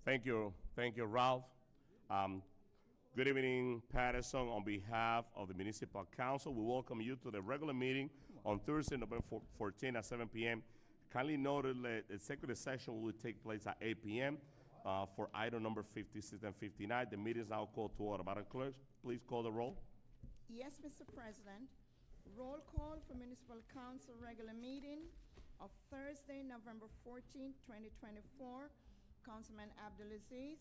Thank you, Ralph. Um, Good evening, Paterson. On behalf of the Municipal Council, we welcome you to the regular meeting on Thursday, November 14 at 7 p.m. Kindly note that the executive session will take place at 8 p.m. For item number 56 and 59. The meeting is now called to order. Madam Clerk, please call the roll. Yes, Mr. President. Roll call for Municipal Council regular meeting of Thursday, November 14, 2024. Councilman Abdulaziz.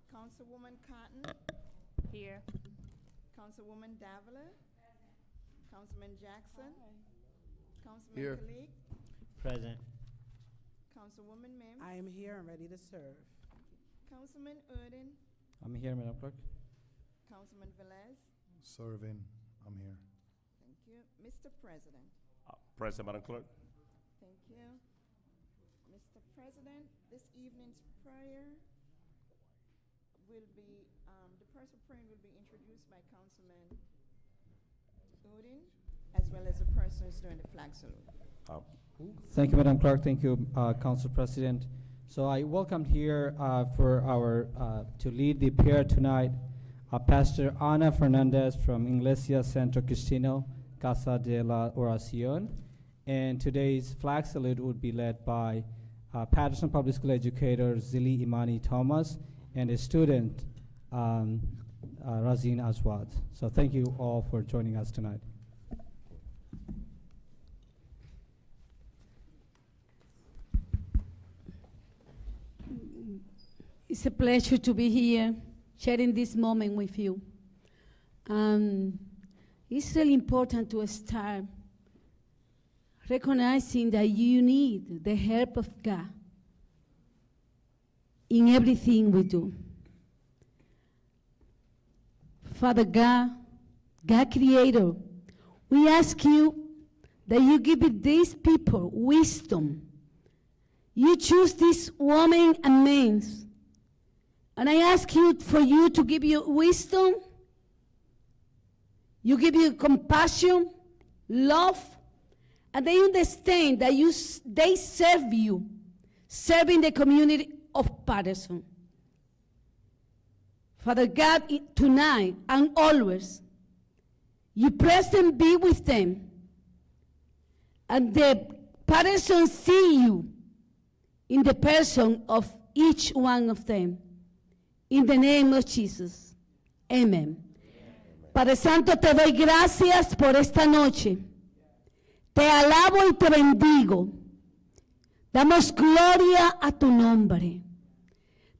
Councilwoman Cotton. Here. Councilwoman Davila. Councilman Jackson. Councilman Here. Kalik. Present. Councilwoman Mims. I am here and ready to serve. Councilman Udin. I'm here, Madam Clerk. Councilman Velez. Serving, I'm here. Thank you. Mr. President. Present, Madam Clerk. Thank you. Mr. President, this evening's prayer will be, the person praying will be introduced by Councilman Udin, as well as the person who's doing the flag salute. Thank you, Madam Clerk. Thank you, Council President. So I welcome here for our to lead the prayer tonight, Pastor Ana Fernandez from Iglesia Centro Cristino, Casa de la Oración. And today's flag salute would be led by Paterson Public School educator Zili Imani Thomas and a student, Razin Aswad. So thank you all for joining us tonight. It's a pleasure to be here, sharing this moment with you. It's really important to start recognizing that you need the help of God in everything we do. Father God, God Creator, we ask you that you give these people wisdom. You choose these women and men. And I ask you for you to give you wisdom, you give you compassion, love, and they understand that they serve you, serving the community of Paterson. Father God, tonight and always, you present be with them, and the Paterson see you in the person of each one of them. In the name of Jesus. Amen. Padre Santo, te doy gracias por esta noche. Te alabo y te bendigo. Damos gloria a tu nombre.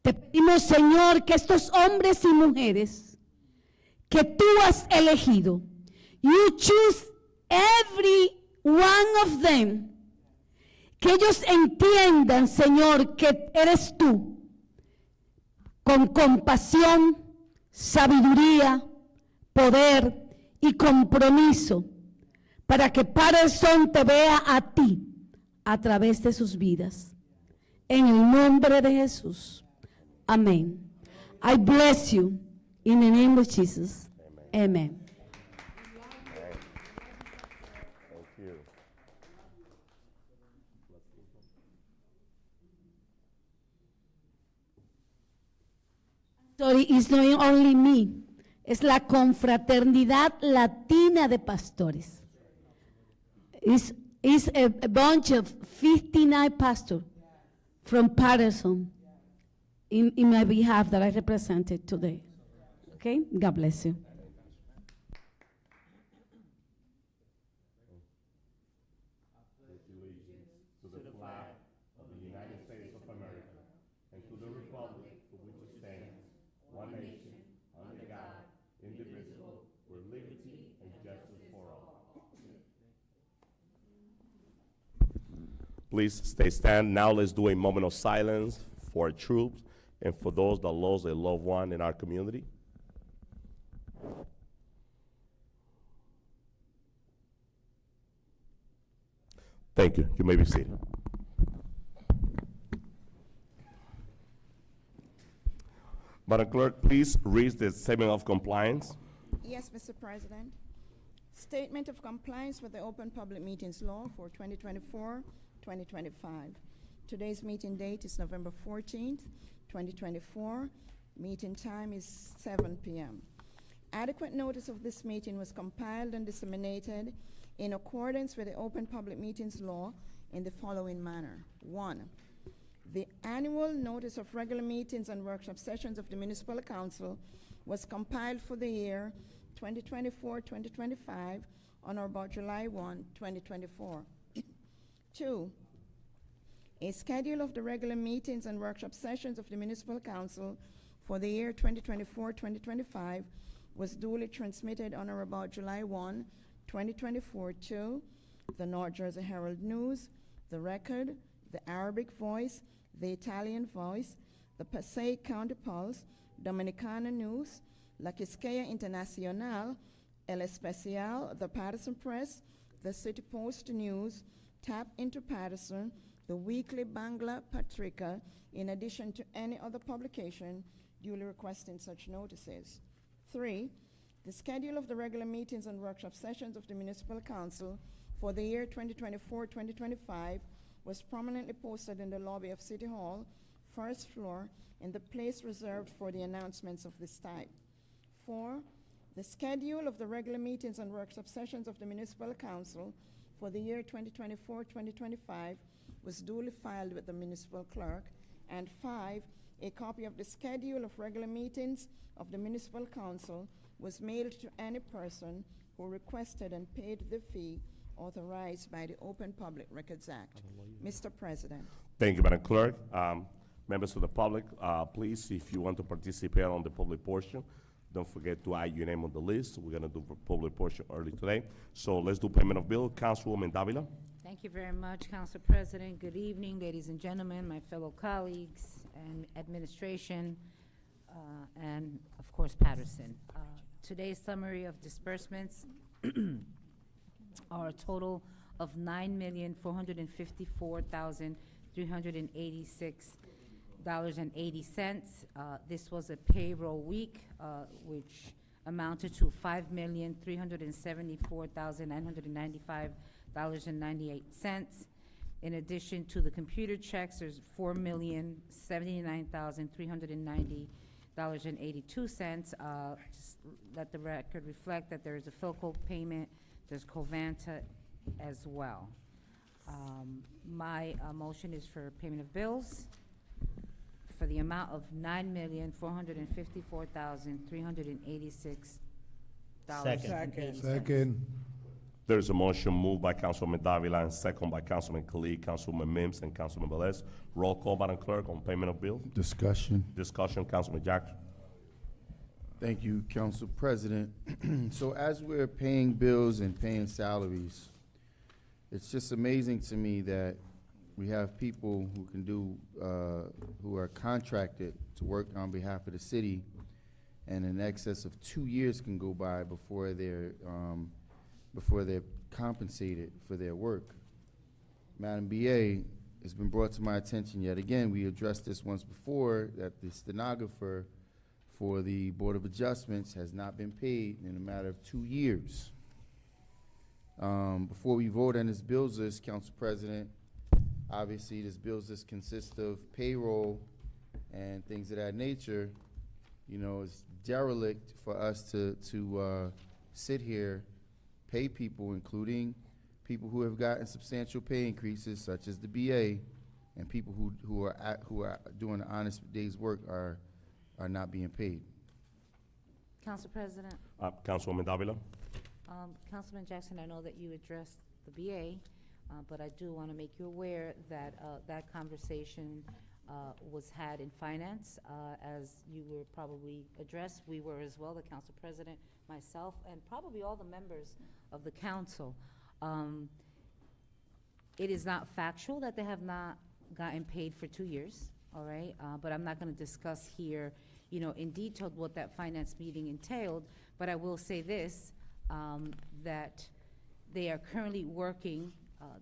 Te pedimos, Señor, que estos hombres y mujeres que tú has elegido, you choose every one of them, que ellos entiendan, Señor, que eres tú, con compasión, sabiduría, poder y compromiso, para que Paterson te vea a ti a través de sus vidas. En el nombre de Jesús. Amén. I bless you in the name of Jesus. Amen. Thank you. Sorry, it's not only me. Es la confraternidad latina de pastores. It's a bunch of 59 pastors from Paterson in my behalf that I represented today. Okay? God bless you. To the flag of the United States of America and to the republic for which it stands, one nation, under God, indivisible, with liberty and justice for all. Please stay stand. Now let's do a moment of silence for our troops and for those that lost a loved one in our community. Thank you. You may be seated. Madam Clerk, please read the statement of compliance. Yes, Mr. President. Statement of compliance with the Open Public Meetings Law for 2024-2025. Today's meeting date is November 14th, 2024. Meeting time is 7 p.m. Adequate notice of this meeting was compiled and disseminated in accordance with the Open Public Meetings Law in the following manner. 1. The annual notice of regular meetings and workshop sessions of the Municipal Council was compiled for the year 2024-2025 on or about July 1, 2024. 2. A schedule of the regular meetings and workshop sessions of the Municipal Council for the year 2024-2025 was duly transmitted on or about July 1, 2024 to the North Jersey Herald News, the Record, the Arabic Voice, the Italian Voice, the Passaic County Pulse, Dominicana News, La Quisqueya Internacional, El Especial, the Paterson Press, the City Post News, Tap into Paterson, the weekly Bangla Patrika, in addition to any other publication duly requesting such notices. 3. The schedule of the regular meetings and workshop sessions of the Municipal Council for the year 2024-2025 was prominently posted in the lobby of City Hall, first floor, in the place reserved for the announcements of this type. 4. The schedule of the regular meetings and workshop sessions of the Municipal Council for the year 2024-2025 was duly filed with the municipal clerk. And 5. A copy of the schedule of regular meetings of the Municipal Council was mailed to any person who requested and paid the fee authorized by the Open Public Records Act. Mr. President. Thank you, Madam Clerk. Members of the public, please, if you want to participate on the public portion, don't forget to add your name on the list. We're going to do the public portion early today. So let's do payment of bill. Councilwoman Davila. Thank you very much, Council President. Good evening, ladies and gentlemen, my fellow colleagues and administration, and of course, Paterson. Today's summary of disbursements are a total of $9,454,386.80. This was a payroll week, which amounted to $5,374,995.98. In addition to the computer checks, there's $4,079,390.82. Just let the record reflect that there is a Philco payment, there's Covanta as well. My motion is for payment of bills for the amount of $9,454,386. Second. There's a motion moved by Councilwoman Davila and second by Councilman Khalid, Councilman Mims, and Councilman Velez. Roll call, Madam Clerk, on payment of bill. Discussion. Discussion, Councilman Jackson. Thank you, Council President. So as we're paying bills and paying salaries, it's just amazing to me that we have people who can do, who are contracted to work on behalf of the city, and in excess of 2 years can go by before they're compensated for their work. Madam BA, it's been brought to my attention yet again, we addressed this once before, that the stenographer for the Board of Adjustments has not been paid in a matter of 2 years. Before we vote on this bills list, Council President, obviously this bills list consists of payroll and things of that nature. You know, it's derelict for us to sit here, pay people, including people who have gotten substantial pay increases, such as the BA, and people who are doing an honest day's work are not being paid. Council President, Councilwoman Davila. Councilman Jackson, I know that you addressed the BA, but I do want to make you aware that that conversation was had in finance. As you were probably addressed, we were as well, the Council President, myself, and probably all the members of the council. It is not factual that they have not gotten paid for 2 years, all right? But I'm not going to discuss here, you know, in detail what that finance meeting entailed, but I will say this, that they are currently working.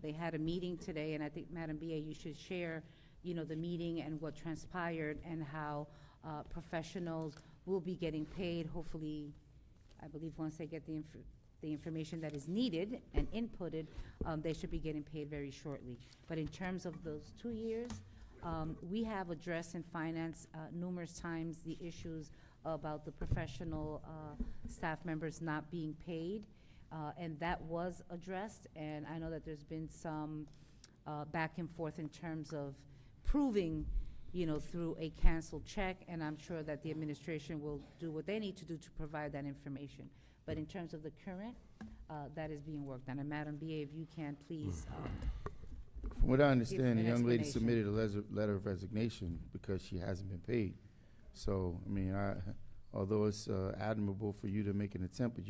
They had a meeting today, and I think, Madam BA, you should share, you know, the meeting and what transpired and how professionals will be getting paid, hopefully, I believe once they get the information that is needed and inputted, they should be getting paid very shortly. But in terms of those 2 years, We have addressed in finance numerous times the issues about the professional staff members not being paid, and that was addressed, and I know that there's been some back and forth in terms of proving, through a canceled check, and I'm sure that the administration will do what they need to do to provide that information. But in terms of the current, that is being worked on. And Madam BA, if you can, please, From what I understand, the an young lady explanation. submitted a letter of resignation because she hasn't been paid. So, I mean, although it's admirable for you to make an attempt, but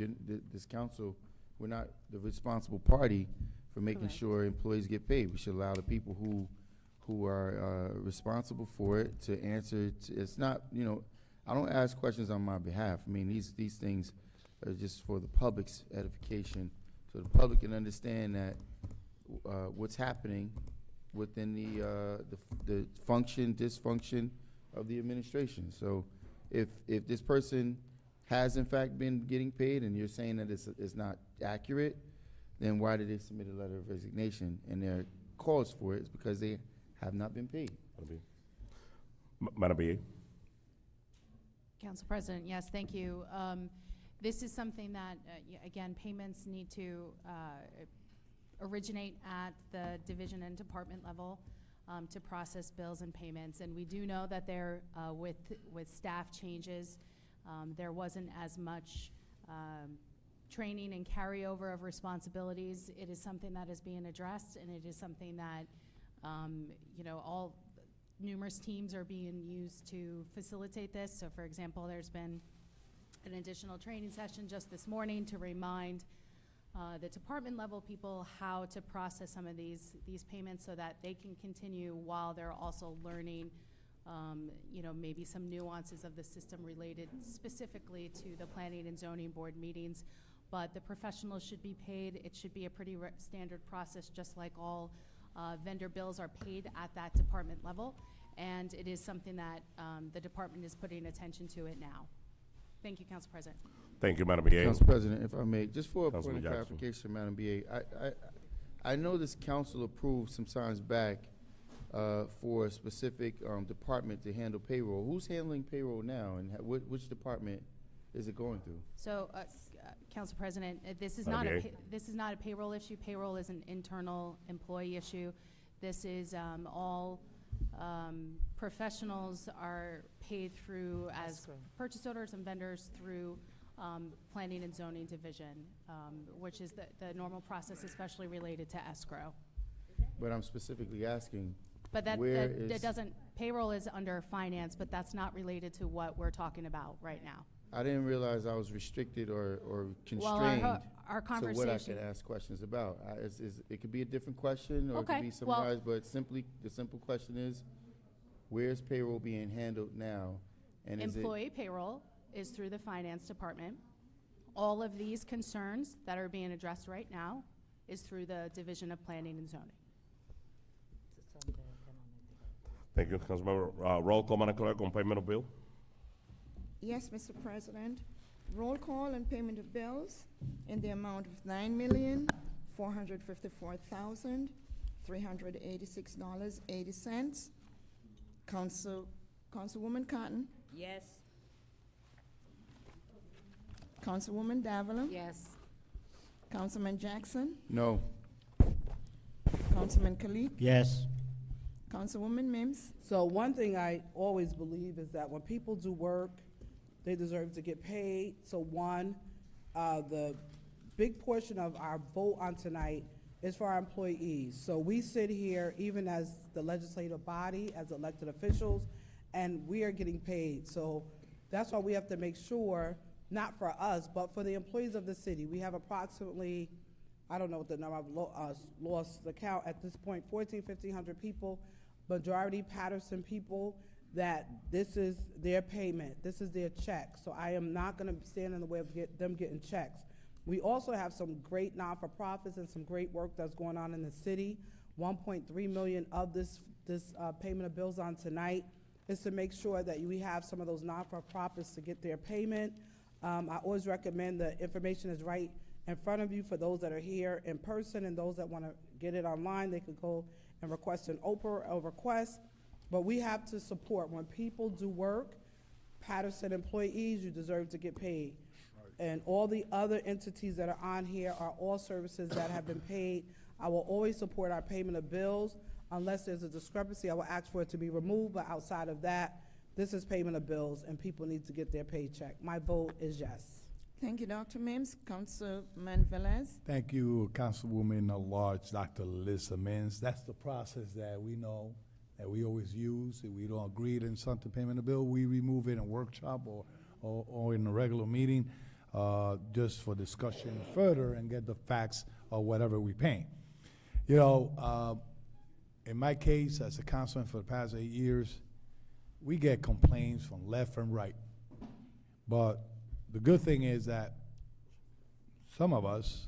this council, we're not the responsible party for making Correct. sure employees get paid. We should allow the people who are responsible for it to answer. It's not, I don't ask questions on my behalf. I mean, these things are just for the public's edification, so the public can understand that what's happening within the dysfunction of the administration. So if this person has in fact been getting paid and you're saying that it's not accurate, then why did they submit a letter of resignation? And their cause for it is because they have not been paid. Madam BA. Council President, yes, thank you. This is something that, again, payments need to originate at the division and department level to process bills and payments. And we do know that there, with staff changes, there wasn't as much training and carryover of responsibilities. It is something that is being addressed, and it is something that, all numerous teams are being used to facilitate this. So, for example, there's been an additional training session just this morning to remind the department level people how to process some of these payments so that they can continue while they're also learning, maybe some nuances of the system related specifically to the planning and zoning board meetings. But the professionals should be paid. It should be a pretty standard process, just like all vendor bills are paid at that department level. And it is something that the department is putting attention to it now. Thank you, Council President. Thank you, Madam BA. Council President, if I may, just for a point Councilman of Jackson. clarification, Madam BA, I know this council approved some times back for a specific department to handle payroll. Who's handling payroll now, and which department is it going through? So, Council President, this is Madam not BA. this is not a payroll issue. Payroll is an internal employee issue. This is all professionals are paid through as Escrow. purchase orders and vendors through Planning and Zoning Division, which is the normal process, especially related to escrow. But I'm specifically asking, But that Where doesn't, payroll is under finance, but that's not related to what we're talking about right now. I didn't realize I was restricted or Well, constrained our to what I conversation. could ask questions about. It could be a different question, or it Okay, could be well- summarized, but the simple question is, where's payroll being handled now? And is it, Employee payroll is through the finance department. All of these concerns that are being addressed right now is through the Division of Planning and Zoning. Thank you, Councilmember. Roll call, Madam Clerk, on payment of bill. Yes, Mr. President. Roll call and payment of bills in the amount of $9,454,386.80. Councilwoman Cotton, Yes. Councilwoman Davila, Yes. Councilman Jackson, no, Councilman Kalik, Yes. Councilwoman Mims. So one thing I always believe is that when people do work, they deserve to get paid. So one, the big portion of our vote on tonight is for our employees. So we sit here, even as the legislative body, as elected officials, and we are getting paid. So that's why we have to make sure, not for us, but for the employees of the city. We have approximately, I don't know what the number, I've lost the count at this point, 1,500 people, majority Paterson people, that this is their payment, this is their check. So I am not gonna stand in the way of them getting checks. We also have some great non-for-profits and some great work that's going on in the city. 1.3 million of this payment of bills on tonight is to make sure that we have some of those non-for-profits to get their payment. I always recommend the information is right in front of you for those that are here in person, and those that want to get it online, they could go and request an Oprah request. But we have to support, when people do work, Paterson employees, you deserve to get paid. And all the other entities that are on here are all services that have been paid. I will always support our payment of bills. Unless there's a discrepancy, I will ask for it to be removed, but outside of that, this is payment of bills, and people need to get their paycheck. My vote is yes. Thank you, Dr. Mims. Councilman Velez? Thank you, Councilwoman at Large, Dr. Alyssa Mins. That's the process that we know, that we always use. If we don't agree to something, payment of bill, we remove it in a workshop or in a regular meeting, just for discussion further and get the facts of whatever we paying. You know, in my case, as a councilman for the past 8 years, we get complaints from left and right. But the good thing is that some of us,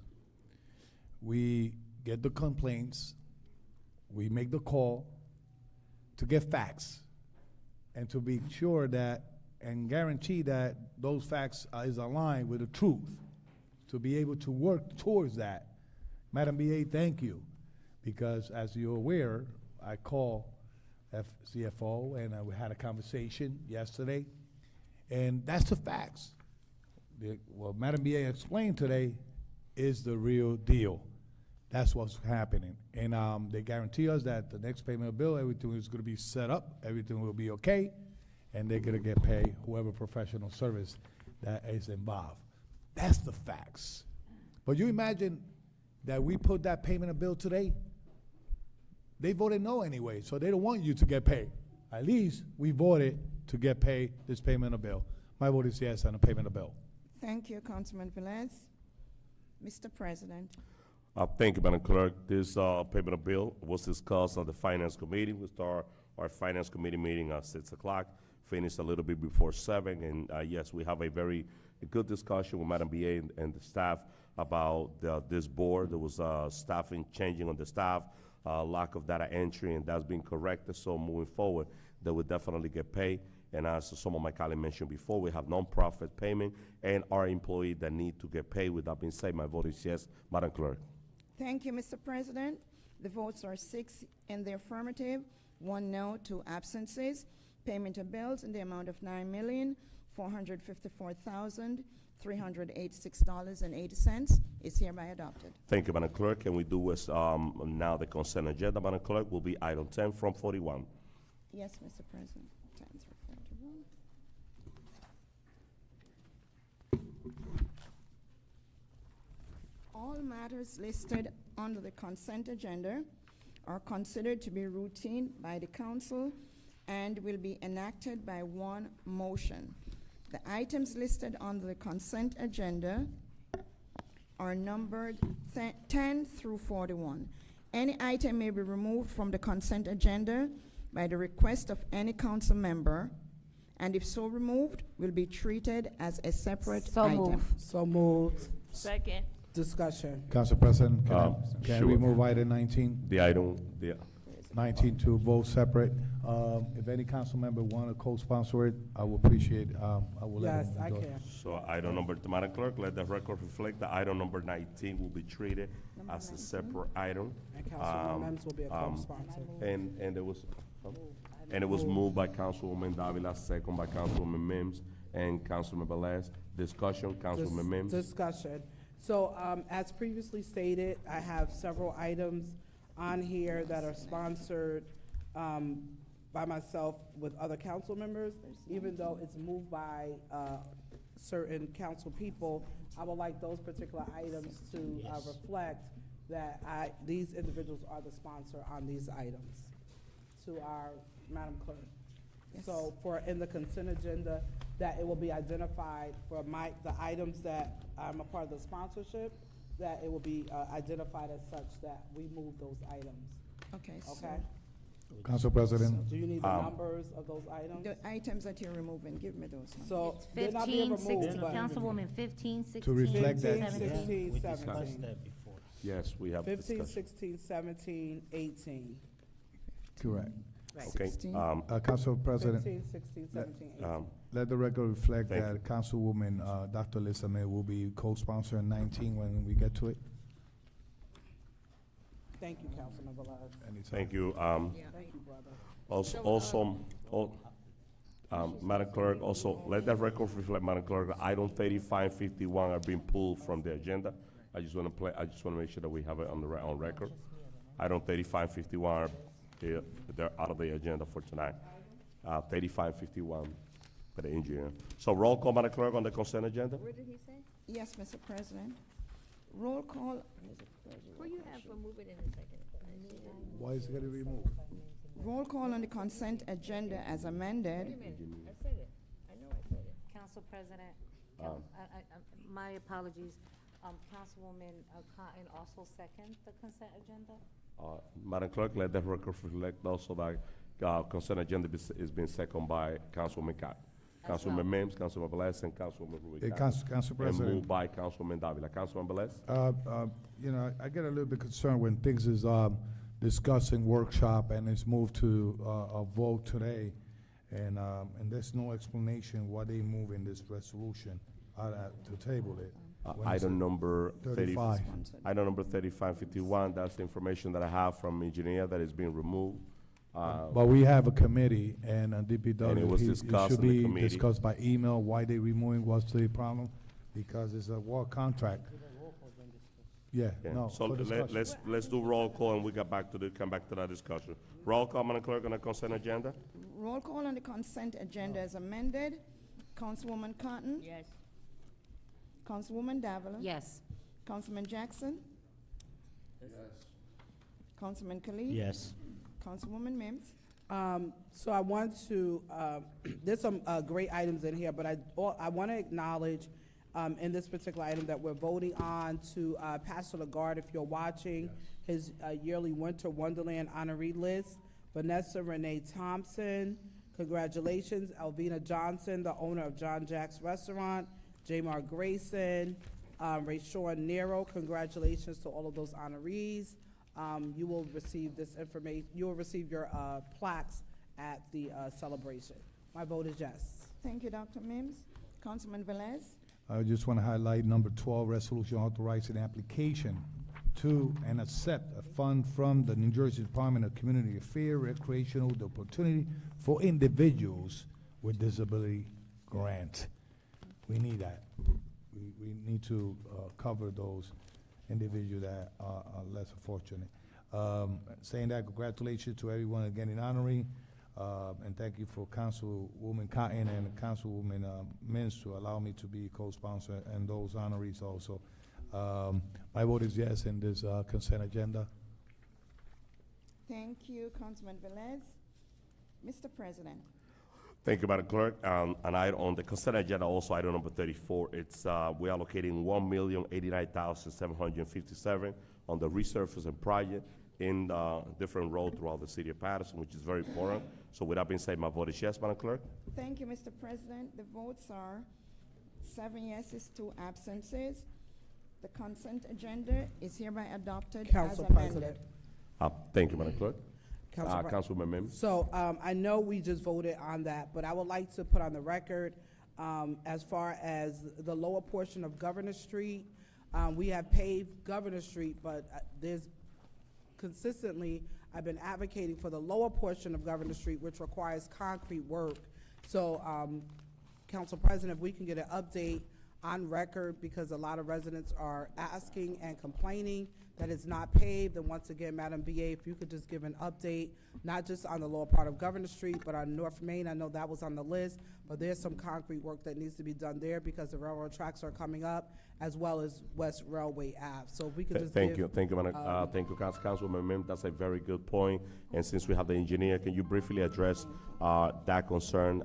we get the complaints, we make the call to get facts and to be sure that and guarantee that those facts is aligned with the truth, to be able to work towards that. Madam BA, thank you, because as you're aware, I called CFO and we had a conversation yesterday, and that's the facts. What Madam BA explained today is the real deal. That's what's happening. And they guarantee us that the next payment bill, everything is going to be set up, everything will be okay, and they're going to get paid whoever professional service that is involved. That's the facts. But you imagine that we put that payment of bill today, they voted no anyway, so they don't want you to get paid. At least we voted to get paid this payment of bill. My vote is yes on the payment of bill. Thank you, Councilman Velez. Mr. President? Thank you, Madam Clerk. This payment of bill was discussed on the Finance Committee. We start our Finance Committee meeting at 6 o'clock, finish a little bit before 7, and yes, we have a very good discussion with Madam BA and the staff about this board. There was staffing changing on the staff, lack of data entry, and that's been corrected. So moving forward, they will definitely get paid. And as some of my colleagues mentioned before, we have nonprofit payment and our employees that need to get paid. With that being said, my vote is yes. Madam Clerk. Thank you, Mr. President. The votes are 6 in the affirmative, 1 no, 2 absences. Payment of bills in the amount of $9,454,386.80 is hereby adopted. Thank you, Madam Clerk. And we do now the consent agenda, Madam Clerk, will be item 10 from 41. Yes, Mr. President. Times are 41. All matters listed under the consent agenda are considered to be routine by the council and will be enacted by one motion. The items listed on the consent agenda are numbered 10 through 41. Any item may be removed from the consent agenda by the request of any council member, and if so removed, will be treated as a separate item. So moved. Second. Discussion. Council President, can Sure. we move item 19? The item, 19 to vote separate. If any council member want to co-sponsor it, I will appreciate, I will let Yes, them I do it. can. so item number, Madam Clerk, let the record reflect that item number 19 will be treated Number as a 19. separate item. And Councilwoman Mims will be a um, co-sponsor. And it was moved by Councilwoman Davila, second by Councilwoman Mims and Councilman Velez. Discussion, Councilwoman Mims. Discussion. So, as previously stated, I have several items on here that are sponsored by myself with other council members. Even though it's moved by certain council people, I would like those particular items to reflect that these individuals are the sponsor on these items. To our Madam Clerk. Yes. So in the consent agenda, that it will be identified for the items that I'm a part of the sponsorship, that it will be identified as such that we move those items. Okay, so Okay? Council President, Do you need the numbers of those items? the items that you're removing, give me those numbers. So they're not being 15, removed, 16, but Councilwoman 15, 16, To reflect that- 15, 17. 16, 17. Yes, we have 15, discussion. 16, 17, 18. correct. Okay, 16. Council President, 15, 16, 17, 18. let the record reflect Thank that Councilwoman Dr. Alyssa May will be co-sponsoring 19 when we get to it. Thank you, Councilman Velez. Anytime. thank you. Thank you, brother. Madam Clerk, also, let that record reflect, Madam Clerk, item 3551 are being pulled from the agenda. I just want to make sure that we have it on record. Item 3551, they're out of the agenda for tonight. 3551 for the engineer. So roll call, Madam Clerk, on the consent agenda? What did he say? Yes, Mr. President. Roll call. Who you have for moving in a second? Why is it getting removed? Roll call on the consent agenda as amended. Wait a minute, I said it. I know I said it. Council President, my apologies. Councilwoman Cotton also second the consent agenda? Madam Clerk, let that record reflect also that consent agenda is being seconded by Councilwoman Cott. As well. Councilman Mims, Councilman Velez, and Councilwoman Ruiz. Council And President. moved by Councilwoman Davila. Councilman Velez? You know, I get a little bit concerned when things is discussing workshop and it's moved to a vote today, and there's no explanation why they move in this resolution to table it. When it's Item number 35. Item number 3551, that's the information that I have from engineer that is being removed. But we have a committee and a DPW. And it was It discussed should in the be committee. discussed by email, why they removing, what's the problem? Because it's a war contract. Yeah, Yeah. no, So for discussion. let's do roll call and we come back to that discussion. Roll call, Madam Clerk, on the consent agenda? Roll call on the consent agenda as amended. Councilwoman Cotton. Yes. Councilwoman Davila. Yes. Councilman Jackson. Councilman Khalid. Yes. Councilwoman Mims. So I want to, there's some great items in here, but I want to acknowledge in this particular item that we're voting on to Pastor Lagarde, if you're watching, his yearly Winter Wonderland honoree list. Vanessa Renee Thompson, congratulations. Elvina Johnson, the owner of John Jack's Restaurant. Jamar Grayson, Rayshawn Nero, congratulations to all of those honorees. You will receive this information, you will receive your plaques at the celebration. My vote is yes. Thank you, Dr. Mims. Councilman Velez. I just want to highlight number 12, resolution authorizing application to and accept a fund from the New Jersey Department of Community Affairs, Recreational Opportunity for Individuals with Disability Grant. We need that. We need to cover those individuals that are less fortunate. Saying that, congratulations to everyone getting honorary, and thank you for Councilwoman Cotton and Councilwoman Mins to allow me to be co-sponsor and those honorees also. My vote is yes in this consent agenda. Thank you, Councilman Velez. Mr. President. Thank you, Madam Clerk. And on the consent agenda, also item number 34, it's we're allocating $1,089,757 on the resurfacing project in different roads throughout the city of Paterson, which is very important. So with that being said, my vote is yes, Madam Clerk. Thank you, Mr. President. The votes are 7 yeses, 2 absences. The consent agenda is hereby adopted as Council amended. President. Thank you, Madam Clerk. Council Councilwoman Mims. So I know we just voted on that, but I would like to put on the record, as far as the lower portion of Governor Street, we have paved Governor Street, but there's consistently, I've been advocating for the lower portion of Governor Street, which requires concrete work. So, Council President, if we can get an update on record, because a lot of residents are asking and complaining that it's not paved. And once again, Madam BA, if you could just give an update, not just on the lower part of Governor Street, but on North Main. I know that was on the list, but there's some concrete work that needs to be done there because the railroad tracks are coming up, as well as West Railway Ave. So if we could just Thank you, Madam. Thank you, Councilwoman Mims. That's a very good point. And since we have the engineer, can you briefly address that concern?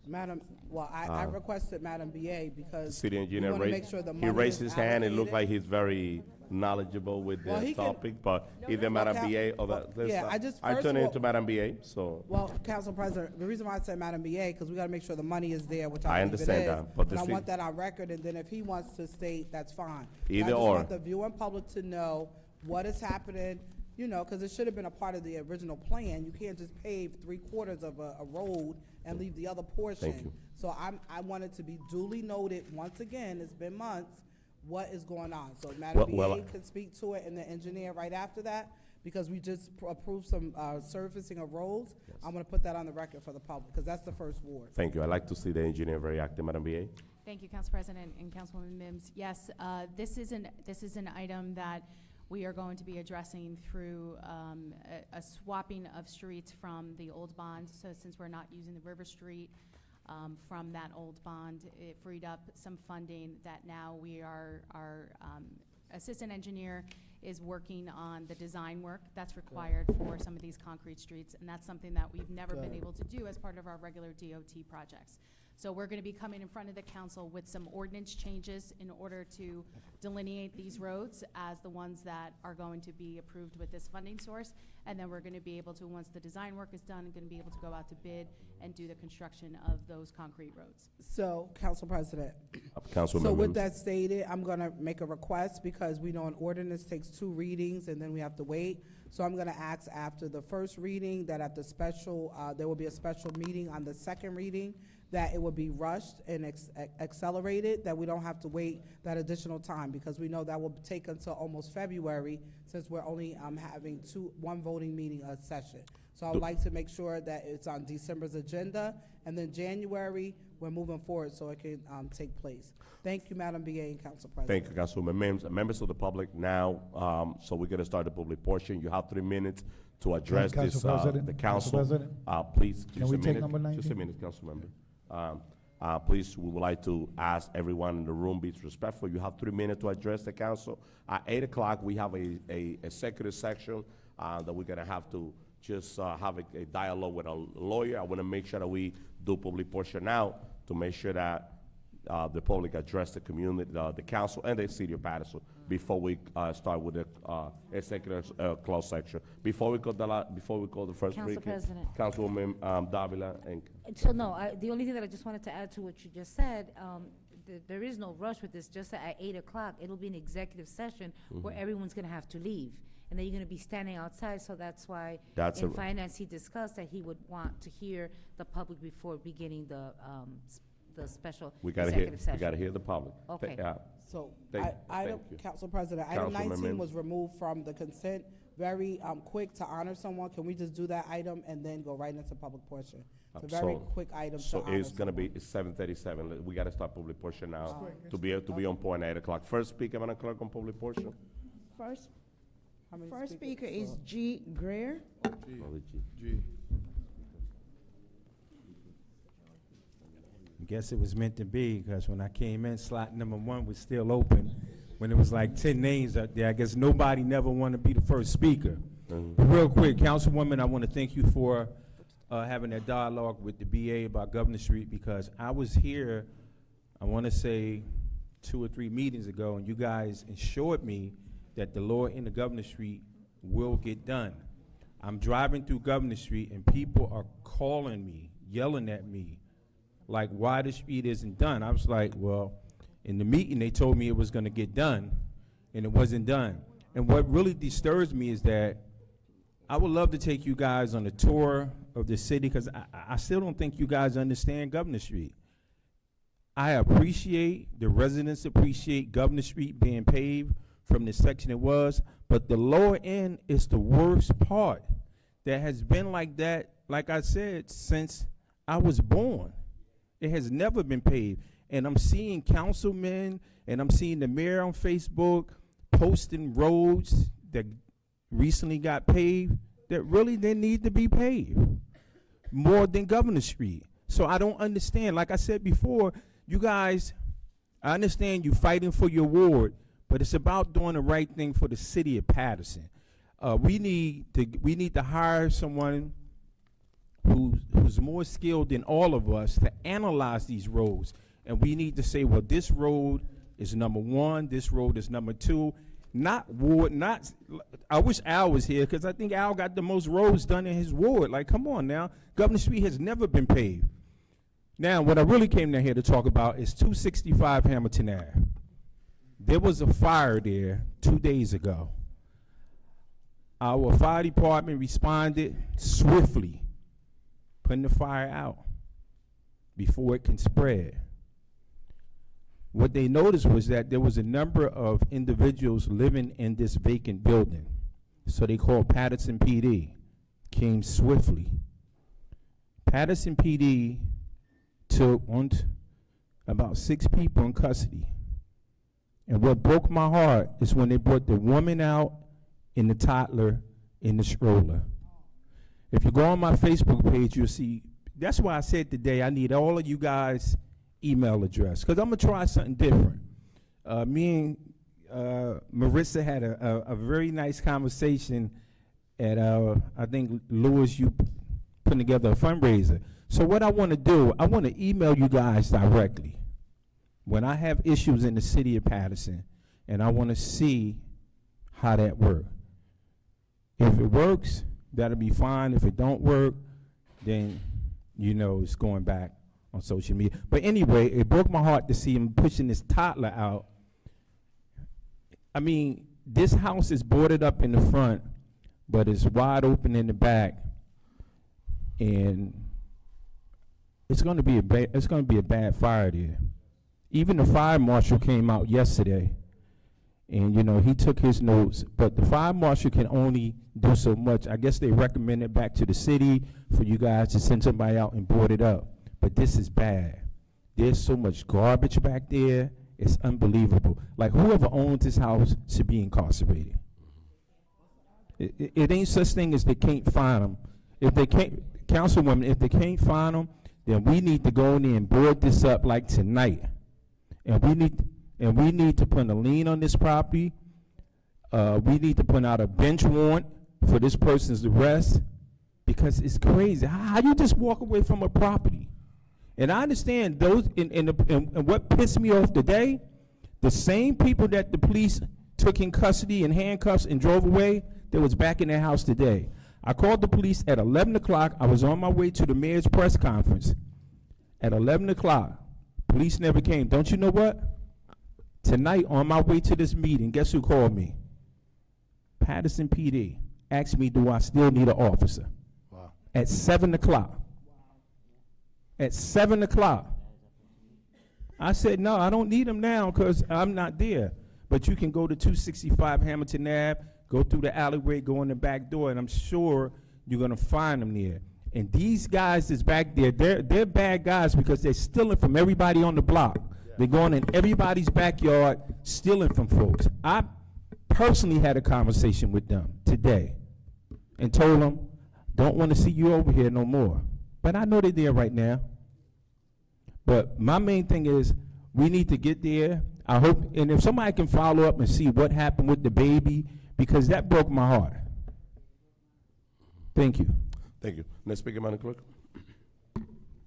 Madam, well, I requested Madam BA because City we engineer want to make sure the money he raised is his hand. It looked like allocated. he's very knowledgeable with Well, the he can- topic, but either Madam Cal- BA or well, yeah, I just- I first turn of it all- to Madam BA, so. Well, Council President, the reason why I said Madam BA, because we gotta make sure the money is there, which I I believe it understand is. that, but the And I ci- want that on record, and then if he wants to state, that's fine. But Either I just or. want the viewing public to know what is happening, you know, because it should have been a part of the original plan. You can't just pave 3/4 of a road and leave the other portion. Thank you. So I want it to be duly noted, once again, it's been months, what is going on. So Madam Well, BA can speak to it, and the engineer right after that. because we just approved some surfacing of roads. I'm gonna put that on the record for the public, because that's the first ward. Thank you. I'd like to see the engineer very active, Madam BA. Thank you, Council President and Councilwoman Mims. Yes, this is an item that we are going to be addressing through a swapping of streets from the old bond. So since we're not using the River Street from that old bond, it freed up some funding that now our assistant engineer is working on the design work that's required for some of these concrete streets, and that's something that we've never been able to do as part of our regular DOT projects. So we're going to be coming in front of the council with some ordinance changes in order to delineate these roads as the ones that are going to be approved with this funding source. And then we're going to be able to, once the design work is done, going to be able to go out to bid and do the construction of those concrete roads. So, Council President, Councilwoman so with Mims. that stated, I'm gonna make a request, because we know an ordinance takes 2 readings and then we have to wait. So I'm gonna ask after the first reading that at the special, there will be a special meeting on the second reading, that it will be rushed and accelerated, that we don't have to wait that additional time, because we know that will take until almost February, since we're only having one voting meeting a session. So I would like to make sure that it's on December's agenda, and then January, we're moving forward so it can take place. Thank you, Madam BA and Council President. Thank you, Councilwoman Mims. Members of the public now, so we're going to start the public portion. You have 3 minutes to address this, Council President, the Council council. President. Please, Can just we a take minute. number 19? Just a minute, council member. Please, we would like to ask everyone in the room be respectful. You have 3 minutes to address the council. At 8 o'clock, we have a executive section that we're gonna have to just have a dialogue with a lawyer. I wanna make sure that we do public portion now to make sure that the public address the community, the council, and the city of Paterson before we start with the executive closed section. Before we call the first Council speaker, President. Councilwoman Davila and So no, the only thing that I just wanted to add to what you just said, there is no rush with this, just that at 8 o'clock, it'll be an executive session where everyone's gonna have to leave. And then you're gonna be standing outside, so that's why in finance, he discussed that he would want to hear the public before beginning the special we gotta hear, executive session. we gotta hear the public. Okay. So, Thank item, you. Council President, item Councilman 19 Mims. was removed from the consent. Very quick to honor someone. Can we just do that item and then go right into public portion? It's a very So- quick item to So honor it's gonna be someone. 7:37. We gotta start public portion now to be on point at 8 o'clock. First speaker, Madam Clerk, on public portion. First, How many first speakers? speaker is G. Greer. Guess it was meant to be, because when I came in, slot number 1 was still open. When it was like 10 names up there, I guess nobody never wanted to be the first speaker. But real quick, Councilwoman, I want to thank you for having that dialogue with the BA about Governor Street, because I was here, I want to say 2 or 3 meetings ago, and you guys assured me that the law in the Governor Street will get done. I'm driving through Governor Street, and people are calling me, yelling at me, like, why the street isn't done. I was like, well, in the meeting, they told me it was gonna get done, and it wasn't done. And what really disturbs me is that I would love to take you guys on a tour of the city, because I still don't think you guys understand Governor Street. I appreciate, the residents appreciate Governor Street being paved from the section it was, but the lower end is the worst part. That has been like that, like I said, since I was born. It has never been paved. And I'm seeing councilmen and I'm seeing the mayor on Facebook posting roads that recently got paved that really didn't need to be paved, more than Governor Street. So I don't understand. Like I said before, you guys, I understand you fighting for your ward, but it's about doing the right thing for the city of Paterson. We need to hire someone who's more skilled than all of us to analyze these roads. And we need to say, well, this road is number 1, this road is number 2. I wish Al was here, because I think Al got the most roads done in his ward. Like, come on now. Governor Street has never been paved. Now, what I really came down here to talk about is 265 Hamilton Ave. There was a fire there 2 days ago. Our fire department responded swiftly, putting the fire out before it can spread. What they noticed was that there was a number of individuals living in this vacant building. So they called Paterson PD, came swiftly. Paterson PD took about 6 people in custody. And what broke my heart is when they brought the woman out and the toddler in the stroller. If you go on my Facebook page, you'll see, that's why I said today I need all of you guys' email address, because I'm going to try something different. Me and Marissa had a very nice conversation at, I think, Louis, you putting together a fundraiser. So what I want to do, I want to email you guys directly when I have issues in the city of Paterson, and I want to see how that works. If it works, that'll be fine. If it don't work, then, you know, it's going back on social media. But anyway, it broke my heart to see him pushing this toddler out. I mean, this house is boarded up in the front, but it's wide open in the back, and it's going to be a bad fire there. Even the fire marshal came out yesterday, and you know, he took his notes, but the fire marshal can only do so much. I guess they recommend it back to the city for you guys to send somebody out and board it up. But this is bad. There's so much garbage back there. It's unbelievable. Like, whoever owns this house should be incarcerated. It ain't such thing as they can't find them. If they can't, councilwoman, if they can't find them, then we need to go in there and board this up like tonight. And we need to put a lien on this property. We need to put out a bench warrant for this person's arrest, because it's crazy. How you just walk away from a property? And I understand those, and what pissed me off today, the same people that the police took in custody in handcuffs and drove away, that was back in their house today. I called the police at 11 o'clock. I was on my way to the mayor's press conference. At 11 o'clock, police never came. Don't you know what? Tonight, on my way to this meeting, guess who called me? Paterson PD. Asked me, do I still need an officer? Wow. At 7 o'clock. At 7 o'clock. I said, no, I don't need them now because I'm not there. But you can go to 265 Hamilton Ave, go through the alleyway, go in the back door, and I'm sure you're going to find them there. And these guys that's back there, they're bad guys because they're stealing from everybody on the block. Yeah. They're going in everybody's backyard, stealing from folks. I personally had a conversation with them today and told them, don't want to see you over here no more. But I know they're there right now. But my main thing is we need to get there. I hope, and if somebody can follow up and see what happened with the baby, because that broke my heart. Thank you. Thank you. Next speaker, Madam Clerk.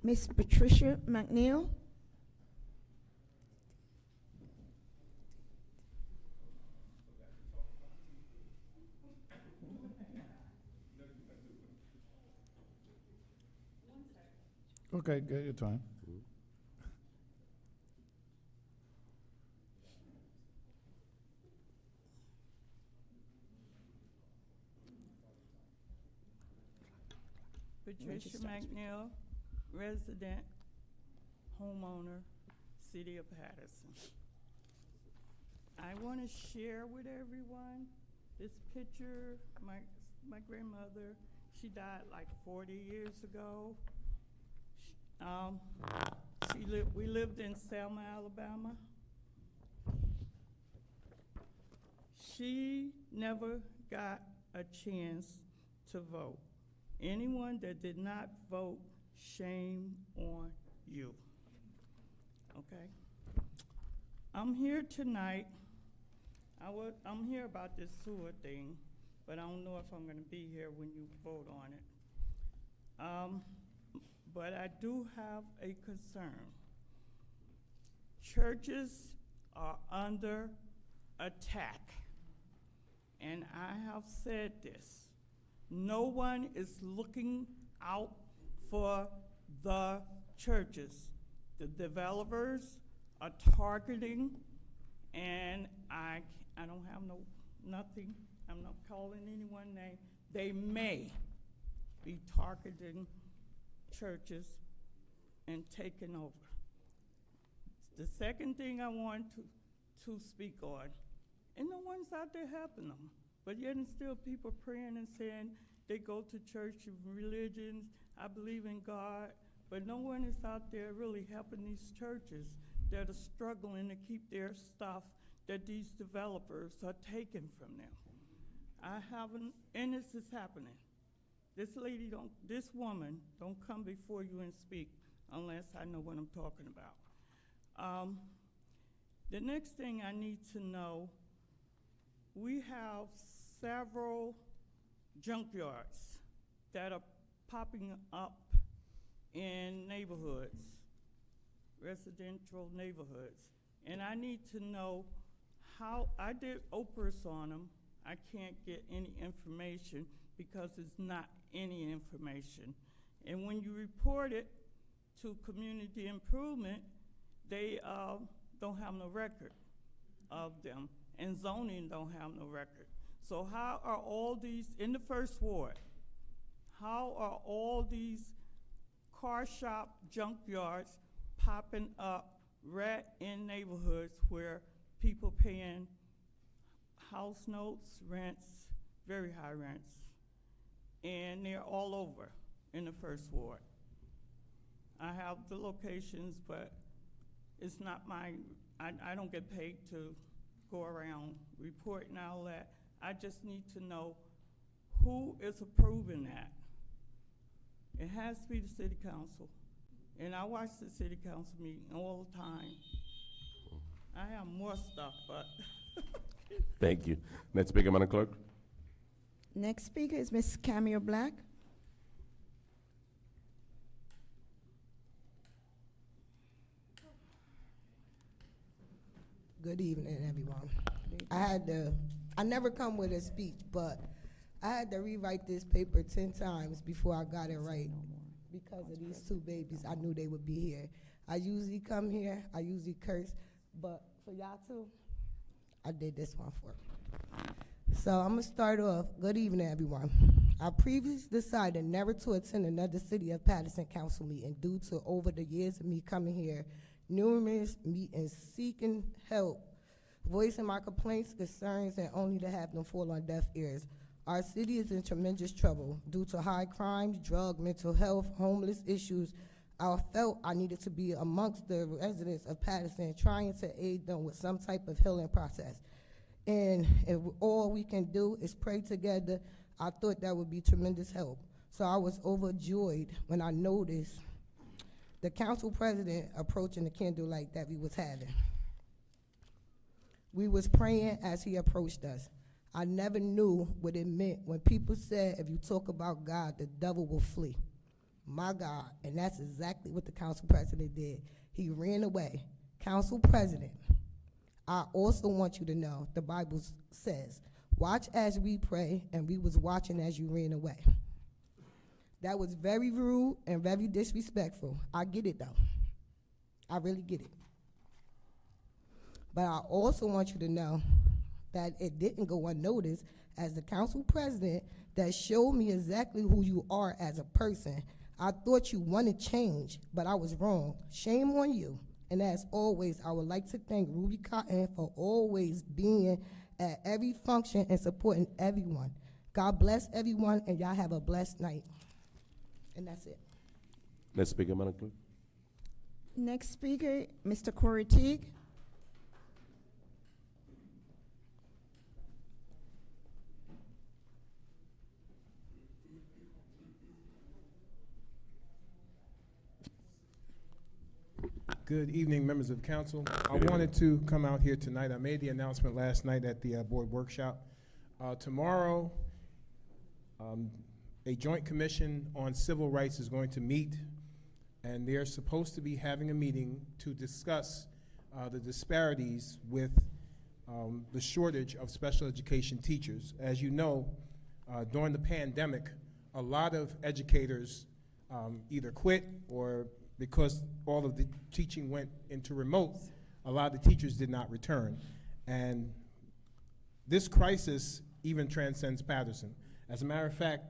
Miss Patricia McNeil. Okay, get your time. Patricia McNeil, resident, homeowner, City of Paterson. I want to share with everyone this picture. My grandmother, she died like 40 years ago. We lived in Selma, Alabama. She never got a chance to vote. Anyone that did not vote, shame on you. Okay? I'm here tonight. I'm here about this sewer thing, but I don't know if I'm going to be here when you vote on it. But I do have a concern. Churches are under attack, and I have said this. No one is looking out for the churches. The developers are targeting, and I don't have nothing. I'm not calling anyone name. They may be targeting churches and taking over. The second thing I want to speak on, and no one's out there helping them. But yet and still people praying and saying they go to church of religions, I believe in God, but no one is out there really helping these churches that are struggling to keep their stuff that these developers are taking from them. I haven't, and this is happening. This woman don't come before you and speak unless I know what I'm talking about. The next thing I need to know, we have several junkyards that are popping up in neighborhoods, residential neighborhoods. And I need to know how, I did OPRS on them. I can't get any information because it's not any information. And when you report it to community improvement, they don't have no record of them, and zoning don't have no record. So how are all these, in the first ward, how are all these car shop junkyards popping up right in neighborhoods where people paying house notes, rents, very high rents, and they're all over in the first ward? I have the locations, but it's not I don't get paid to go around reporting all that. I just need to know who is approving that. It has to be the city council. And I watch the city council meeting all the time. I have more stuff, but. Thank you. Next speaker, Madam Clerk. Next speaker is Ms. Camille Black. Good evening, everyone. I never come with a speech, but I had to rewrite this paper 10 times before I got it right because of these two babies. I knew they would be here. I usually come here, I usually curse, but for y'all too, I did this one for them. So I'm gonna start off. Good evening, everyone. I previously decided never to attend another City of Paterson council meeting due to over the years of me coming here, numerous meetings, seeking help, voicing my complaints, concerns, and only to have them fall on deaf ears. Our city is in tremendous trouble due to high crimes, drug, mental health, homeless issues. I felt I needed to be amongst the residents of Paterson, trying to aid them with some type of healing process. And if all we can do is pray together, I thought that would be tremendous help. So I was overjoyed when I noticed the council president approaching the candlelight that we was having. We was praying as he approached us. I never knew what it meant when people said, if you talk about God, the devil will flee. My God, and that's exactly what the council president did. He ran away. Council president, I also want you to know, the Bible says, watch as we pray, and we was watching as you ran away. That was very rude and very disrespectful. I get it, though. I really get it. But I also want you to know that it didn't go unnoticed as the council president that showed me exactly who you are as a person. I thought you wanted change, but I was wrong. Shame on you. And as always, I would like to thank Ruby Cotton for always being at every function and supporting everyone. God bless everyone, and y'all have a blessed night. And that's it. Next speaker, Madam Clerk. Next speaker, Mr. Corey Teague. Good evening, members of council. I wanted to come out here tonight. I made the announcement last night at the board workshop. Tomorrow, a joint commission on civil rights is going to meet, and they're supposed to be having a meeting to discuss the disparities with the shortage of special education teachers. As you know, during the pandemic, a lot of educators either quit or because all of the teaching went into remote, a lot of the teachers did not return. And this crisis even transcends Paterson. As a matter of fact,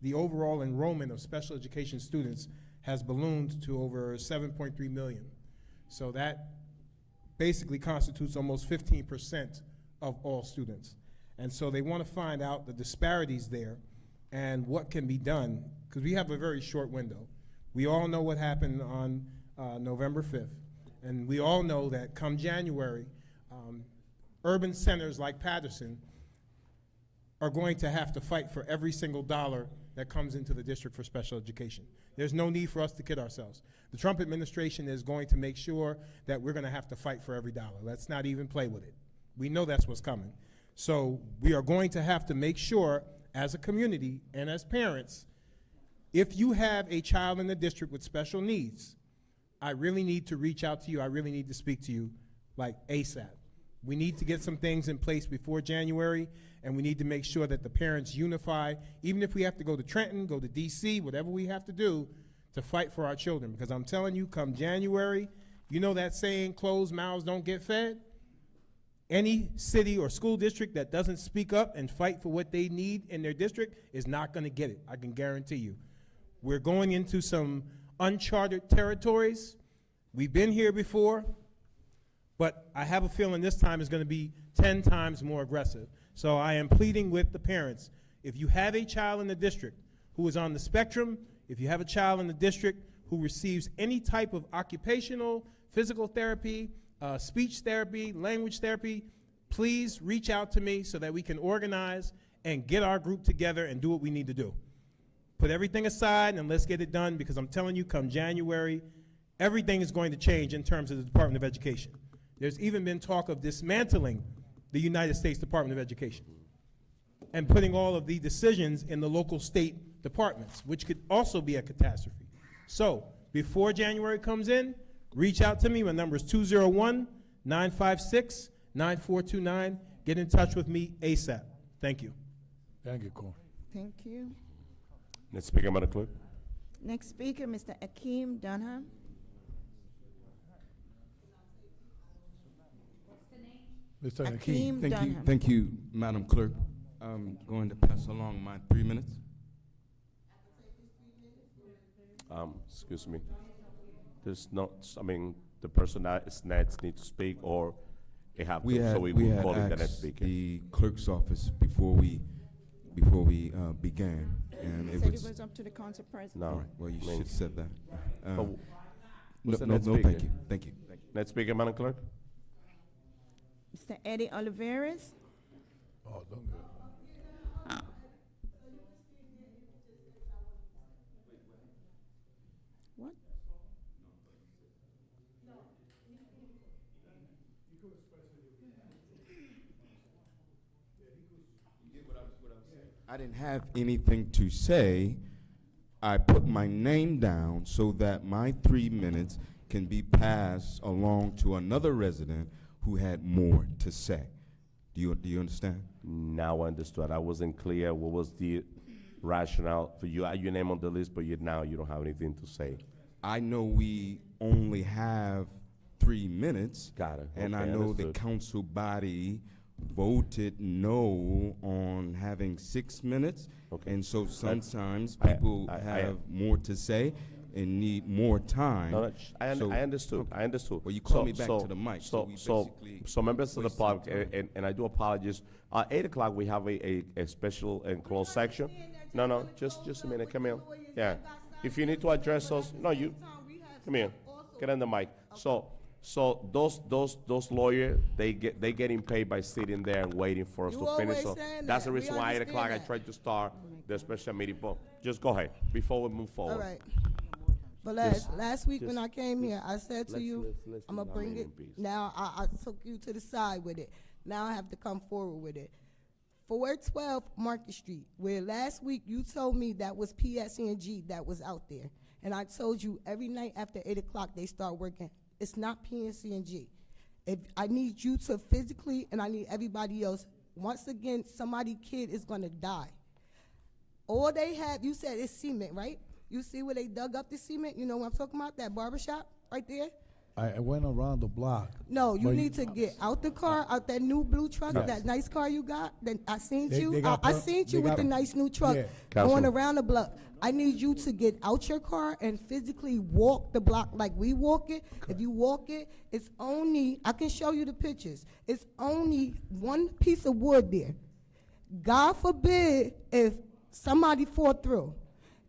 the overall enrollment of special education students has ballooned to over 7.3 million. So that basically constitutes almost 15% of all students. And so they want to find out the disparities there and what can be done, because we have a very short window. We all know what happened on November 5th, and we all know that come January, urban centers like Paterson are going to have to fight for every single dollar that comes into the district for special education. There's no need for us to kid ourselves. The Trump administration is going to make sure that we're going to have to fight for every dollar. Let's not even play with it. We know that's what's coming. So we are going to have to make sure as a community and as parents, if you have a child in the district with special needs, I really need to reach out to you. I really need to speak to you like ASAP. We need to get some things in place before January, and we need to make sure that the parents unify, even if we have to go to Trenton, go to DC, whatever we have to do to fight for our children. Because I'm telling you, come January, you know that saying, closed mouths don't get fed? Any city or school district that doesn't speak up and fight for what they need in their district is not going to get it, I can guarantee you. We're going into some uncharted territories. We've been here before, but I have a feeling this time is going to be 10 times more aggressive. So I am pleading with the parents. If you have a child in the district who is on the spectrum, if you have a child in the district who receives any type of occupational, physical therapy, speech therapy, language therapy, please reach out to me so that we can organize and get our group together and do what we need to do. Put everything aside and let's get it done, because I'm telling you, come January, everything is going to change in terms of the Department of Education. There's even been talk of dismantling the United States Department of Education and putting all of the decisions in the local state departments, which could also be a catastrophe. So before January comes in, reach out to me. My number is 201-956-9429. Get in touch with me ASAP. Thank you. Thank you, Corey. Thank you. Next speaker, Madam Clerk. Next speaker, Mr. Akeem Dunham. Mr. Akeem Hakeem. Dunham. Thank you, Madam Clerk. I'm going to pass along my 3 minutes. Excuse me. There's not, I mean, the person that is next needs to speak, or they have We to, had, so we we will had call it the next asked speaker. the clerk's office before we began, and He it said was. it was up to the council president. No. All right, well, you I mean, should have said that. but No, who's the no, next no, speaker? thank you, thank you. Next speaker, Madam Clerk. Mr. Eddie Olivares. Oh, don't go. What? I didn't have anything to say. I put my name down so that my 3 minutes can be passed along to another resident who had more to say. Do you understand? Now I understood. I wasn't clear. What was the rationale for you? Your name on the list, but now you don't have anything to say. I know we only have 3 minutes. Got it. And Okay, I know understood. the council body voted no on having 6 minutes. Okay. And so sometimes I- people I- have more to say and need more time. No, So- I understood. I understood. Well, you called me back to the mic, so we So basically members of the wasted some public, time. and I do apologize. 8 o'clock, we have a special and closed section. No, just a minute. Come here. Yeah. If you need to address us, no, you, come here. Get on the mic. So those lawyers, they getting paid by sitting there and waiting for us You to finish. always So saying that's that. the We reason why 8 o'clock I understand that. tried to start the special meeting. But just go ahead before we move forward. All right. But Just- last week when just- I came here, I said to let's- you, let's I'm gonna do bring nominating it. piece. Now I took you to the side with it. Now I have to come forward with it. 412 Market Street, where last week you told me that was PSE&G that was out there. And I told you every night after 8 o'clock they start working. It's not PSE&G. If I need you to physically, and I need everybody else, once again, somebody kid is gonna die. All they have, you said it's cement, right? You see where they dug up the cement? You know what I'm talking about? That barbershop right there? I went around the block. No, you But need to get out the car, out that new blue truck, Yes. that nice car you got. Then I seen They you. got I per- seen they you with got- the nice new truck Yeah. going Councilman. around the block. I need you to get out your car and physically walk the block like we walk it. If you walk it, it's only, I can show you the pictures. It's only one piece of wood there. God forbid if somebody fall through.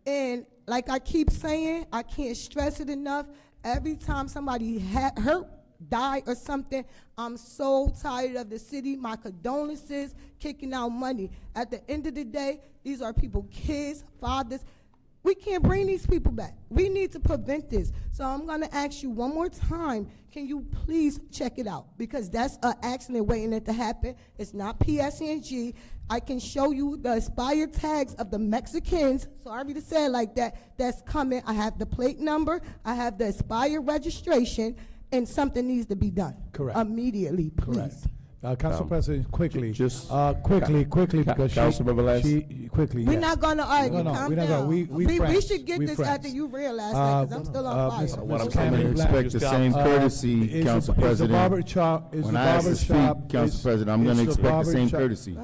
And like I keep saying, I can't stress it enough. Every time somebody hurt, die, or something, I'm so tired of the city. My condolences, kicking out money. At the end of the day, these are people, kids, fathers. We can't bring these people back. We need to prevent this. So I'm gonna ask you one more time, can you please check it out? Because that's an accident waiting to happen. It's not PSNG. I can show you the expired tags of the Mexicans, so I already said like that, that's coming. I have the plate number, I have the expired registration, and something needs to be done. Correct. Immediately, please. Correct. Council President, quickly, just quickly, because Councilmember Les. she quickly. We're yes. not gonna argue, No, calm we're not down. gonna- we We friends. should get We this friends. after you realize that, because I'm still on fire. Miss What I'm Cameron saying is Black, expect the same courtesy, is Council the President. barber shop, is When the I ask barber to speak, shop. Council President, I'm going to expect the same courtesy.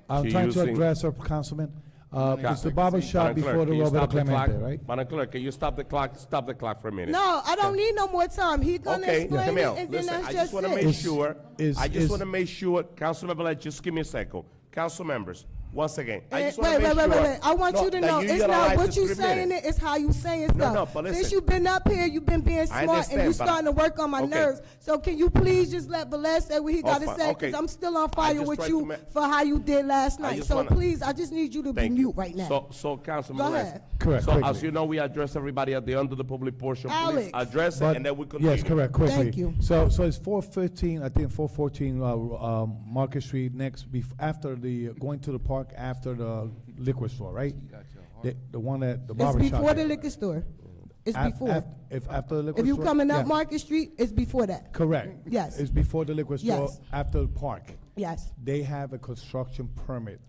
I'm She trying to using- address her, Councilman. It's the barber shop Madam Clerk, before the can you Roberto stop the clock? Clemente, right? Madam Clerk, can you stop the clock? Stop the clock for a minute. No, I don't need no more time. He's gonna Okay, explain it, Camille, and then listen, that's I just just want to it. make sure, I just is- want to make sure, Councilmember, Lett, just give me a second. Council members, once again, I just want Wait, to make wait, sure. wait. I want No, you to that know, you it's utilize not what the you 3 saying minutes. it, it's how you saying stuff. no, but Since listen. you've been up here, you've been being I smart, and understand, you but starting to work on my okay. nerves. So can you please just let Velez say what he got to fine, say? okay. Because I'm still on I fire just with tried you to ma- for how you did last night. just So wanna- please, I just need you to be Thank mute you. right now. So Councilmember, Go Les, ahead. Correct, So quickly. as you know, we address everybody at the end of the public portion. Please Alex. address it, But- and then we continue. Yes, correct, quickly. Thank you. So it's 415, I think 414 Market Street next, after going to the park after the liquor store, right? The one at the It's barber shop. before the liquor store. It's before. If after the liquor If you store? coming up Yeah. Market Street, it's before that. Correct. Yes. It's before the liquor store, Yes. after the park. Yes. They have a construction permit,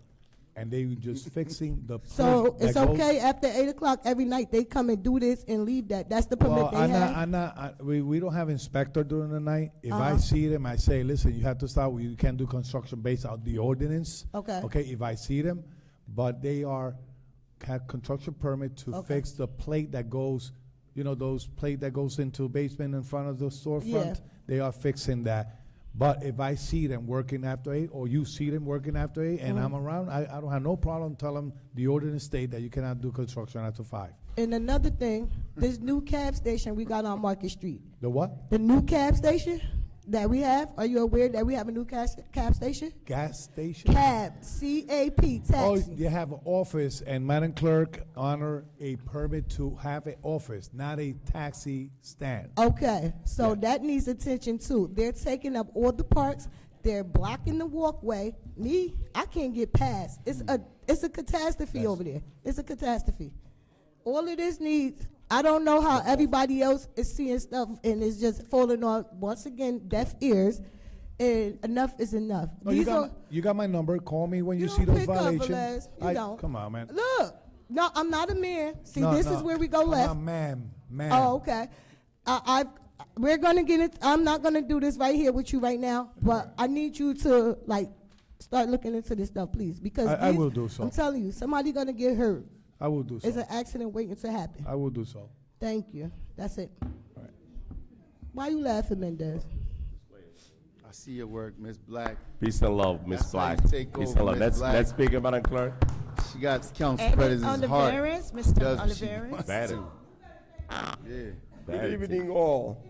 and they just fixing the. So plate it's that goes- okay after 8 o'clock every night, they come and do this and leave that. That's the permit Well, they have. we don't have inspector during the night. If I Uh-huh. see them, I say, listen, you have to stop, you can't do construction based on the ordinance. Okay. Okay, if I see them, but they have construction permit to Okay. fix the plate that goes, those plate that goes into basement in front of the storefront. Yeah. They are fixing that. But if I see them working after 8, or you see them working after 8, and I'm around, I don't have no problem telling the ordinance state that you cannot do construction after 5. And another thing, this new cab station we got on Market Street, The what? the new cab station that we have, are you aware that we have a new cab station? Gas station? Cab, C-A-P, Oh, taxi. you have an office, and Madam Clerk honor a permit to have an office, not a taxi stand. Okay, so Yeah. that needs attention too. They're taking up all the parks, they're blocking the walkway. I can't get past. It's a catastrophe over there. It's a catastrophe. All of this needs, I don't know how everybody else is seeing stuff and it's just falling on, once again, deaf ears, and enough is enough. No, you got my number. Call me when you see don't those pick up, violations. Velez. You don't. Come on, man. Look, no, I'm not a man. See, No, this no, is where we go I'm left. not ma'am. Oh, okay. We're gonna get it. I'm not gonna do this right here with you right now, but I need you to start looking into this stuff, please, because I will do so. I'm telling you, somebody gonna get hurt. I will do so. It's an accident waiting to happen. I will do so. Thank you. That's it. All right. Why you laughing, Mendez? I see your work, Ms. Black. Peace and love, Miss That's how you Black. take Peace over, and love. Miss Black. Let's speak about it, Clerk. She got Council Edit President's heart. Oliveras, Mr. Does she? Oliveras. Bad. Yeah. Good evening, all.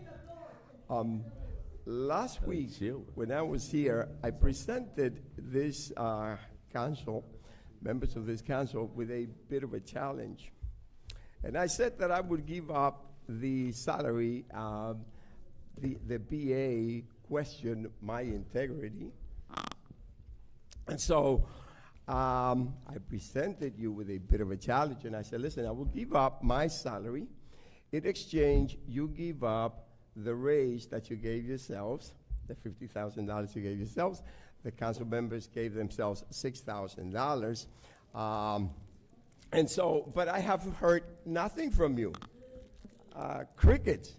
Last week, when I was here, I presented this council, members of this council, with a bit of a challenge. And I said that I would give up the salary. The BA questioned my integrity. And so I presented you with a bit of a challenge, and I said, listen, I will give up my salary. In exchange, you give up the raise that you gave yourselves, the $50,000 you gave yourselves. The council members gave themselves $6,000. And so, but I have heard nothing from you. Crickets.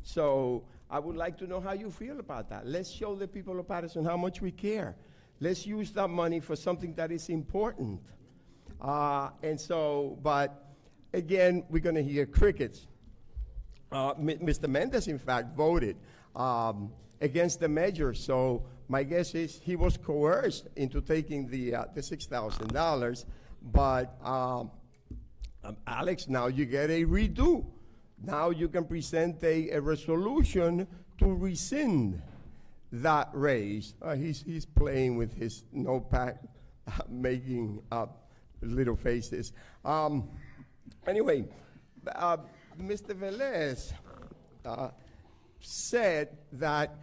So I would like to know how you feel about that. Let's show the people of Paterson how much we care. Let's use that money for something that is important. And so, but again, we're going to hear crickets. Mr. Mendez, in fact, voted against the measure. So my guess is he was coerced into taking the $6,000. But Alex, now you get a redo. Now you can present a resolution to rescind that raise. He's playing with his notepad, making up little faces. Anyway, Mr. Velez said that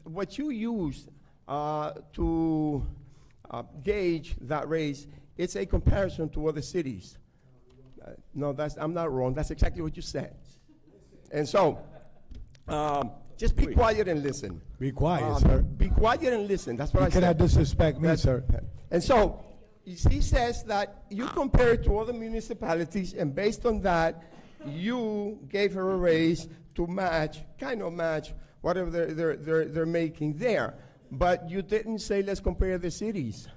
what you used to gauge that raise, it's a comparison to other cities. No, I'm not wrong. That's exactly what you said. And so, just be quiet and listen. Be quiet, sir. Be quiet and listen. That's what I You said. cannot disrespect me, sir. And so, he says that you compare it to other municipalities, and based on that, you gave her a raise to kind of match whatever they're making there. But you didn't say, let's compare the cities.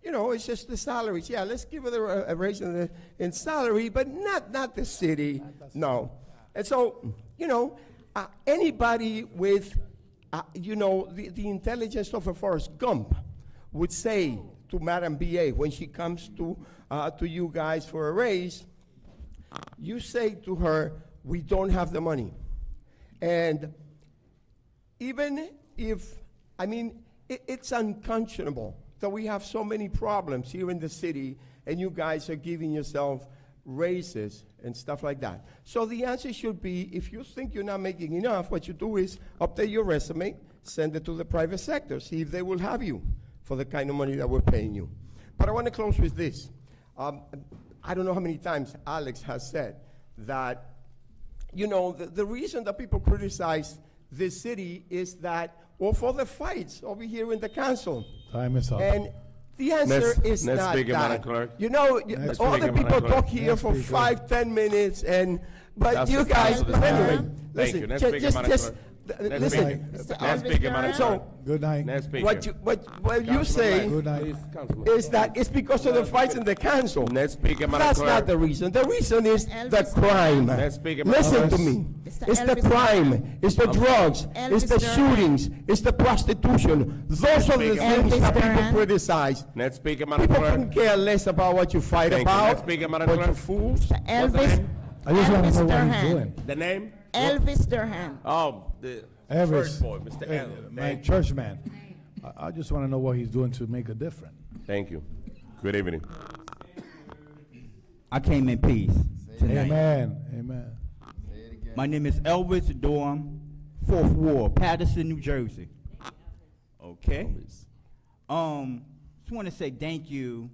You know, it's just the salaries. Yeah, let's give her a raise in salary, but not the city. No. And so, you know, anybody with, the intelligence of a Forrest Gump would say to Madam BA when she comes to you guys for a raise, you say to her, we don't have the money. And even if, it's unconscionable that we have so many problems here in the city and you guys are giving yourself raises and stuff like that. So the answer should be, if you think you're not making enough, what you do is update your resume, send it to the private sector, see if they will have you for the kind of money that we're paying you. But I want to close with this. I don't know how many times Alex has said that, the reason that people criticize this city is that, for the fights over here in the council. Time is up. And the answer is not speaker, Madam that. Clerk. All the people talk here for 5-10 minutes, but That's you the guys, council but anyway, Thank listen, you. Next speaker, Madam Clerk. listen. Next speaker, Madam Clerk. So, Good night. Next speaker. what you say Good night. Please, Councilman. is that it's because of the fights in the council. Next speaker, Madam That's Clerk. not the reason. The reason is the Elvis crime. Next speaker, Madam Listen Clerk. to me. Mr. It's the Elvis crime. It's the drugs. It's the Elvis shootings. It's the prostitution. Those are the speaker. things Elvis that people Duran. criticize. Next speaker, Madam People Clerk. couldn't care less about what you fight Thank you. about. Next speaker, Madam But Clerk. you fools. What's the Elvis, name? I just want to Elvis know what he's Durham. doing. The name? Elvis Durham. Oh, the Elvis, church boy, Mr. L. my Thank you. church man. I just want to know what he's doing to make a difference. Thank you. Good evening. I came in peace tonight. Amen. Amen. My name is Elvis Dorm, 4th Ward, Paterson, New Jersey. Okay. Just want to say thank you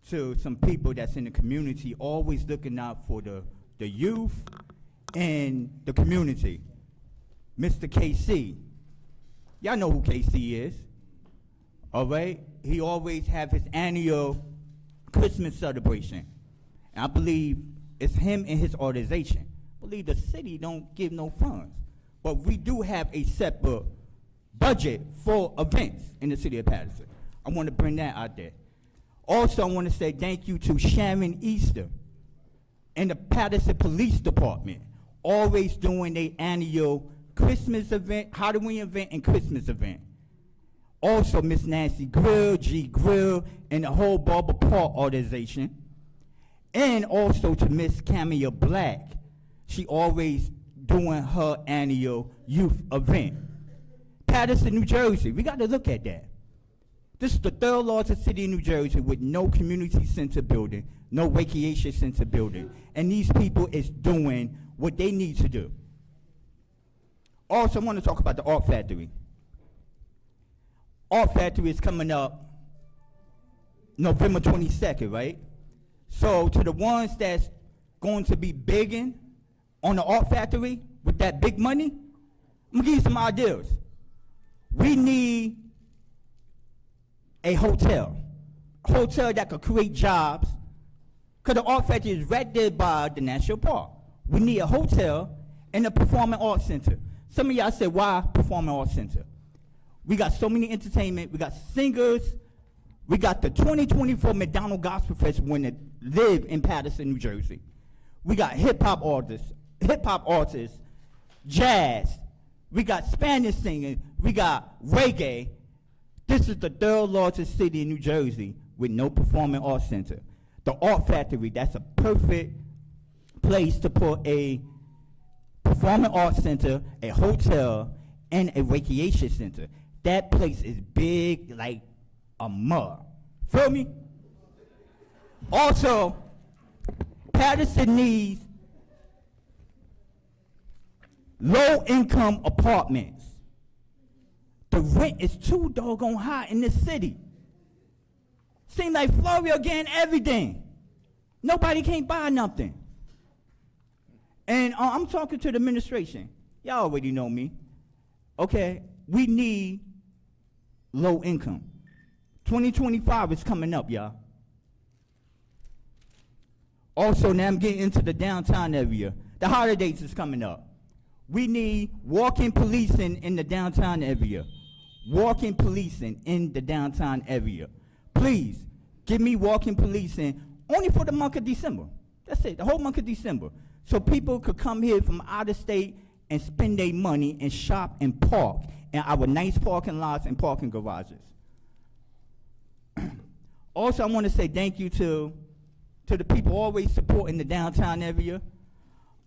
to some people that's in the community, always looking out for the youth and the community. Mr. KC. Y'all know who KC is. All right? He always have his annual Christmas celebration. And I believe it's him and his organization. I believe the city don't give no funds. But we do have a separate budget for events in the city of Paterson. I want to bring that out there. Also, I want to say thank you to Sharon Easter and the Paterson Police Department, always doing their annual Christmas event, Halloween event, and Christmas event. Also, Miss Nancy Grill, G Grill, and the whole Barber Park organization. And also to Miss Camilla Black. She always doing her annual youth event. Paterson, New Jersey, we got to look at that. This is the third largest city in New Jersey with no community center building, no recreation center building. And these people is doing what they need to do. Also, I want to talk about the Art Factory. Art Factory is coming up November 22nd, right? So to the ones that's going to be bigging on the Art Factory with that big money, I'm going to give you some ideas. We need a hotel that could create jobs, because the Art Factory is right there by the National Park. We need a hotel and a performing arts center. Some of y'all said, why performing arts center? We got so many entertainment, we got singers, we got the 2024 McDonald Gospel Fest winner live in Paterson, New Jersey. We got hip-hop artists, jazz, we got Spanish singing, we got reggae. This is the third largest city in New Jersey with no performing arts center. The Art Factory, that's a perfect place to put a performing arts center, a hotel, and a recreation center. That place is big like a mug. Feel me? Also, Paterson needs low-income apartments. The rent is too doggone high in this city. Seems like Florida getting everything. Nobody can't buy nothing. And I'm talking to the administration. Y'all already know me. Okay, we need low income. 2025 is coming up, y'all. Also, now I'm getting into the downtown area. The holidays is coming up. We need walk-in policing in the downtown area. Walk-in policing in the downtown area. Please, give me walk-in policing only for the month of December. That's it, the whole month of December. So people could come here from out of state and spend their money and shop and park in our nice parking lots and parking garages. Also, I want to say thank you to the people always supporting the downtown area.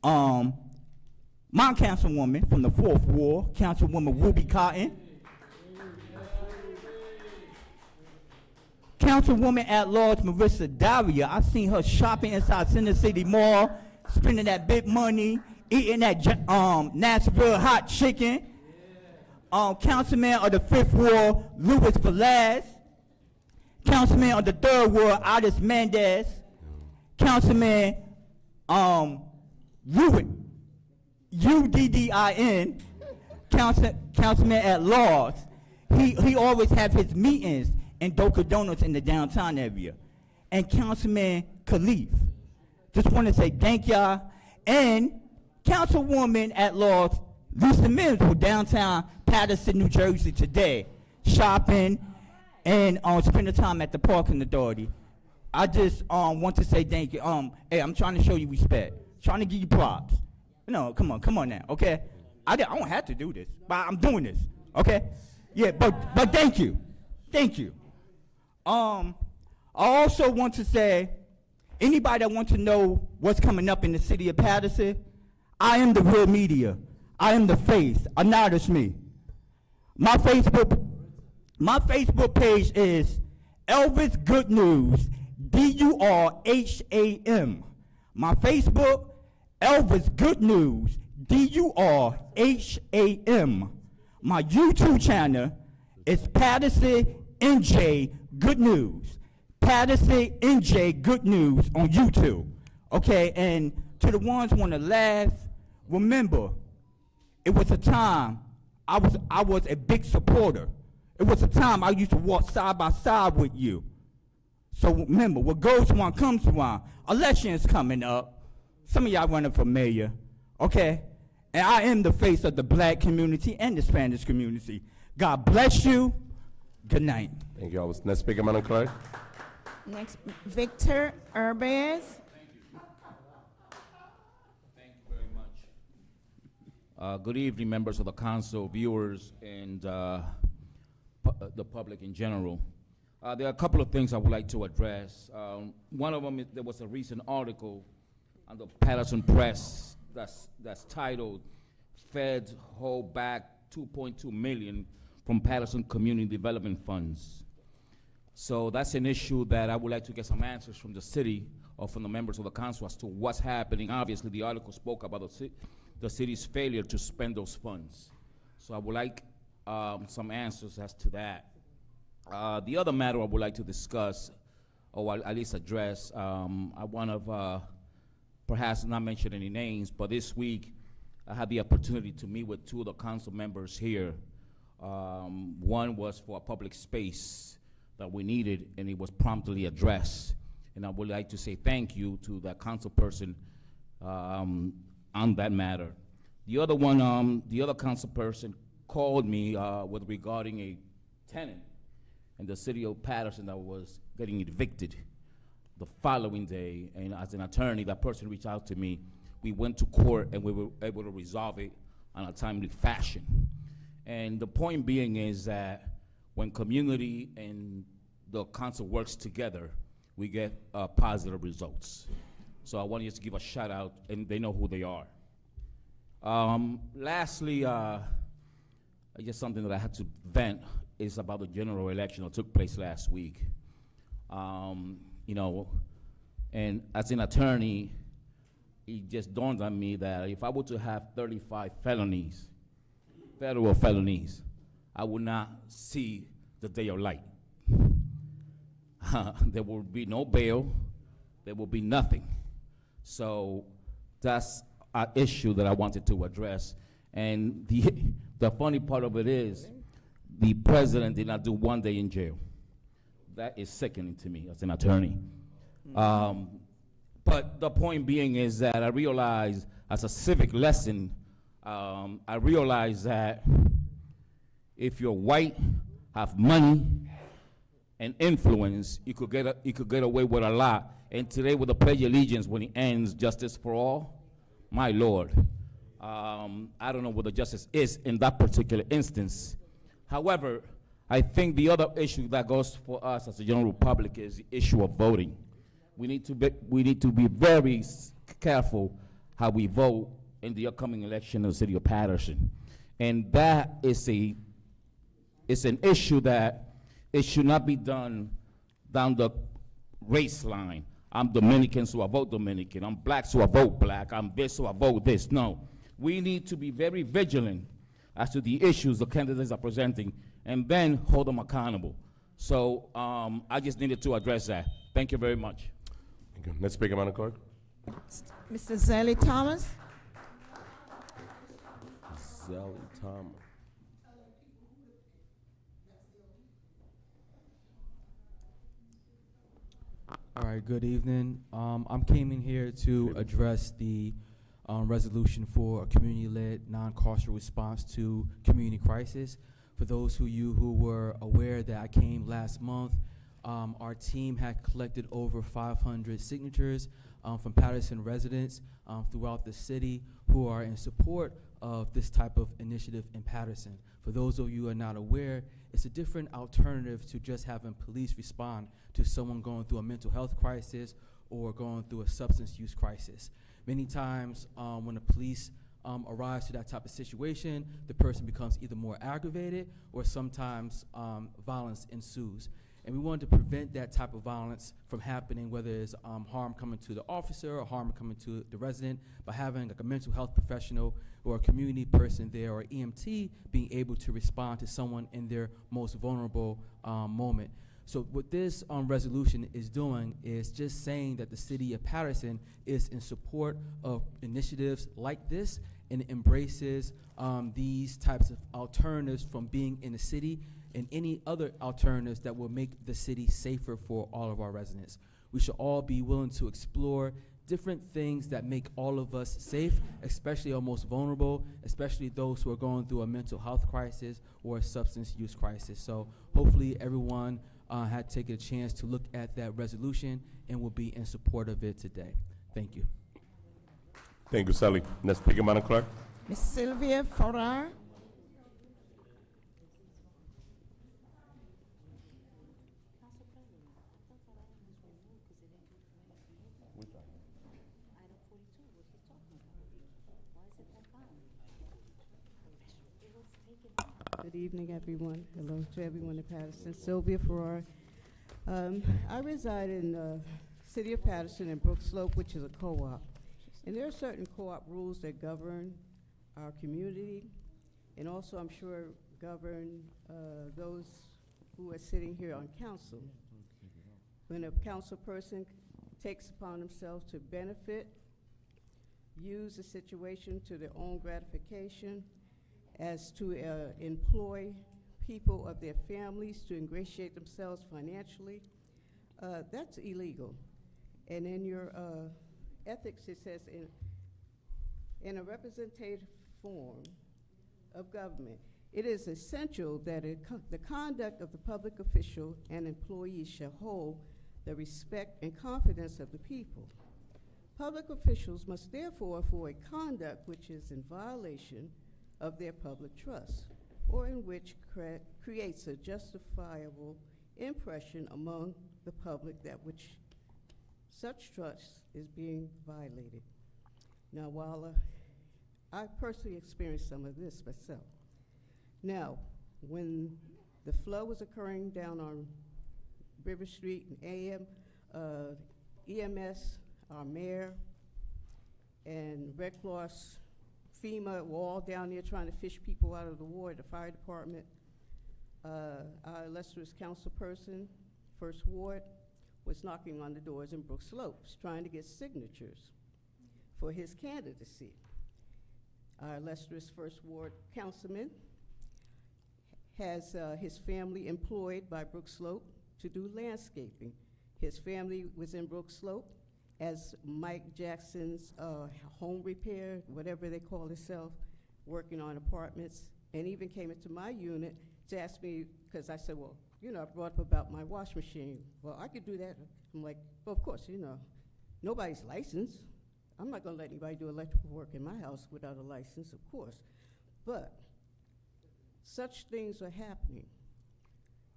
My councilwoman from the 4th Ward, Councilwoman Ruby Cotton. Councilwoman at large Marissa Daria, I seen her shopping inside Center City Mall, spending that big money, eating that Nashville hot chicken. Councilman of the 5th Ward, Louis Velez. Councilman of the 3rd Ward, Aldis Mendez. Councilman UDDIN, Councilman at large. He always have his meetings in Doka Donuts in the downtown area. And Councilman Khalif. Just want to say thank y'all. And Councilwoman at large, Lisa Mims, was downtown Paterson, New Jersey today, shopping and spending time at the Parking Authority. I just want to say thank you. Hey, I'm trying to show you respect, trying to give you props. No, come on now, okay? I don't have to do this, but I'm doing this, okay? Yeah, but thank you. I also want to say, anybody that wants to know what's coming up in the city of Paterson, I am the real media. I am the face. Acknowledge me. My Facebook page is Elvis Good News, DURHAM. My Facebook, Elvis Good News, DURHAM. My YouTube channel is Paterson NJ Good News. Paterson NJ Good News on YouTube. Okay, and to the ones who want to laugh, remember, it was a time I was a big supporter. It was a time I used to walk side by side with you. So remember, what goes around comes around. Election is coming up. Some of y'all running for mayor, okay? And I am the face of the black community and the Spanish community. God bless you. Good night. Thank you, Elvis. Next speaker, Madam Clerk. Next, Victor Urbez. Good evening, members of the council, viewers, and the public in general. There are a couple of things I would like to address. One of them is there was a recent article on the Paterson Press that's titled, "Feds Hold Back $2.2 million from Paterson Community Development Funds." So that's an issue that I would like to get some answers from the city or from the members of the council as to what's happening. Obviously, the article spoke about the city's failure to spend those funds. So I would like some answers as to that. The other matter I would like to discuss, or at least address, I want to perhaps not mention any names, but this week I had the opportunity to meet with two of the council members here. One was for a public space that we needed, and it was promptly addressed. And I would like to say thank you to that council person on that matter. The other one, the other council person called me with regarding a tenant in the city of Paterson that was getting evicted the following day. And as an attorney, that person reached out to me. We went to court and we were able to resolve it on a timely fashion. And the point being is that when community and the council works together, we get positive results. So I want you to give a shout out, and they know who they are. Lastly, just something that I had to vent is about the general election that took place last week. You know, and as an attorney, it just dawned on me that if I were to have 35 felonies, federal felonies, I would not see the day of light. There will be no bail, there will be nothing. So that's an issue that I wanted to address. And the funny part of it is, the president did not do 1 day in jail. That is sickening to me as an attorney. But the point being is that I realize, as a civic lesson, I realize that if you're white, have money and influence, you could get away with a lot. And today, with the Pledge of Allegiance, when it ends, justice for all, my Lord, I don't know what the justice is in that particular instance. However, I think the other issue that goes for us as a general public is the issue of voting. We need to be very careful how we vote in the upcoming election in the city of Paterson. And that is an issue that it should not be done down the race line. I'm Dominican, so I vote Dominican. I'm black, so I vote black. I'm this, so I vote this. No. We need to be very vigilant as to the issues the candidates are presenting and then hold them accountable. So I just needed to address that. Thank you very much. Thank you. Next speaker, Madam Clerk. Mr. Zelly Thomas. Zelly Thomas. All right, good evening. I'm came in here to address the resolution for a community-led non-carceral response to community crisis. For those of you who were aware that I came last month, our team had collected over 500 signatures from Paterson residents throughout the city who are in support of this type of initiative in Paterson. For those of you who are not aware, it's a different alternative to just having police respond to someone going through a mental health crisis or going through a substance use crisis. Many times when the police arrives to that type of situation, the person becomes either more aggravated or sometimes violence ensues. And we wanted to prevent that type of violence from happening, whether it's harm coming to the officer or harm coming to the resident, by having like a mental health professional or a community person there or EMT being able to respond to someone in their most vulnerable moment. So what this resolution is doing is just saying that the city of Paterson is in support of initiatives like this and embraces these types of alternatives from being in the city and any other alternatives that will make the city safer for all of our residents. We should all be willing to explore different things that make all of us safe, especially our most vulnerable, especially those who are going through a mental health crisis or a substance use crisis. So hopefully everyone had taken a chance to look at that resolution and will be in support of it today. Thank you. Thank you, Sally. Next speaker, Madam Clerk. Ms. Sylvia Farrar. Good evening, everyone. Hello to everyone in Paterson. Sylvia Farrar. I reside in the city of Paterson in Brook Slope, which is a co-op. And there are certain co-op rules that govern our community and also, I'm sure, govern those who are sitting here on council. When a council person takes upon themselves to benefit, use the situation to their own gratification, as to employ people of their families to ingratiate themselves financially, that's illegal. And in your ethics, it says in a representative form of government, it is essential that the conduct of the public official and employees shall hold the respect and confidence of the people. Public officials must therefore avoid conduct which is in violation of their public trust, or in which creates a justifiable impression among the public that which such trust is being violated. Now, while I personally experienced some of this myself. Now, when the flow was occurring down on River Street and EMS, our mayor, and Red Cross, FEMA were all down there trying to fish people out of the water, the fire department. Our illustrious councilperson, First Ward, was knocking on the doors in Brook Slopes, trying to get signatures for his candidacy. Our illustrious First Ward councilman has his family employed by Brook Slope to do landscaping. His family was in Brook Slope as Mike Jackson's home repair, whatever they call itself, working on apartments, and even came into my unit to ask me, because I said, well, you know, I brought up about my wash machine. Well, I could do that. I'm like, well, of course, you know, nobody's licensed. I'm not gonna let anybody do electrical work in my house without a license, of course. But such things are happening.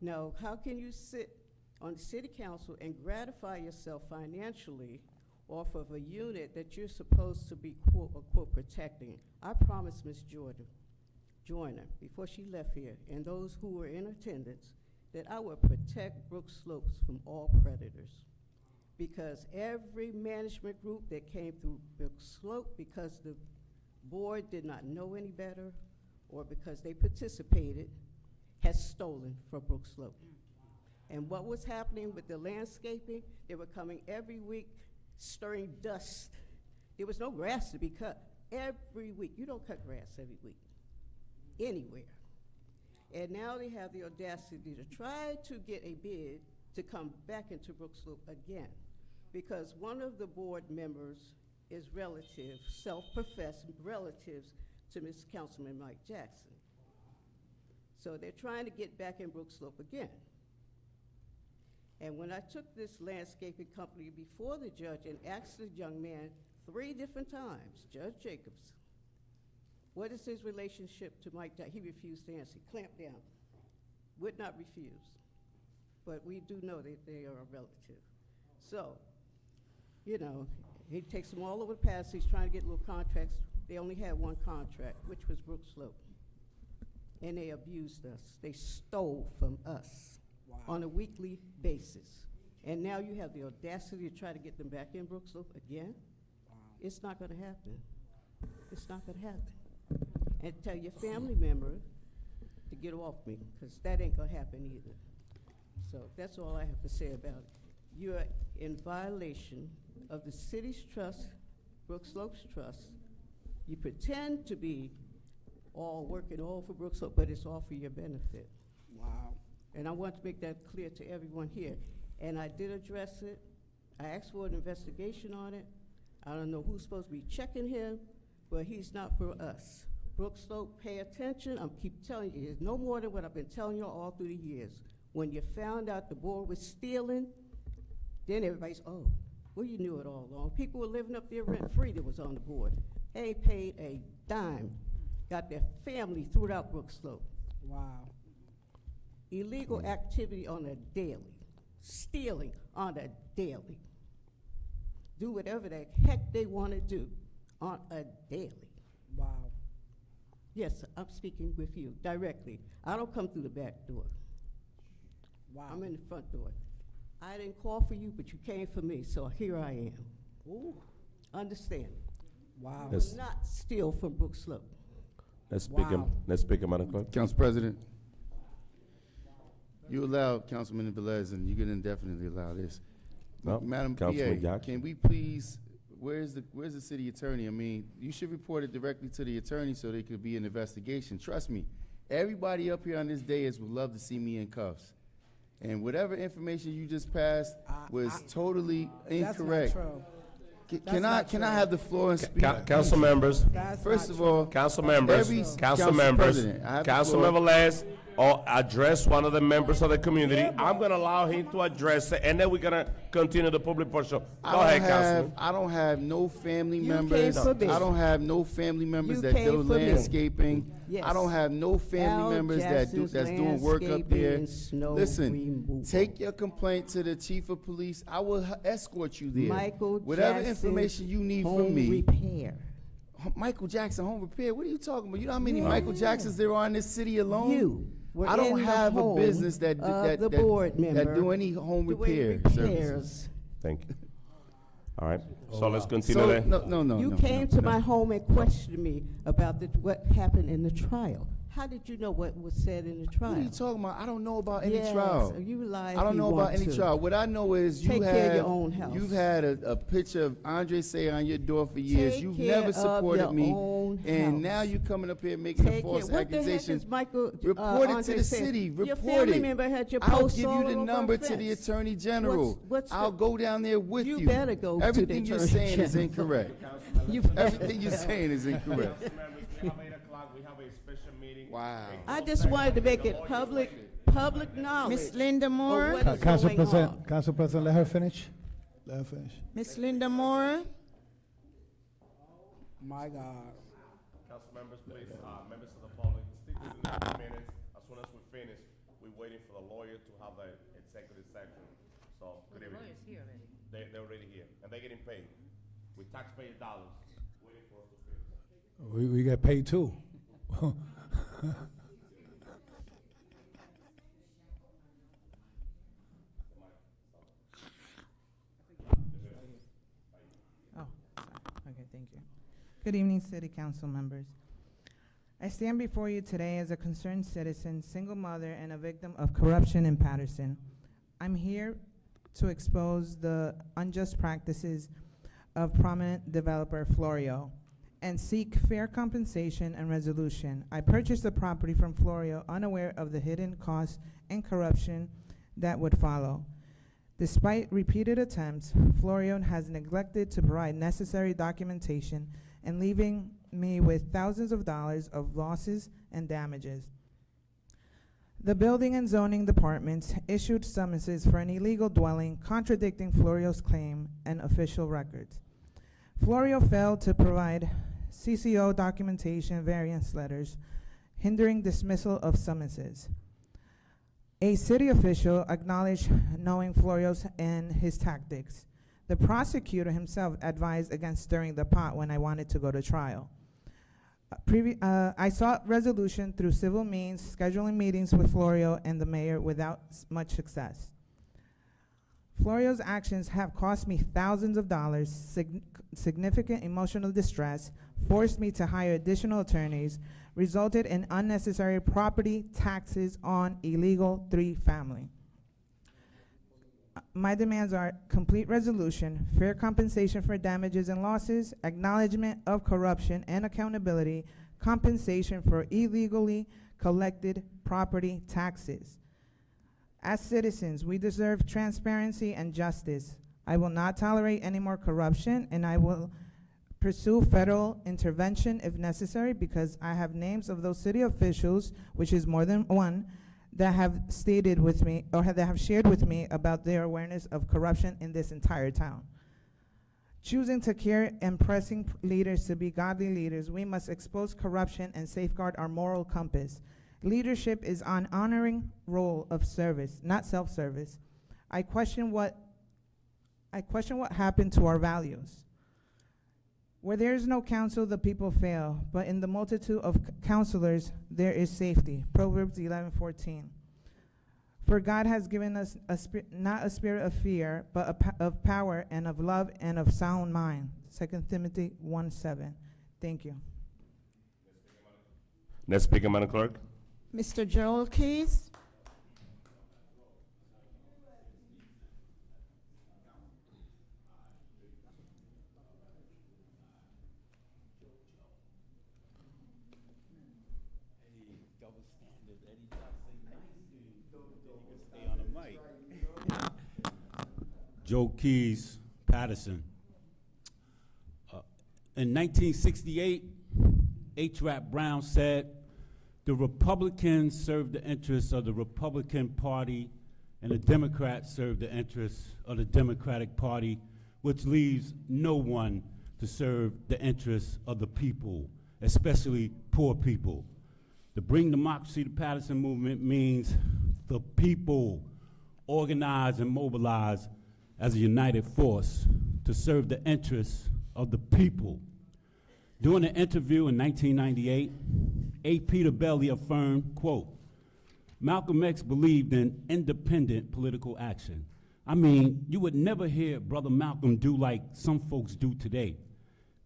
Now, how can you sit on the city council and gratify yourself financially off of a unit that you're supposed to be quote unquote protecting? I promised Ms. Joyner, before she left here, and those who were in attendance, that I would protect Brook Slopes from all predators. Because every management group that came through Brook Slope, because the board did not know any better, or because they participated, has stolen from Brook Slope. And what was happening with the landscaping, they were coming every week, stirring dust. There was no grass to be cut every week. You don't cut grass every week, anywhere. And now they have the audacity to try to get a bid to come back into Brook Slope again, because one of the board members is relative, self-professed relatives to Mr. Councilman Mike Jackson. So they're trying to get back in Brook Slope again. And when I took this landscaping company before the judge and asked the young man 3 different times, Judge Jacobs, what is his relationship to Mike Jackson? He refused to answer, clamped down, would not refuse. But we do know that they are a relative. So, you know, he takes them all over the pass. He's trying to get little contracts. They only had one contract, which was Brook Slope. And they abused us. They stole from us on a weekly basis. And now you have the audacity to try to get them back in Brook Slope again? It's not gonna happen. It's not gonna happen. And tell your family member to get off me, because that ain't gonna happen either. So that's all I have to say about it. You're in violation of the city's trust, Brook Slope's trust. You pretend to be all working all for Brook Slope, but it's all for your benefit. Wow. And I want to make that clear to everyone here. And I did address it. I asked for an investigation on it. I don't know who's supposed to be checking him, but he's not for us. Brook Slope, pay attention. I keep telling you, it's no more than what I've been telling you all through the years. When you found out the board was stealing, then everybody's, oh, well, you knew it all along. People were living up there rent-free that was on the board. They paid a dime, got their family throughout Brook Slope. Wow. Illegal activity on a daily, stealing on a daily. Do whatever the heck they want to do on a daily. Wow. Yes, I'm speaking with you directly. I don't come through the back door. Wow. I'm in the front door. I didn't call for you, but you came for me, so here I am. Ooh. Understand? Wow. I will not steal from Brook Slope. Let's speak him. Let's speak him, Madam Clerk. Council President, you allow Councilman Velez, and you can indefinitely allow this. No, Madam Councilman PA, Jackson. can we please, where's the city attorney? I mean, you should report it directly to the attorney so there could be an investigation. Trust me, everybody up here on this dais would love to see me in cuffs. And whatever information you just passed was totally incorrect. That's not true. Can I have the floor and speak? Council members, First of all, council members, every council members, president, I have the council floor. member Les, or address one of the members of the community. I'm gonna allow him to address it, and then we're gonna continue the public portion. Go ahead, Councilman. I don't have no family You members. came for me. I don't have no family members You that came do for me. landscaping. Yes. I don't have no family Al members that's doing work up Landscaping there. and snow Listen, removal. take your complaint to the chief of police. I will escort you there. Michael Whatever Jackson's information you need home from me. repair. Michael Jackson home repair. What are you talking about? You know how many Michael Jacksons there are in this city alone? You were I don't in the have a home business that of the board that member do any home doing repair repairs. services. Thank you. All right, Oh, so let's continue then. No. You came to my home and questioned me about what happened in the trial. How did you know what was said in the trial? What are you talking about? I don't know about any Yes, trial. you lie if I don't you know about want any to. trial. What I know is Take care of your own house. You've had a picture of Andre Say on your door for years. Take You've care never of supported your me, own and house. now you're coming up here making a Take false care. What the heck accusation. is Michael? Report it to Andre the saying? city. Your Report family it. member had your I'll post give all you the over number our to the fence. Attorney General. I'll go down there with you. You better go to the Everything you're Attorney saying is General. incorrect. You better Everything you're saying is incorrect. We have 8 o'clock, we have a special meeting. Wow. I just wanted to make it public knowledge. Miss Linda Moore? of what is Council going on. President, Council President, let her finish. Let her finish. Miss Linda Moore? My God. Council members, please, members of the public, stick to the next minutes. As soon as we finish, we're waiting for the lawyer to have the executive section. So, good evening. lawyer's here already. They're already here, and they're getting paid with taxpayer dollars, waiting for us to finish. We get paid too. Oh, okay, thank you. Good evening, City Council members. I stand before you today as a concerned citizen, single mother, and a victim of corruption in Paterson. I'm here to expose the unjust practices of prominent developer Florio and seek fair compensation and resolution. I purchased the property from Florio unaware of the hidden costs and corruption that would follow. Despite repeated attempts, Florio has neglected to provide necessary documentation and leaving me with thousands of dollars of losses and damages. The Building and Zoning Department issued summonses for an illegal dwelling contradicting Florio's claim and official records. Florio failed to provide CCO documentation variance letters, hindering dismissal of summonses. A city official acknowledged knowing Florio's and his tactics. The prosecutor himself advised against stirring the pot when I wanted to go to trial. I sought resolution through civil means, scheduling meetings with Florio and the mayor without much success. Florio's actions have cost me thousands of dollars, significant emotional distress, forced me to hire additional attorneys, resulted in unnecessary property taxes on illegal 3-family. My demands are complete resolution, fair compensation for damages and losses, acknowledgement of corruption and accountability, compensation for illegally collected property taxes. As citizens, we deserve transparency and justice. I will not tolerate any more corruption, and I will pursue federal intervention if necessary, because I have names of those city officials, which is more than one, that have stated with me, or that have shared with me about their awareness of corruption in this entire town. Choosing to care and pressing leaders to be godly leaders, we must expose corruption and safeguard our moral compass. Leadership is an honoring role of service, not self-service. I question what happened to our values. Where there is no counsel, the people fail, but in the multitude of counselors, there is safety. Proverbs 11:14. For God has given us not a spirit of fear, but of power and of love and of sound mind. 2 Timothy 1:7. Thank you. Next speaker, Madam Clerk. Mr. Joel Keys? Joe Keys, Paterson. In 1968, H. Rap Brown said, "The Republicans serve the interests of the Republican Party, and the Democrats serve the interests of the Democratic Party, which leaves no one to serve the interests of the people, especially poor people." The Bring Democracy to Paterson movement means the people organize and mobilize as a united force to serve the interests of the people. During an interview in 1998, A. Peter Belly affirmed, quote, "Malcolm X believed in independent political action. I mean, you would never hear Brother Malcolm do like some folks do today.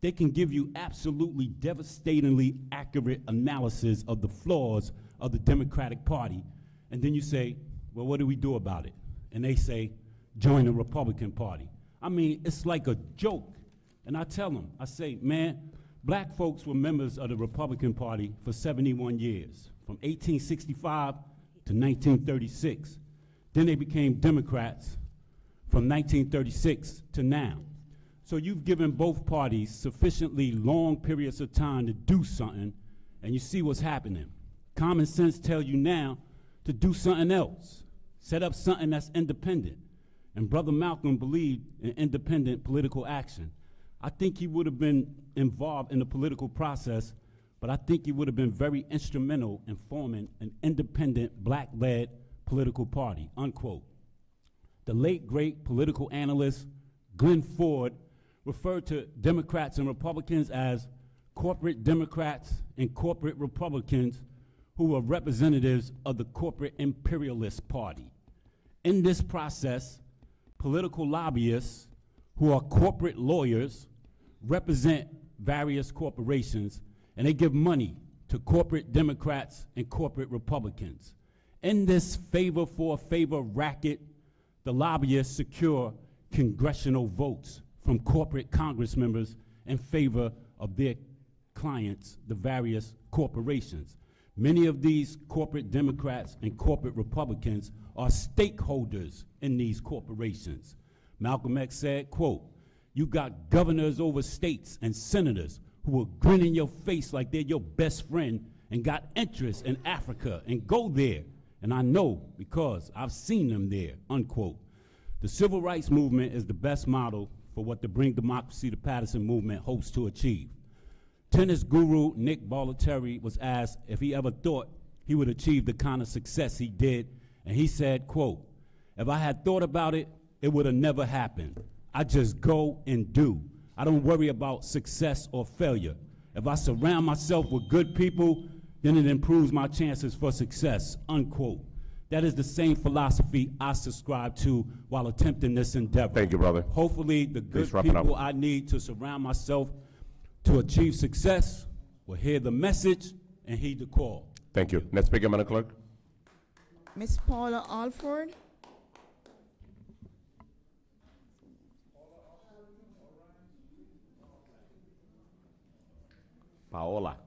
They can give you absolutely devastatingly accurate analysis of the flaws of the Democratic Party, and then you say, well, what do we do about it? And they say, join the Republican Party. I mean, it's like a joke. And I tell them, I say, man, black folks were members of the Republican Party for 71 years, from 1865 to 1936. Then they became Democrats from 1936 to now. So you've given both parties sufficiently long periods of time to do something, and you see what's happening. Common sense tells you now to do something else, set up something that's independent. And Brother Malcolm believed in independent political action. I think he would have been involved in the political process, but I think he would have been very instrumental in forming an independent black-led political party, unquote. The late, great political analyst Glenn Ford referred to Democrats and Republicans as corporate Democrats and corporate Republicans who were representatives of the corporate imperialist party. In this process, political lobbyists who are corporate lawyers represent various corporations, and they give money to corporate Democrats and corporate Republicans. In this favor for favor racket, the lobbyists secure congressional votes from corporate Congress members in favor of their clients, the various corporations. Many of these corporate Democrats and corporate Republicans are stakeholders in these corporations. Malcolm X said, quote, "You got governors over states and senators who will grin in your face like they're your best friend and got interest in Africa and go there. And I know because I've seen them there," unquote. The civil rights movement is the best model for what the Bring Democracy to Paterson movement hopes to achieve. Tennis guru Nick Bollettieri was asked if he ever thought he would achieve the kind of success he did, and he said, quote, "If I had thought about it, it would have never happened. I just go and do. I don't worry about success or failure. If I surround myself with good people, then it improves my chances for success," unquote. That is the same philosophy I subscribe to while attempting this endeavor. Thank you, brother. Hopefully, the good Please wrap it up. people I need to surround myself to achieve success will hear the message and heed the call. Thank you. Next speaker, Madam Clerk. Miss Paula Alford. Paola.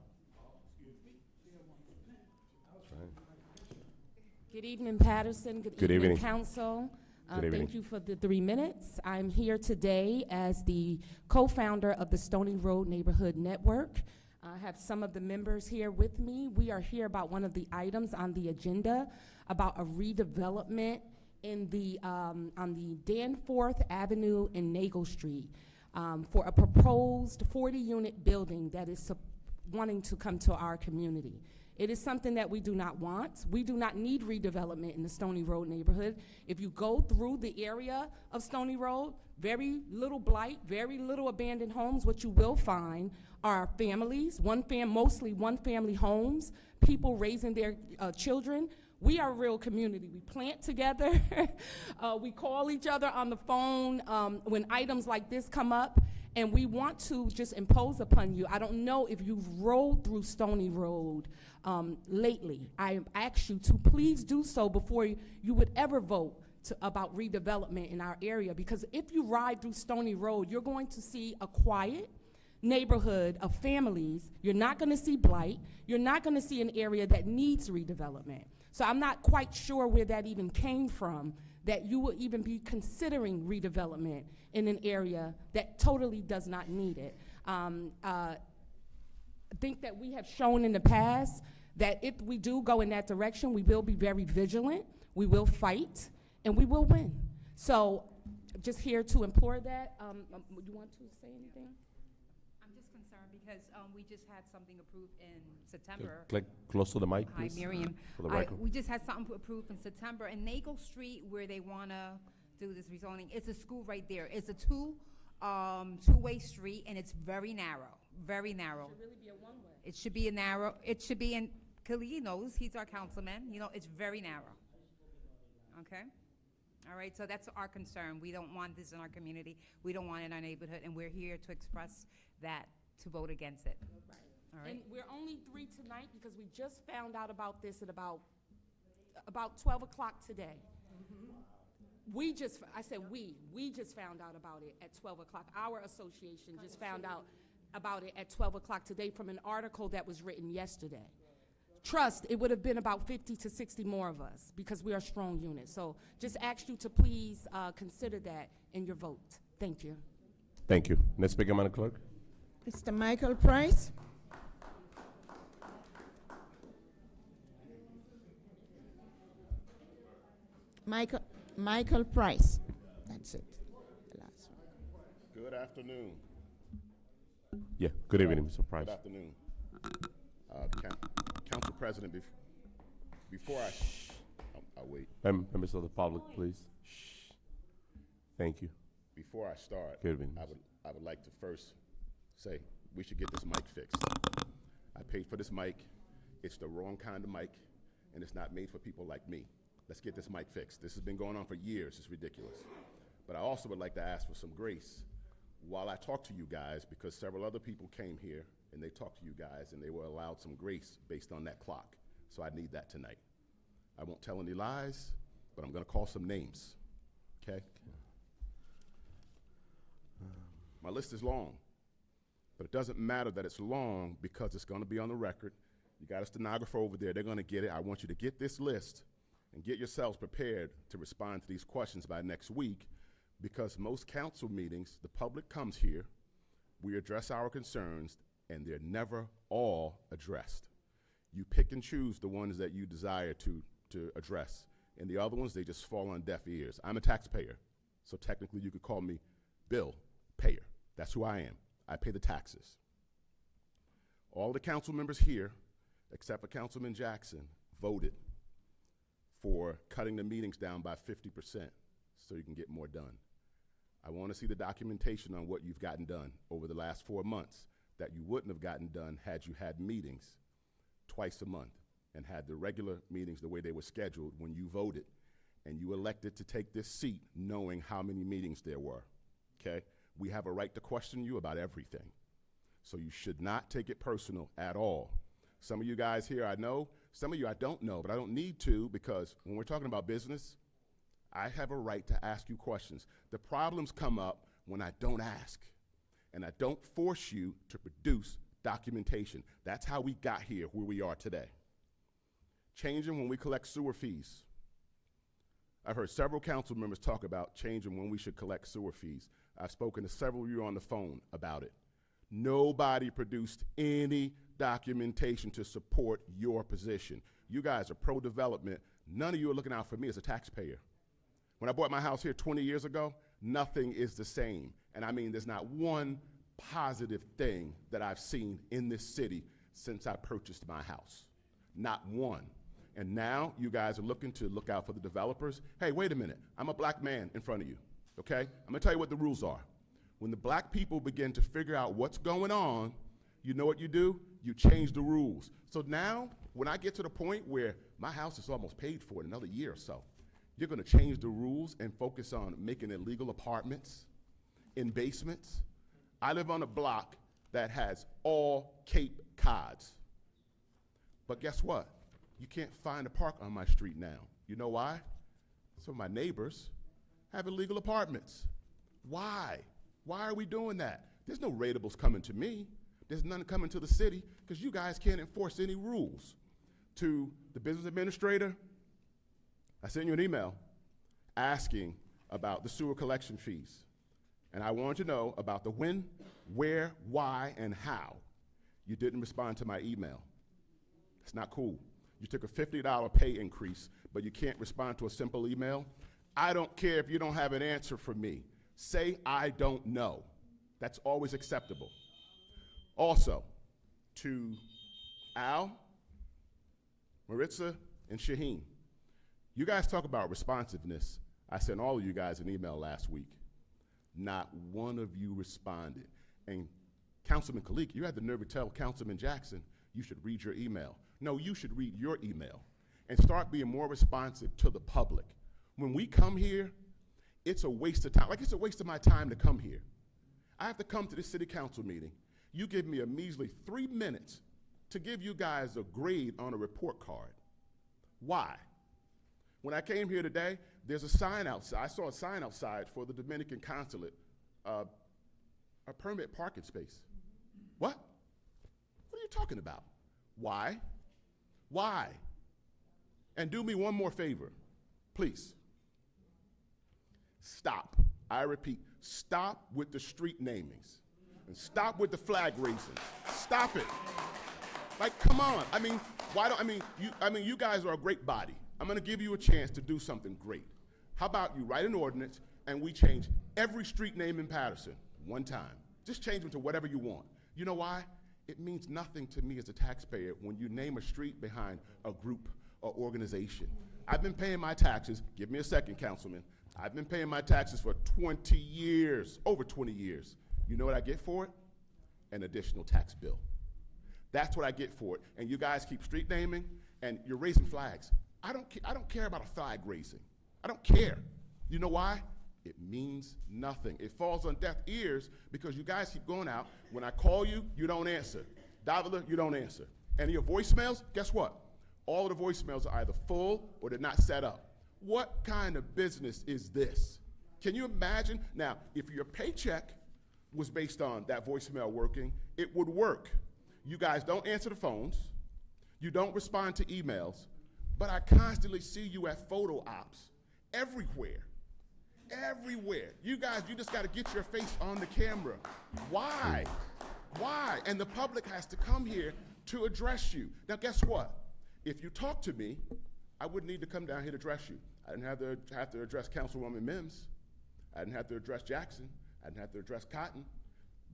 Good evening, Paterson. Good evening. Council. Good evening. Thank you for the 3 minutes. I'm here today as the co-founder of the Stony Road Neighborhood Network. I have some of the members here with me. We are here about one of the items on the agenda about a redevelopment in the on the Danforth Avenue and Nagle Street for a proposed 40-unit building that is wanting to come to our community. It is something that we do not want. We do not need redevelopment in the Stony Road neighborhood. If you go through the area of Stony Road, very little blight, very little abandoned homes. What you will find are families, mostly one-family homes, people raising their children. We are a real community. We plant together. We call each other on the phone when items like this come up, and we want to just impose upon you. I don't know if you've rolled through Stony Road lately. I ask you to please do so before you would ever vote about redevelopment in our area, because if you ride through Stony Road, you're going to see a quiet neighborhood of families. You're not going to see blight. You're not going to see an area that needs redevelopment. So I'm not quite sure where that even came from, that you will even be considering redevelopment in an area that totally does not need it. think that we have shown in the past that if we do go in that direction, we will be very vigilant, we will fight, and we will win. So just here to implore that. You want to say anything? I'm just concerned because we just had something approved in September. Click close to the mic, Hi, please. Miriam. For the record. We just had something approved in September, and Nagel Street, where they want to do this rezoning, it's a school right there. It's a two-way street, and it's very narrow, very narrow. It should really be a one-way. It should be a narrow, it should be in, Khalid knows, he's our councilman, it's very narrow. Okay? All right, so that's our concern. We don't want this in our community. We don't want it in our neighborhood, and we're here to express that, to vote against it. All right? And we're only 3 tonight because we just found out about this at about 12 o'clock today. We just found out about it at 12 o'clock. Our association just found out about it at 12 o'clock today from an article that was written yesterday. Trust, it would have been about 50 to 60 more of us because we are a strong unit. So just ask you to please consider that in your vote. Thank you. Thank you. Next speaker, Madam Clerk. Mr. Michael Price. Michael Price. That's it. The last one. Good afternoon. Yeah, good evening, Mr. Price. Good afternoon. Council President, before I'll wait. Members of the public, please. Thank you. Before I start, Good evening. I would like to first say we should get this mic fixed. I paid for this mic. It's the wrong kind of mic, and it's not made for people like me. Let's get this mic fixed. This has been going on for years. It's ridiculous. But I also would like to ask for some grace while I talk to you guys, because several other people came here and they talked to you guys and they were allowed some grace based on that clock. So I need that tonight. I won't tell any lies, but I'm going to call some names, okay? My list is long, but it doesn't matter that it's long because it's going to be on the record. You got a stenographer over there. They're going to get it. I want you to get this list and get yourselves prepared to respond to these questions by next week, because most council meetings, the public comes here, we address our concerns, and they're never all addressed. You pick and choose the ones that you desire to address, and the other ones, they just fall on deaf ears. I'm a taxpayer, so technically you could call me bill payer. That's who I am. I pay the taxes. All the council members here, except for Councilman Jackson, voted for cutting the meetings down by 50% so you can get more done. I want to see the documentation on what you've gotten done over the last 4 months that you wouldn't have gotten done had you had meetings twice a month and had the regular meetings the way they were scheduled when you voted and you elected to take this seat knowing how many meetings there were, okay? We have a right to question you about everything. So you should not take it personal at all. Some of you guys here I know, some of you I don't know, but I don't need to, because when we're talking about business, I have a right to ask you questions. The problems come up when I don't ask, and I don't force you to produce documentation. That's how we got here where we are today. Changing when we collect sewer fees. I've heard several council members talk about changing when we should collect sewer fees. I've spoken to several of you on the phone about it. Nobody produced any documentation to support your position. You guys are pro-development. None of you are looking out for me as a taxpayer. When I bought my house here 20 years ago, nothing is the same. And I mean, there's not one positive thing that I've seen in this city since I purchased my house. Not one. And now you guys are looking to look out for the developers. Hey, wait a minute. I'm a black man in front of you, okay? I'm gonna tell you what the rules are. When the black people begin to figure out what's going on, you know what you do? You change the rules. So now, when I get to the point where my house is almost paid for in another year or so, you're gonna change the rules and focus on making illegal apartments in basements. I live on a block that has all Cape Cods. But guess what? You can't find a park on my street now. You know why? Some of my neighbors have illegal apartments. Why? Why are we doing that? There's no ratables coming to me. There's none coming to the city because you guys can't enforce any rules. To the business administrator, I sent you an email asking about the sewer collection fees. And I want you to know about the when, where, why, and how you didn't respond to my email. It's not cool. You took a $50 pay increase, but you can't respond to a simple email. I don't care if you don't have an answer for me. Say, I don't know. That's always acceptable. Also, to Al, Maritza, and Shaheen, you guys talk about responsiveness. I sent all of you guys an email last week. Not one of you responded. And Councilman Kalik, you had the nerve to tell Councilman Jackson you should read your email. No, you should read your email and start being more responsive to the public. When we come here, it's a waste of time. Like, it's a waste of my time to come here. I have to come to this city council meeting. You give me a measly 3 minutes to give you guys a grade on a report card. Why? When I came here today, there's a sign outside. I saw a sign outside for the Dominican consulate, a permit parking space. What? What are you talking about? Why? Why? And do me one more favor, please. Stop. I repeat, stop with the street namings and stop with the flag raising. Stop it. Like, come on. I mean, you guys are a great body. I'm going to give you a chance to do something great. How about you write an ordinance and we change every street name in Paterson one time? Just change them to whatever you want. You know why? It means nothing to me as a taxpayer when you name a street behind a group or organization. I've been paying my taxes. Give me a second, Councilman. I've been paying my taxes for 20 years, over 20 years. You know what I get for it? An additional tax bill. That's what I get for it. And you guys keep street naming and you're raising flags. I don't care about a flag raising. I don't care. You know why? It means nothing. It falls on deaf ears because you guys keep going out. When I call you, you don't answer. Davila, you don't answer. And your voicemails, guess what? All of the voicemails are either full or they're not set up. What kind of business is this? Can you imagine? Now, if your paycheck was based on that voicemail working, it would work. You guys don't answer the phones. You don't respond to emails. But I constantly see you at photo ops everywhere. Everywhere. You guys, you just got to get your face on the camera. Why? Why? And the public has to come here to address you. Now, guess what? If you talk to me, I wouldn't need to come down here to address you. I didn't have to address Councilwoman Mims. I didn't have to address Jackson. I didn't have to address Cotton.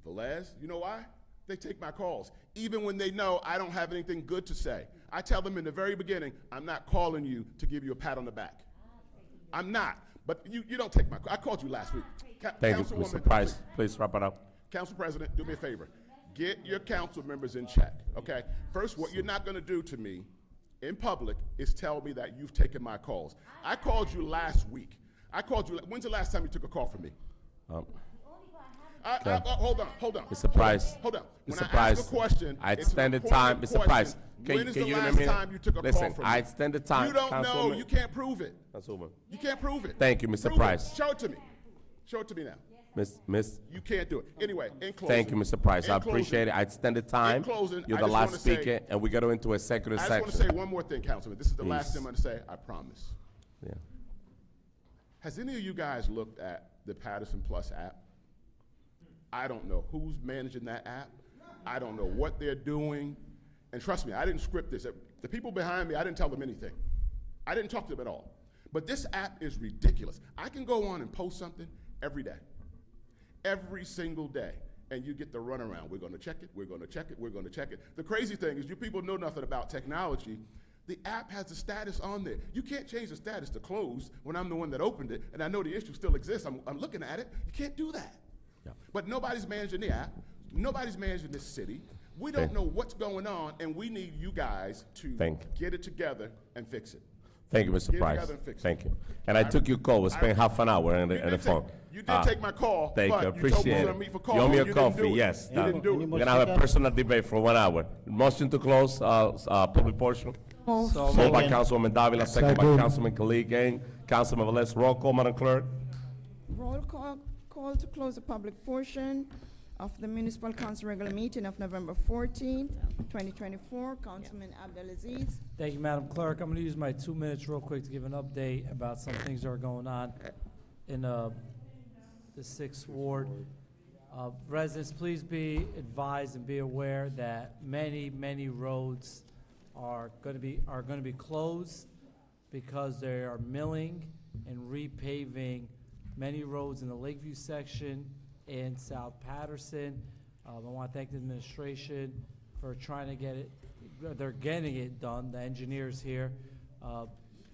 Velez, you know why? They take my calls, even when they know I don't have anything good to say. I tell them in the very beginning, I'm not calling you to give you a pat on the back. I'm not, but you don't take my call. I called you last week. Thank you, Mr. Price. Please wrap it up. Council President, do me a favor. Get your council members in check, okay? First, what you're not gonna do to me in public is tell me that you've taken my calls. I called you last week. When's the last time you took a call from me? Hold on. Mr. Price. Hold on. Mr. Price, I extended time. Mr. Price, When is the you last time you took a call Listen, from me? I extended time. You don't know. Councilwoman. You can't prove it. Councilwoman. You can't prove it. Thank you, Mr. Prove Price. it. Show it to me. Show it to me now. Miss. You can't do it. Anyway, in closing. Thank you, Mr. Price. in I appreciate it. I extended time. In closing, You're I the just last wanna say- speaker, and we got to into executive I just section. want to say one more thing, Councilman. This is the last Please. thing I'm going to say. I promise. Yeah. Has any of you guys looked at the Paterson Plus app? I don't know who's managing that app. I don't know what they're doing. And trust me, I didn't script this. The people behind me, I didn't tell them anything. I didn't talk to them at all. But this app is ridiculous. I can go on and post something every day. Every single day. And you get the runaround. We're going to check it. We're going to check it. We're going to check it. The crazy thing is you people know nothing about technology. The app has the status on there. You can't change the status to closed when I'm the one that opened it and I know the issue still exists. I'm looking at it. You can't do that. Yeah. But nobody's managing the app. Nobody's managing this city. We don't know what's going on, and we need you guys to get it together and fix it. Thank you, Mr. Get it Price. together and fix it. Thank you. And I took your call. We spent half an hour on the phone. You did take my call, Thank but you. you told me Appreciate we were it. gonna meet for You owe me coffee. a You didn't coffee. do it. Yes. You didn't do it. We're gonna have a personal debate for 1 hour. Motion to close public portion. Moved by Councilwoman Davila, second by Councilman Kalik and Councilman Velez. Roll call, Madam Clerk. Roll call to close the public portion of the Municipal Council regular meeting of November 14th, 2024. Councilman Abdelaziz. Thank you, Madam Clerk. I'm going to use my 2 minutes real quick to give an update about some things that are going on in the 6th Ward. Residents, please be advised and be aware that many roads are going to be closed because they are milling and repaving many roads in the Lakeview section and South Paterson. I want to thank the administration for trying to get it. They're getting it done, the engineers here,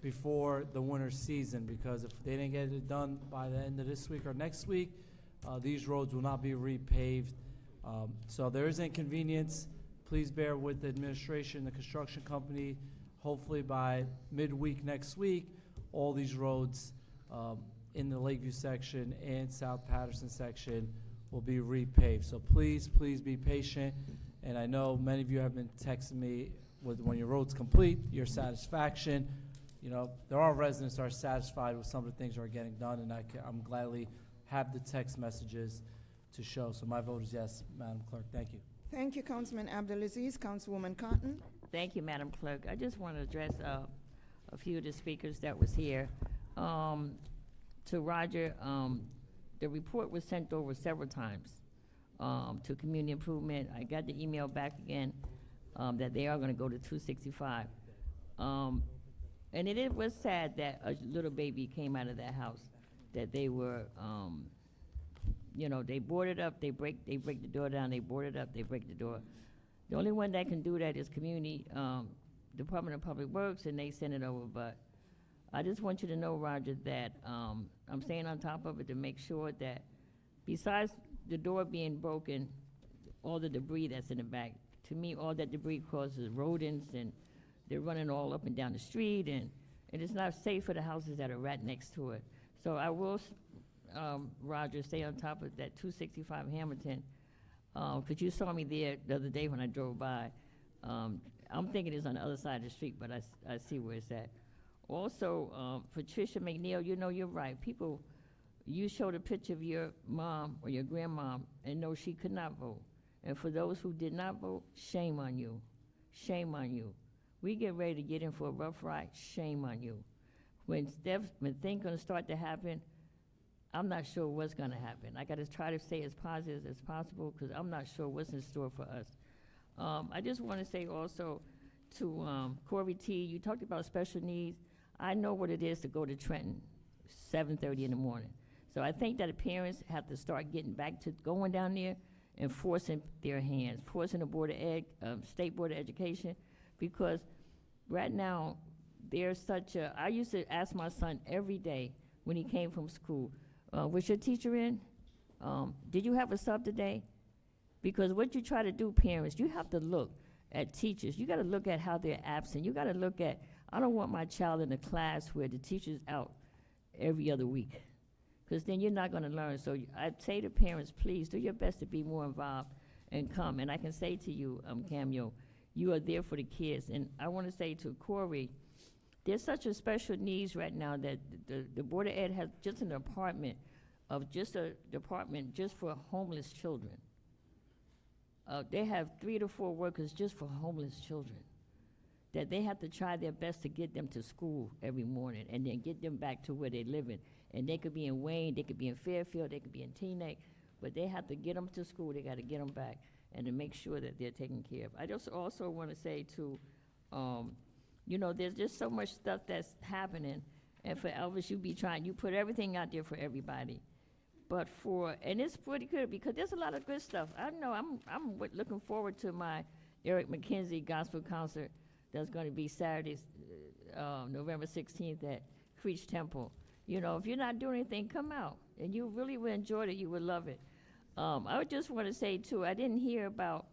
before the winter season, because if they didn't get it done by the end of this week or next week, these roads will not be repaved. So there is inconvenience. Please bear with the administration, the construction company. Hopefully by midweek next week, all these roads in the Lakeview section and South Paterson section will be repaved. So please be patient. And I know many of you have been texting me with when your road's complete, your satisfaction. You know, there are residents that are satisfied with some of the things that are getting done, and I'm gladly have the text messages to show. So my vote is yes, Madam Clerk. Thank you. Thank you, Councilman Abdulaziz. Councilwoman Cotton. Thank you, Madam Clerk. I just want to address a few of the speakers that was here. To Roger, the report was sent over several times to Community Improvement. I got the email back again that they are going to go to 265. And it was sad that a little baby came out of that house, that they were, you know, they boarded up, they break the door down, they board it up, they break the door. The only one that can do that is Community Department of Public Works, and they send it over. But I just want you to know, Roger, that I'm staying on top of it to make sure that besides the door being broken, all the debris that's in the back, to me, all that debris causes rodents, and they're running all up and down the street, and it's not safe for the houses that are right next to it. So I will, Roger, stay on top of that 265 Hamilton, because you saw me there the other day when I drove by. I'm thinking it's on the other side of the street, but I see where it's at. Also, Patricia McNeil, you know, you're right. People, you showed a picture of your mom or your grandmom, and no, she could not vote. And for those who did not vote, shame on you. Shame on you. We get ready to get in for a rough ride, shame on you. When things gonna start to happen, I'm not sure what's gonna happen. I gotta try to stay as positive as possible, because I'm not sure what's in store for us. I just wanna say also to Corey T, you talked about special needs. I know what it is to go to Trenton, 7:30 in the morning. So I think that the parents have to start getting back to going down there and forcing their hands, forcing the Board of Ed, State Board of Education, because right now, there's such a, I used to ask my son every day when he came from school, was your teacher in? Did you have a sub today? Because what you try to do, parents, you have to look at teachers. You gotta look at how they're absent. You gotta look at, I don't want my child in a class where the teacher's out every other week, because then you're not gonna learn. So I'd say to parents, please do your best to be more involved and come. And I can say to you, Cameo, you are there for the kids. And I wanna say to Corey, there's such a special needs right now that the Board of Ed has just an department just for homeless children. They have 3 to 4 workers just for homeless children, that they have to try their best to get them to school every morning and then get them back to where they live in. And they could be in Wayne, they could be in Fairfield, they could be in Teaneck, but they have to get them to school, they gotta get them back and to make sure that they're taken care of. I just also wanna say to, you know, there's just so much stuff that's happening, and for Elvis, you put everything out there for everybody. But and it's pretty good, because there's a lot of good stuff. I know, I'm looking forward to my Eric McKenzie gospel concert that's gonna be Saturday, November 16th at Creech Temple. You know, if you're not doing anything, come out, and you really will enjoy it, you will love it. I would just wanna say too, I didn't hear about,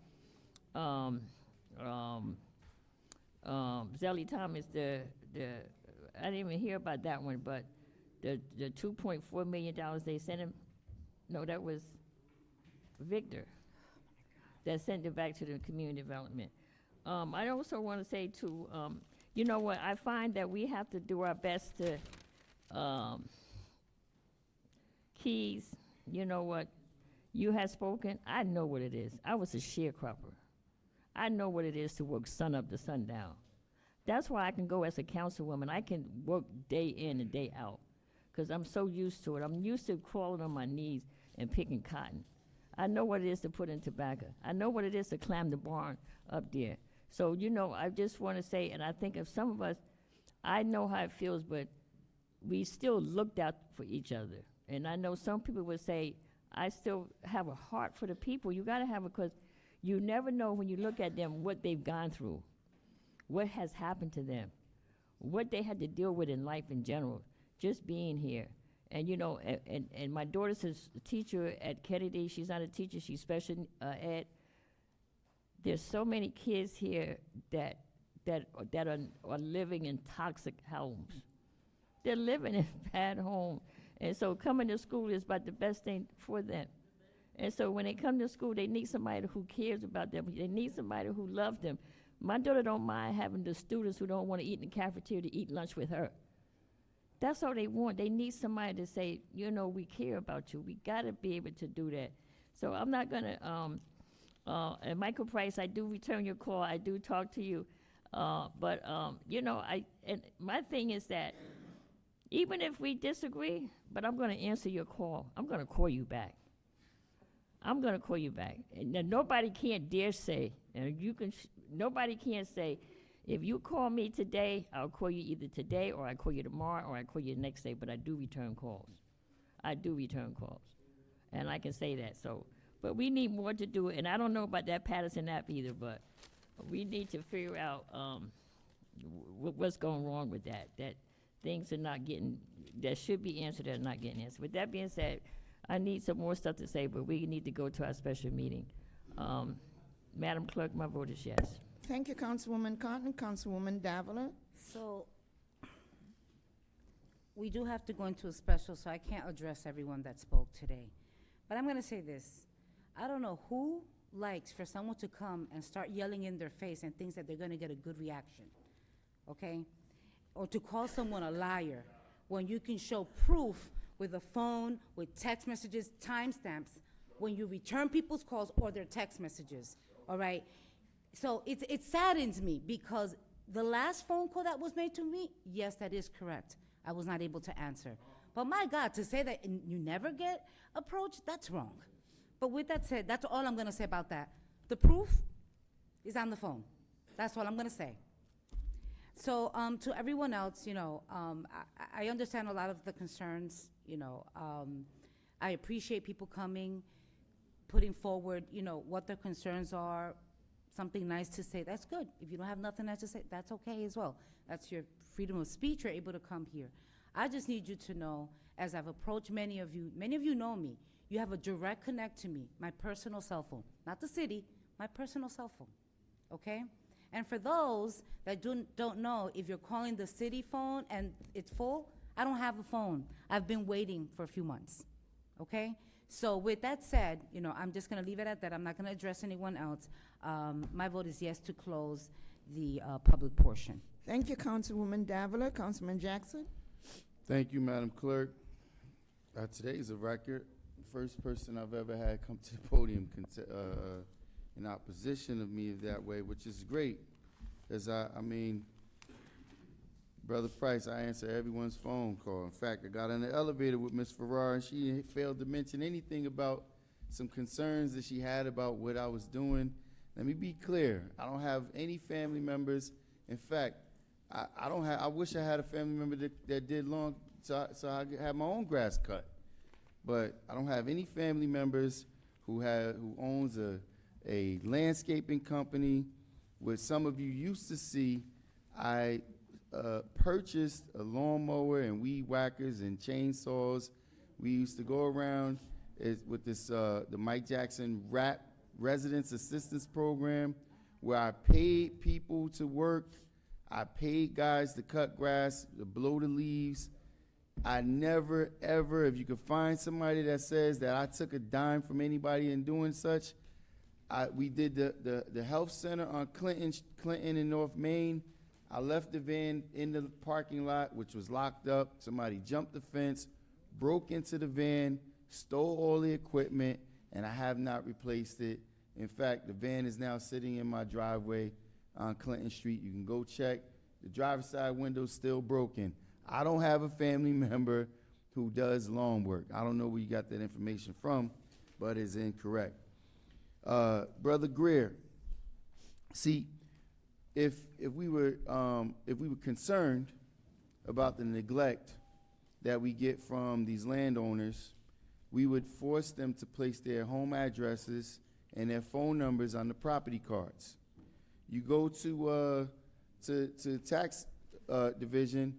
Zelly Thomas, I didn't even hear about that one, but the $2.4 million they sent him, no, that was Victor, that sent it back to the community development. I also want to say too, you know what, I find that we have to do our best to, Keys, you know what, you have spoken, I know what it is. I was a sharecropper. I know what it is to work sun up to sundown. That's why I can go as a councilwoman. I can work day in and day out, because I'm so used to it. I'm used to crawling on my knees and picking cotton. I know what it is to put in tobacco. I know what it is to climb the barn up there. So, you know, I just want to say, and I think of some of us, I know how it feels, but we still looked out for each other. And I know some people would say, I still have a heart for the people. You got to have it, because you never know when you look at them what they've gone through, what has happened to them, what they had to deal with in life in general, just being here. And, you know, and my daughter's a teacher at Kennedy. She's not a teacher, she's special ed. There's so many kids here that are living in toxic homes. They're living in bad homes. And so coming to school is about the best thing for them. And so when they come to school, they need somebody who cares about them. They need somebody who loves them. My daughter don't mind having the students who don't want to eat in the cafeteria to eat lunch with her. That's all they want. They need somebody to say, you know, we care about you. We got to be able to do that. So I'm not going to, and Michael Price, I do return your call. I do talk to you. But you know, and my thing is that even if we disagree, but I'm going to answer your call. I'm going to call you back. I'm going to call you back. And then nobody can't dare say, and you can, nobody can't say, if you call me today, I'll call you either today, or I call you tomorrow, or I call you the next day. But I do return calls. I do return calls, and I can say that. So, but we need more to do. And I don't know about that Paterson app either. But we need to figure out what's going wrong with that. That things are not getting, that should be answered, that are not getting answered. With that being said, I need some more stuff to say, but we need to go to our special meeting. Madam Clerk, my vote is yes. Thank you, Councilwoman Cotton. Councilwoman Davila. So, we do have to go into a special, so I can't address everyone that spoke today. But I'm gonna say this. I don't know who likes for someone to come and start yelling in their face and thinks that they're gonna get a good reaction, okay? Or to call someone a liar when you can show proof with a phone, with text messages, timestamps, when you return people's calls or their text messages, all right? So it saddens me, because the last phone call that was made to me, yes, that is correct. I was not able to answer. But my God, to say that you never get approached, that's wrong. But with that said, that's all I'm gonna say about that. The proof is on the phone. That's all I'm gonna say. So to everyone else, you know, I understand a lot of the concerns, you know. I appreciate people coming, putting forward, you know, what their concerns are, something nice to say. That's good. If you don't have nothing nice to say, that's okay as well. That's your freedom of speech. You're able to come here. I just need you to know, as I've approached many of you know me, you have a direct connect to me, my personal cell phone, not the city, my personal cell phone, okay? And for those that don't know, if you're calling the city phone and it's full, I don't have a phone. I've been waiting for a few months, okay? So with that said, you know, I'm just gonna leave it at that. I'm not gonna address anyone else. My vote is yes to close the public portion. Thank you, Councilwoman Davila. Councilman Jackson. Thank you, Madam Clerk. Today is a record. First person I've ever had come to the podium in opposition of me that way, which is great. Because I mean, Brother Price, I answer everyone's phone call. In fact, I got in the elevator with Ms. Farrar, and she failed to mention anything about some concerns that she had about what I was doing. Let me be clear. I don't have any family members. In fact, I wish I had a family member that did lawn, so I could have my own grass cut. But I don't have any family members who owns a landscaping company. What some of you used to see, I purchased a lawnmower and weed whackers and chainsaws. We used to go around with this the Mike Jackson RAP, Residence Assistance Program, where I paid people to work. I paid guys to cut grass, to blow the leaves. I never, ever, if you could find somebody that says that I took a dime from anybody in doing such, we did the health center on Clinton in North Main. I left the van in the parking lot, which was locked up. Somebody jumped the fence, broke into the van, stole all the equipment, and I have not replaced it. In fact, the van is now sitting in my driveway on Clinton Street. You can go check. The driver's side window's still broken. I don't have a family member who does lawn work. I don't know where you got that information from, but is incorrect. Brother Greer, see, if we were concerned about the neglect that we get from these landowners, we would force them to place their home addresses and their phone numbers on the property cards. You go to tax division,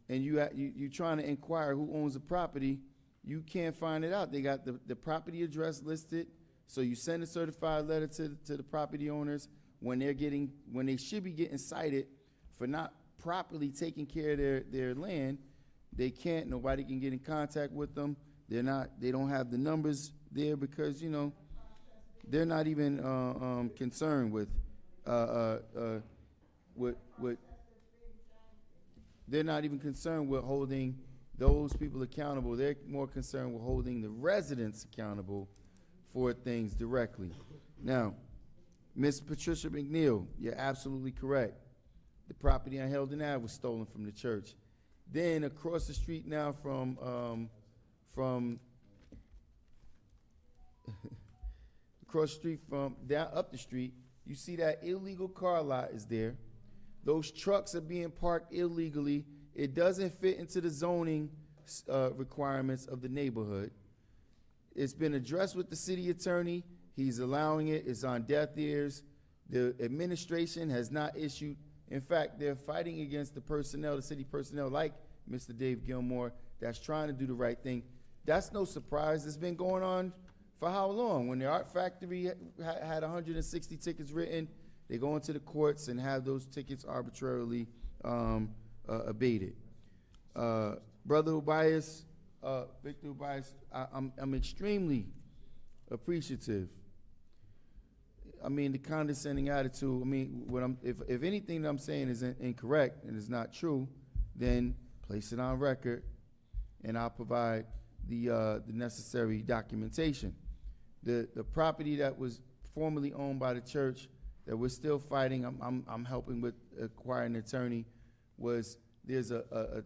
and you trying to inquire who owns the property, you can't find it out. They got the property address listed, so you send a certified letter to the property owners when they should be getting cited for not properly taking care of their land. They can't. Nobody can get in contact with them. They don't have the numbers there because they're not even concerned with they're not even concerned with holding those people accountable. They're more concerned with holding the residents accountable for things directly. Now, Ms. Patricia McNeil, you're absolutely correct. The property on Heldon Ave was stolen from the church. Then across the street now from across the street from down up the street, you see that illegal car lot is there. Those trucks are being parked illegally. It doesn't fit into the zoning requirements of the neighborhood. It's been addressed with the city attorney. He's allowing it. It's on deaf ears. The administration has not issued. In fact, they're fighting against the personnel, the city personnel, like Mr. Dave Gilmore, that's trying to do the right thing. That's no surprise. It's been going on for how long? When the Art Factory had 160 tickets written, they go into the courts and have those tickets arbitrarily abated. Brother Ubias, Victor Ubias, I'm extremely appreciative. I mean, the condescending attitude, I mean, if anything that I'm saying is incorrect and is not true, then place it on record and I'll provide the necessary documentation. The property that was formerly owned by the church that we're still fighting, I'm helping with acquiring an attorney, there's a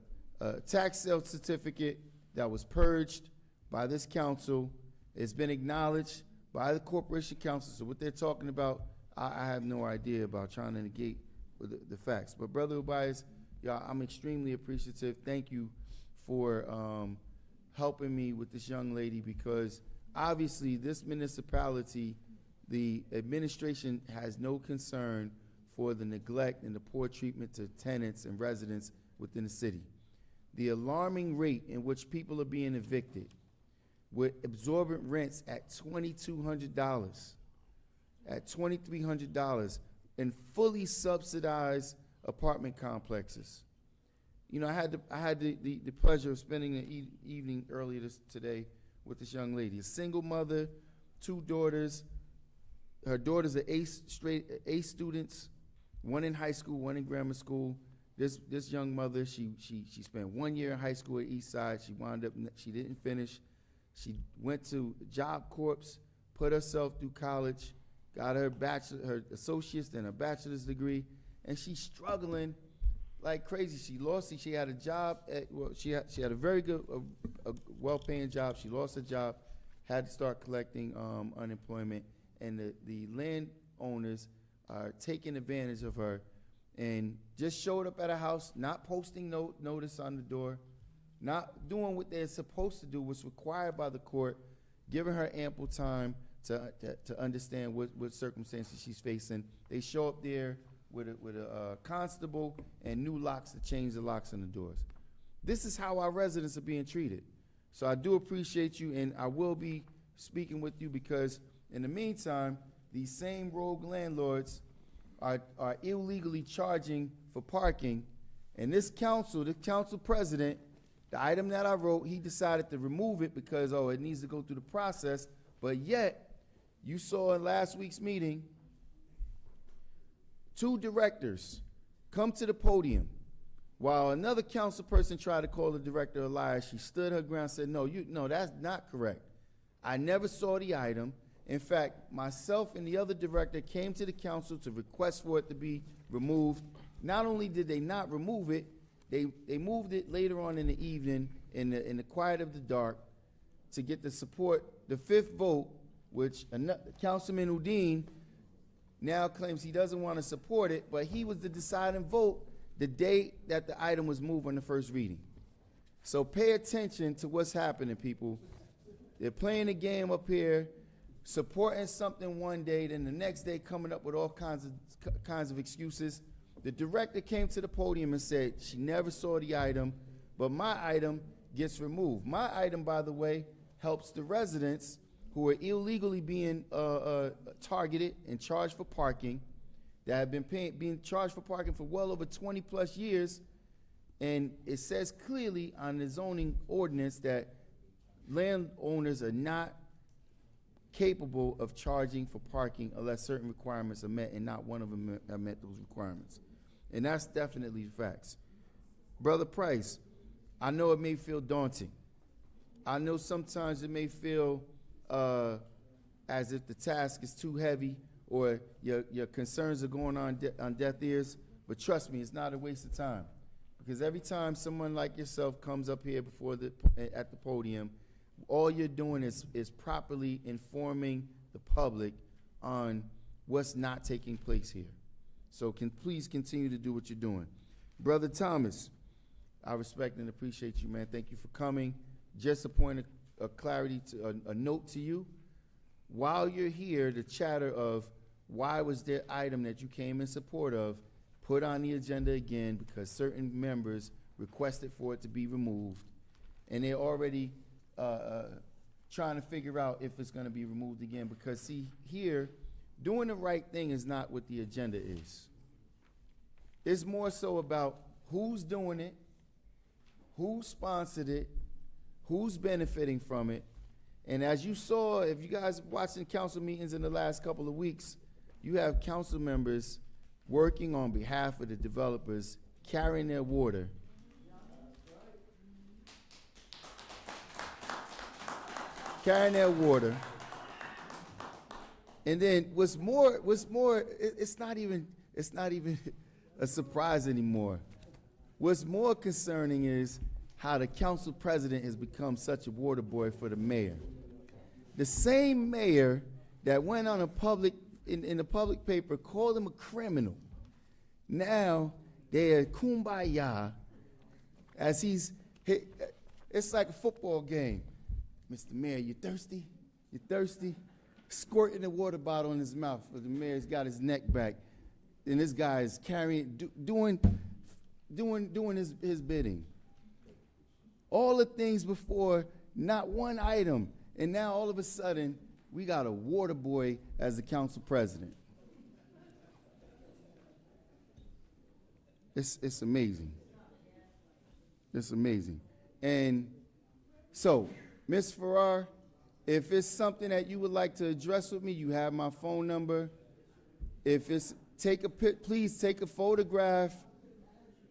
tax sale certificate that was purged by this council. It's been acknowledged by the Corporation Council. So what they're talking about, I have no idea about trying to negate the facts. But Brother Ubias, I'm extremely appreciative. Thank you for helping me with this young lady, because obviously this municipality, the administration has no concern for the neglect and the poor treatment to tenants and residents within the city. The alarming rate in which people are being evicted with exorbitant rents at $2,200, at $2,300 in fully subsidized apartment complexes. You know, I had the pleasure of spending an evening earlier today with this young lady, a single mother, 2 daughters. Her daughters are A students, one in high school, one in grammar school. This young mother, she spent 1 year in high school at Eastside. She didn't finish. She went to Job Corps, put herself through college, got her associate's and her bachelor's degree, and she's struggling like crazy. She had a job she had a very good, well-paying job. She lost her job, had to start collecting unemployment, and the landowners are taking advantage of her and just showed up at her house, not posting notice on the door, not doing what they're supposed to do, what's required by the court, giving her ample time to understand what circumstances she's facing. They show up there with a constable and new locks to change the locks on the doors. This is how our residents are being treated. So I do appreciate you, and I will be speaking with you, because in the meantime, these same rogue landlords are illegally charging for parking, and this council, the council president, the item that I wrote, he decided to remove it because, it needs to go through the process. But yet, you saw in last week's meeting, 2 directors come to the podium while another council person tried to call the director a liar. She stood her ground and said, no, that's not correct. I never saw the item. In fact, myself and the other director came to the council to request for it to be removed. Not only did they not remove it, they moved it later on in the evening in the quiet of the dark to get the support the fifth vote, which Councilman Udine now claims he doesn't want to support it, but he was the deciding vote the day that the item was moved on the first reading. So pay attention to what's happening, people. They're playing a game up here, supporting something one day, then the next day coming up with all kinds of excuses. The director came to the podium and said she never saw the item, but my item gets removed. My item, by the way, helps the residents who are illegally being targeted and charged for parking, that have been being charged for parking for well over 20 plus years. And it says clearly on the zoning ordinance that landowners are not capable of charging for parking unless certain requirements are met, and not one of them have met those requirements. And that's definitely facts. Brother Price, I know it may feel daunting. I know sometimes it may feel as if the task is too heavy or your concerns are going on deaf ears, but trust me, it's not a waste of time. Because every time someone like yourself comes up here at the podium, all you're doing is properly informing the public on what's not taking place here. So please continue to do what you're doing. Brother Thomas, I respect and appreciate you, man. Thank you for coming. Just a point of clarity, a note to you. While you're here, the chatter of why was there item that you came in support of put on the agenda again because certain members requested for it to be removed, and they're already trying to figure out if it's going to be removed again, because see, here, doing the right thing is not what the agenda is. It's more so about who's doing it, who sponsored it, who's benefiting from it. And as you saw, if you guys watching council meetings in the last couple of weeks, you have council members working on behalf of the developers, carrying their water. Carrying their water. And then what's more, it's not even a surprise anymore. What's more concerning is how the council president has become such a water boy for the mayor. The same mayor that went on in the public paper, called him a criminal. Now they're kumbaya as it's like a football game. Mr. Mayor, you thirsty? You thirsty? Squirting a water bottle in his mouth, but the mayor's got his neck back. And this guy is doing his bidding. All the things before, not one item. And now all of a sudden, we got a water boy as the council president. It's amazing. It's amazing. And so, Ms. Farrar, if it's something that you would like to address with me, you have my phone number. If it's, please take a photograph.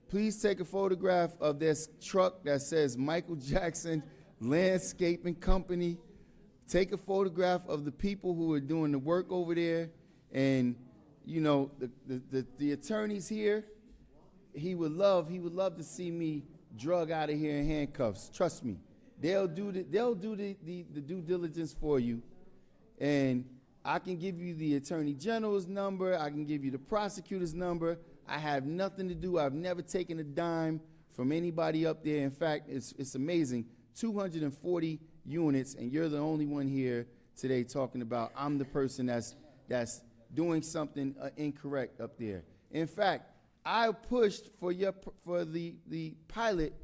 Please take a photograph of this truck that says Michael Jackson Landscaping Company. Take a photograph of the people who are doing the work over there. And, you know, the attorneys here, he would love to see me drug out of here in handcuffs. Trust me. They'll do the due diligence for you. And I can give you the attorney general's number. I can give you the prosecutor's number. I have nothing to do. I've never taken a dime from anybody up there. In fact, it's amazing. 240 units, and you're the only one here today talking about I'm the person that's doing something incorrect up there. In fact, I pushed for the pilot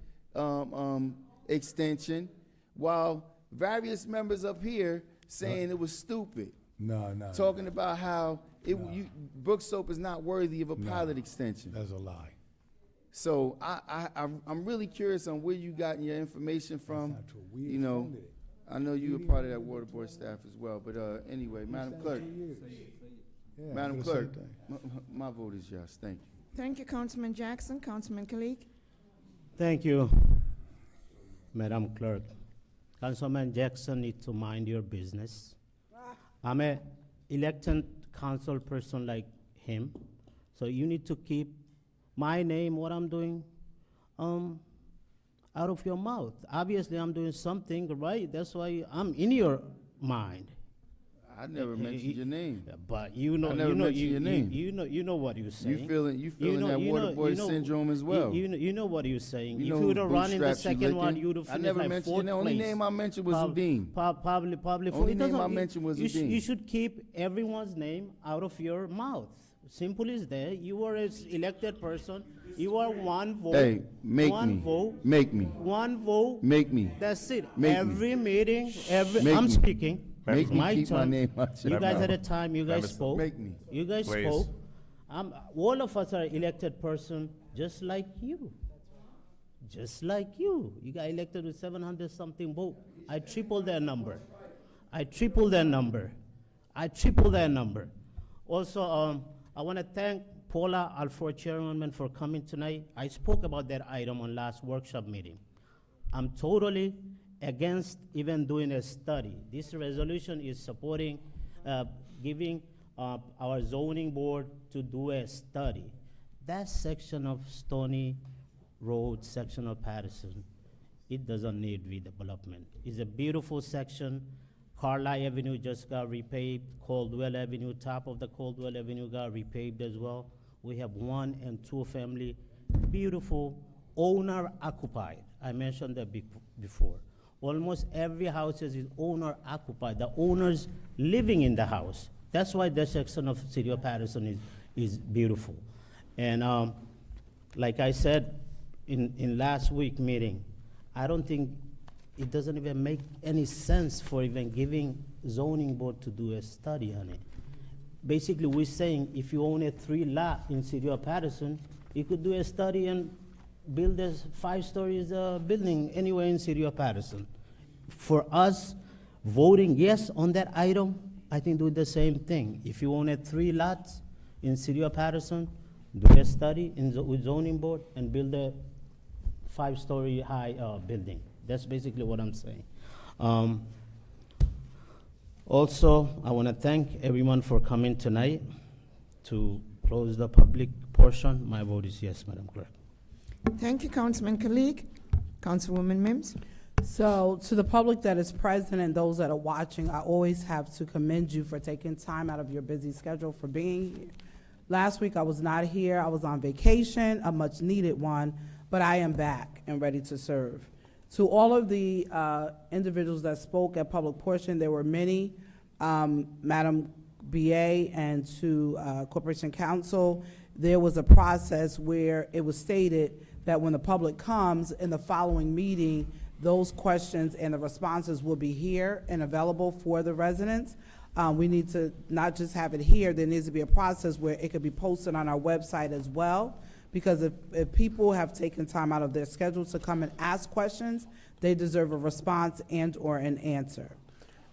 extension, while various members up here saying it was stupid. No. Talking about how Brook Soap is not worthy of a pilot extension. That's a lie. So I'm really curious on where you got your information from. That's not true. We You know, extended it. I know you were part of that water board staff as well. But anyway, Madam Clerk. Yeah, Madam for the Clerk, same thing. my vote is yes. Thank you. Thank you, Councilman Jackson. Councilman Kalik. Thank you, Madam Clerk. Councilman Jackson needs to mind your business. I'm a elected council person like him, so you need to keep my name, what I'm doing, out of your mouth. Obviously, I'm doing something right. That's why I'm in your mind. I never mentioned your name. But you know, I never mentioned your name. You know what you're saying. You feeling that water boy syndrome as well. You know what you're saying. You If know you would have whose run in the bootstraps you second one, licking. you would have I finished never like mentioned fourth the only place. name I mentioned was Udine. Probably. Only It name doesn't- I mentioned was Udine. You should keep everyone's name out of your mouth. Simple as that. You are an elected person. You are one vote. Hey, make one me. vote. Make me. One vote. Make me. That's it. Make me. Every meeting, Make I'm me. speaking. Make It's me my keep my turn. name out your You guys mouth. at a time, you guys spoke. Make me. You guys Please. spoke. All of us are elected person, just like you. Just like you. You got elected with 700 something vote. I tripled their number. Also, I want to thank Paula Alford, Chairwoman, for coming tonight. I spoke about that item on last workshop meeting. I'm totally against even doing a study. This resolution is supporting, giving our zoning board to do a study. That section of Stony Road, section of Paterson, it doesn't need redevelopment. It's a beautiful section. Carlisle Avenue just got repaved. Caldwell Avenue, top of the Caldwell Avenue got repaved as well. We have 1 and 2 family, beautiful, owner occupied. I mentioned that before. Almost every house is owner occupied. The owner's living in the house. That's why that section of City of Paterson is beautiful. And like I said in last week meeting, I don't think it doesn't even make any sense for even giving zoning board to do a study on it. Basically, we're saying if you own a 3 lot in City of Paterson, you could do a study and build a 5 stories building anywhere in City of Paterson. For us, voting yes on that item, I think do the same thing. If you own a 3 lots in City of Paterson, do a study with zoning board and build a 5-story high building. That's basically what I'm saying. Also, I want to thank everyone for coming tonight. To close the public portion, my vote is yes, Madam Clerk. Thank you, Councilman Kalik. Councilwoman Mims? So, to the public that is present and those that are watching, I always have to commend you for taking time out of your busy schedule for being here. Last week, I was not here. I was on vacation, a much-needed one, but I am back and ready to serve. To all of the individuals that spoke at public portion, there were many, Madam BA, and to Corporation Counsel, there was a process where it was stated that when the public comes in the following meeting, those questions and the responses will be here and available for the residents. We need to not just have it here, there needs to be a process where it could be posted on our website as well. Because if people have taken time out of their schedule to come and ask questions, they deserve a response and or an answer.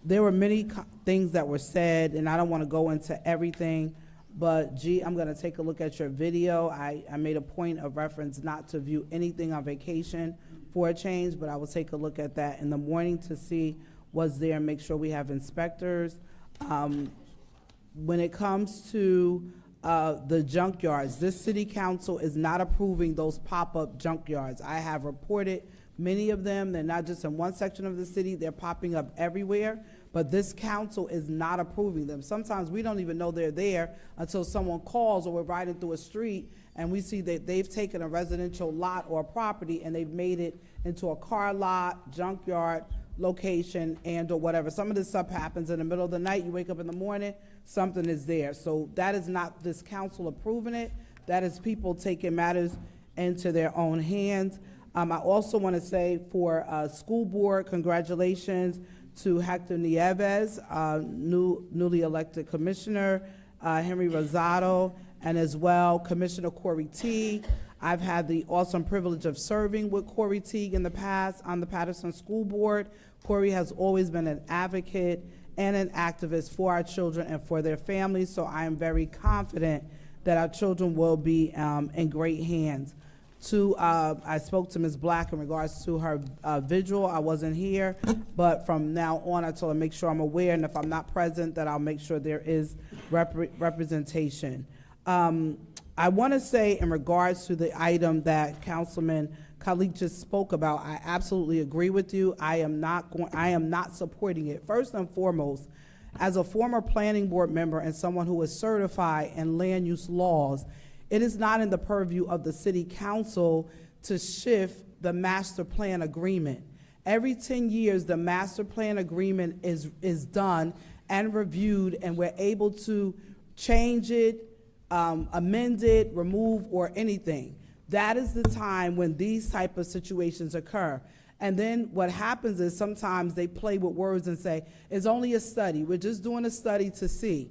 There were many things that were said, and I don't want to go into everything, but I'm going to take a look at your video. I made a point of reference not to view anything on vacation for a change, but I will take a look at that in the morning to see what's there and make sure we have inspectors. When it comes to the junkyards, this city council is not approving those pop-up junkyards. I have reported many of them. They're not just in one section of the city, they're popping up everywhere, but this council is not approving them. Sometimes we don't even know they're there until someone calls or we're riding through a street and we see that they've taken a residential lot or a property and they've made it into a car lot, junkyard, location, and or whatever. Some of this stuff happens in the middle of the night. You wake up in the morning, something is there. So that is not this council approving it. That is people taking matters into their own hands. I also want to say for school board, congratulations to Hector Nieves, newly elected commissioner, Henry Rosado, and as well Commissioner Corey Teague. I've had the awesome privilege of serving with Corey Teague in the past on the Paterson School Board. Corey has always been an advocate and an activist for our children and for their families, so I am very confident that our children will be in great hands. I spoke to Ms. Black in regards to her vigil. I wasn't here, but from now on, I told her make sure I'm aware, and if I'm not present, that I'll make sure there is representation. I want to say in regards to the item that Councilman colleague just spoke about, I absolutely agree with you. I am not supporting it. First and foremost, as a former planning board member and someone who is certified in land use laws, it is not in the purview of the city council to shift the master plan agreement. Every 10 years, the master plan agreement is done and reviewed, and we're able to change it, amend it, remove, or anything. That is the time when these type of situations occur. And then what happens is sometimes they play with words and say, it's only a study. We're just doing a study to see.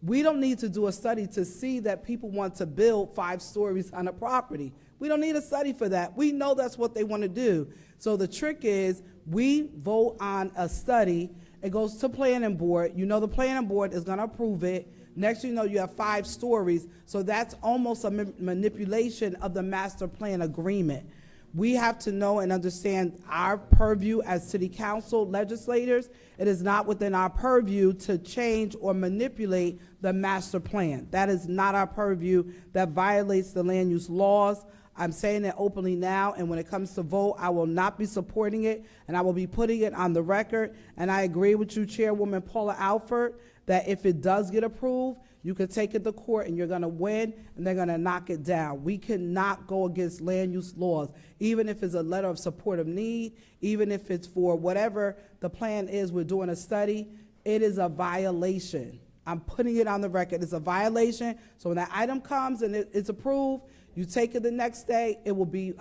We don't need to do a study to see that people want to build 5 stories on a property. We don't need a study for that. We know that's what they want to do. So the trick is we vote on a study. It goes to planning board. You know the planning board is going to approve it. Next you know you have 5 stories. So that's almost a manipulation of the master plan agreement. We have to know and understand our purview as city council legislators. It is not within our purview to change or manipulate the master plan. That is not our purview. That violates the land use laws. I'm saying it openly now, and when it comes to vote, I will not be supporting it, and I will be putting it on the record. And I agree with you, Chairwoman Paula Alford, that if it does get approved, you could take it to court and you're gonna win, and they're gonna knock it down. We cannot go against land use laws, even if it's a letter of support of need, even if it's for whatever the plan is, we're doing a study, it is a violation. I'm putting it on the record, it's a violation. So when that item comes and it's approved, you take it the next day, it will be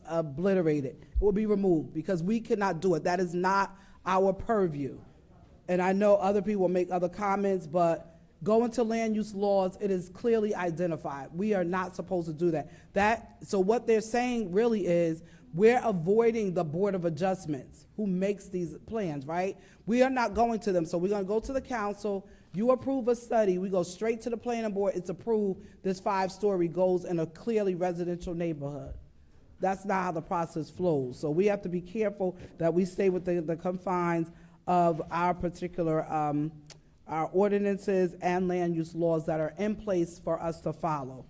obliterated. It will be removed, because we cannot do it. That is not our purview. And I know other people make other comments, but going to land use laws, it is clearly identified. We are not supposed to do that. So what they're saying really is we're avoiding the Board of Adjustments who makes these plans, right? We are not going to them. So we're going to go to the council. You approve a study. We go straight to the planning board. It's approved. This 5-story goes in a clearly residential neighborhood. That's not how the process flows. So we have to be careful that we stay within the confines of our particular our ordinances and land use laws that are in place for us to follow.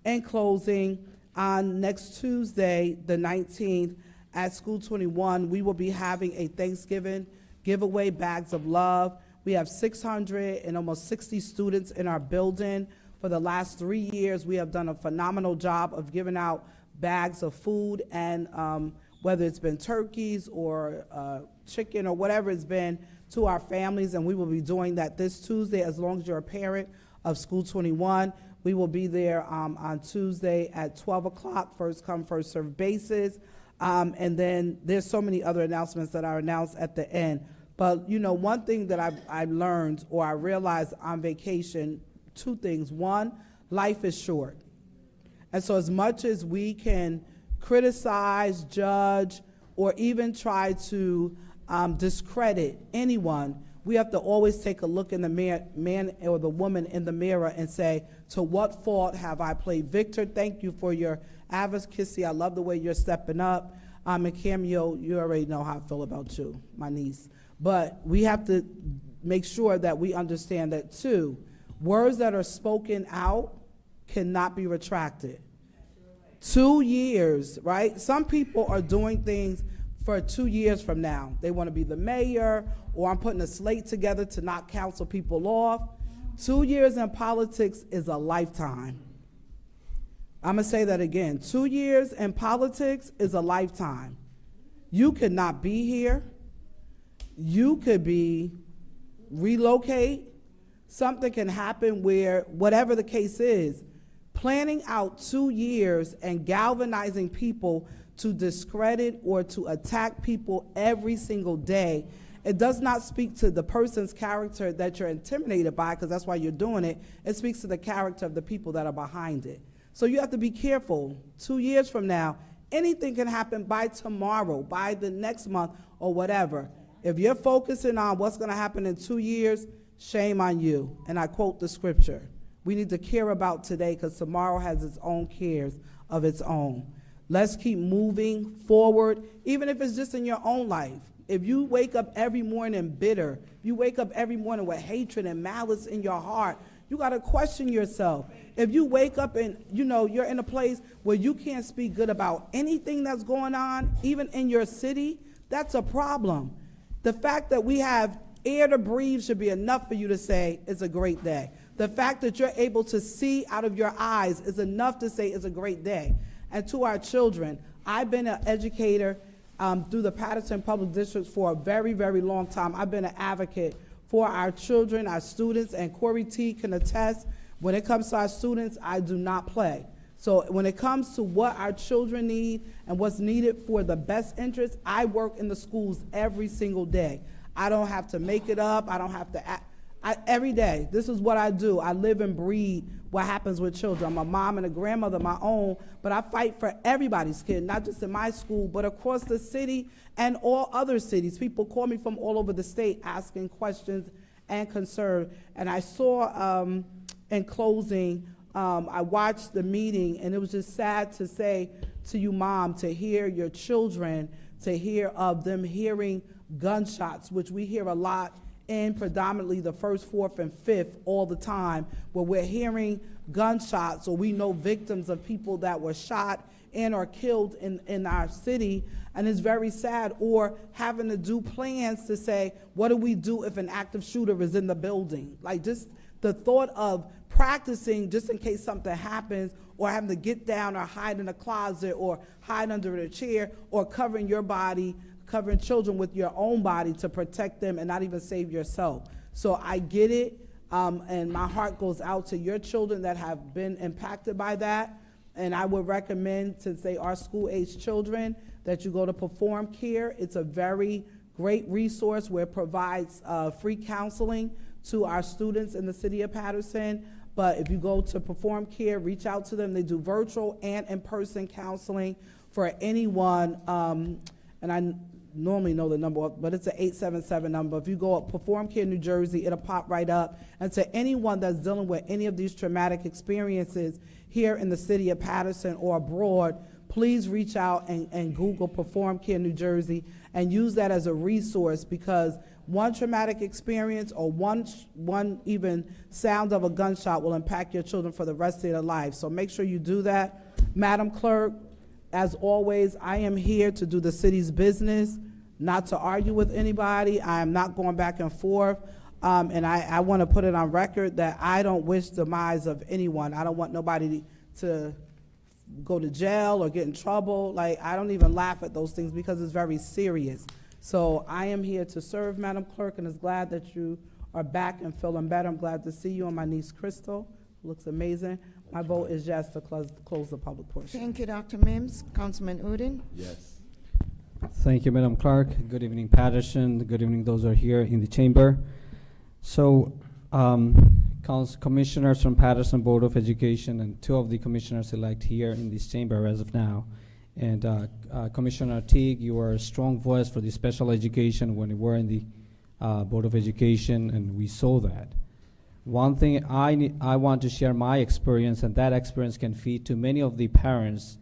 In closing, on next Tuesday, the 19th, at School 21, we will be having a Thanksgiving giveaway, Bags of Love. We have 600 and almost 60 students in our building. For the last 3 years, we have done a phenomenal job of giving out bags of food, and whether it's been turkeys or chicken or whatever it's been, to our families, and we will be doing that this Tuesday as long as you're a parent of School 21. We will be there on Tuesday at 12 o'clock, first come, first served basis. And then there's so many other announcements that are announced at the end. But you know, one thing that I learned, or I realized on vacation, 2 things. One, life is short. And so as much as we can criticize, judge, or even try to discredit anyone, we have to always take a look in the man or the woman in the mirror and say, to what fault have I played? Victor, thank you for your advocacy. I love the way you're stepping up. And Cameo, you already know how I feel about you, my niece. But we have to make sure that we understand that, too, words that are spoken out cannot be retracted. 2 years, right? Some people are doing things for 2 years from now. They want to be the mayor, or I'm putting a slate together to knock council people off. 2 years in politics is a lifetime. I'm going to say that again. 2 years in politics is a lifetime. You could not be here. You could be relocate. Something can happen where, whatever the case is, planning out 2 years and galvanizing people to discredit or to attack people every single day, it does not speak to the person's character that you're intimidated by, because that's why you're doing it. It speaks to the character of the people that are behind it. So you have to be careful. 2 years from now, anything can happen by tomorrow, by the next month, or whatever. If you're focusing on what's going to happen in 2 years, shame on you. And I quote the scripture. We need to care about today, because tomorrow has its own cares of its own. Let's keep moving forward, even if it's just in your own life. If you wake up every morning bitter, you wake up every morning with hatred and malice in your heart, You got to question yourself. If you wake up and, you know, you're in a place where you can't speak good about anything that's going on, even in your city, that's a problem. The fact that we have air to breathe should be enough for you to say it's a great day. The fact that you're able to see out of your eyes is enough to say it's a great day. And to our children, I've been an educator through the Paterson Public Districts for a very, very long time. I've been an advocate for our children, our students, and Corey T can attest, when it comes to our students, I do not play. So when it comes to what our children need and what's needed for the best interest, I work in the schools every single day. I don't have to make it up. I don't have to every day, this is what I do. I live and breathe what happens with children. I'm a mom and a grandmother of my own, but I fight for everybody's kid, not just in my school, but across the city and all other cities. People call me from all over the state asking questions and concern. And I saw, in closing, I watched the meeting, and it was just sad to say to you, Mom, to hear your children, to hear of them hearing gunshots, which we hear a lot in predominantly the 1st, 4th, and 5th all the time, where we're hearing gunshots, or we know victims of people that were shot and or killed in our city, and it's very sad. Or having to do plans to say, what do we do if an active shooter is in the building? Like, just the thought of practicing just in case something happens, or having to get down or hide in a closet or hide under a chair, or covering your body, covering children with your own body to protect them and not even save yourself. So I get it, and my heart goes out to your children that have been impacted by that. And I would recommend, since they are school-age children, that you go to Perform Care. It's a very great resource where it provides free counseling to our students in the city of Paterson. But if you go to Perform Care, reach out to them. They do virtual and in-person counseling for anyone. And I normally know the number, but it's an 877 number. If you go up Perform Care New Jersey, it'll pop right up. And to anyone that's dealing with any of these traumatic experiences here in the city of Paterson or abroad, please reach out and Google Perform Care New Jersey and use that as a resource, because one traumatic experience or one even sound of a gunshot will impact your children for the rest of their life. So make sure you do that. Madam Clerk, as always, I am here to do the city's business, not to argue with anybody. I am not going back and forth. And I want to put it on record that I don't wish the demise of anyone. I don't want nobody to go to jail or get in trouble. Like, I don't even laugh at those things because it's very serious. So I am here to serve, Madam Clerk, and is glad that you are back and feeling better. I'm glad to see you, and my niece Crystal looks amazing. My vote is yes to close the public portion. Thank you, Dr. Mims. Councilman Udine? Yes. Thank you, Madam Clerk. Good evening, Paterson. Good evening, those who are here in the chamber. So, commissioners from Paterson Board of Education and 2 of the commissioners elect here in this chamber as of now. And Commissioner Teague, you are a strong voice for the special education when you were in the Board of Education, and we saw that. One thing I want to share my experience, and that experience can feed to many of the parents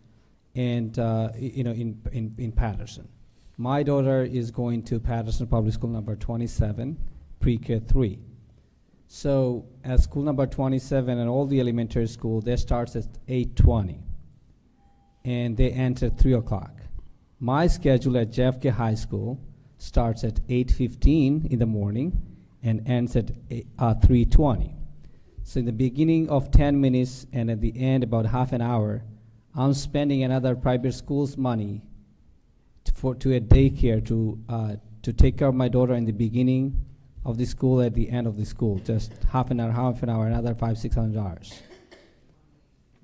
and in Paterson. My daughter is going to Paterson Public School number 27, pre-K 3. So at school number 27 and all the elementary school, they start at 8:20 and they end at 3 o'clock. My schedule at JFK High School starts at 8:15 in the morning and ends at 3:20. So in the beginning of 10 minutes and at the end about half an hour, I'm spending another private school's money to a daycare to take care of my daughter in the beginning of the school, at the end of the school, just half an hour, another $500-600.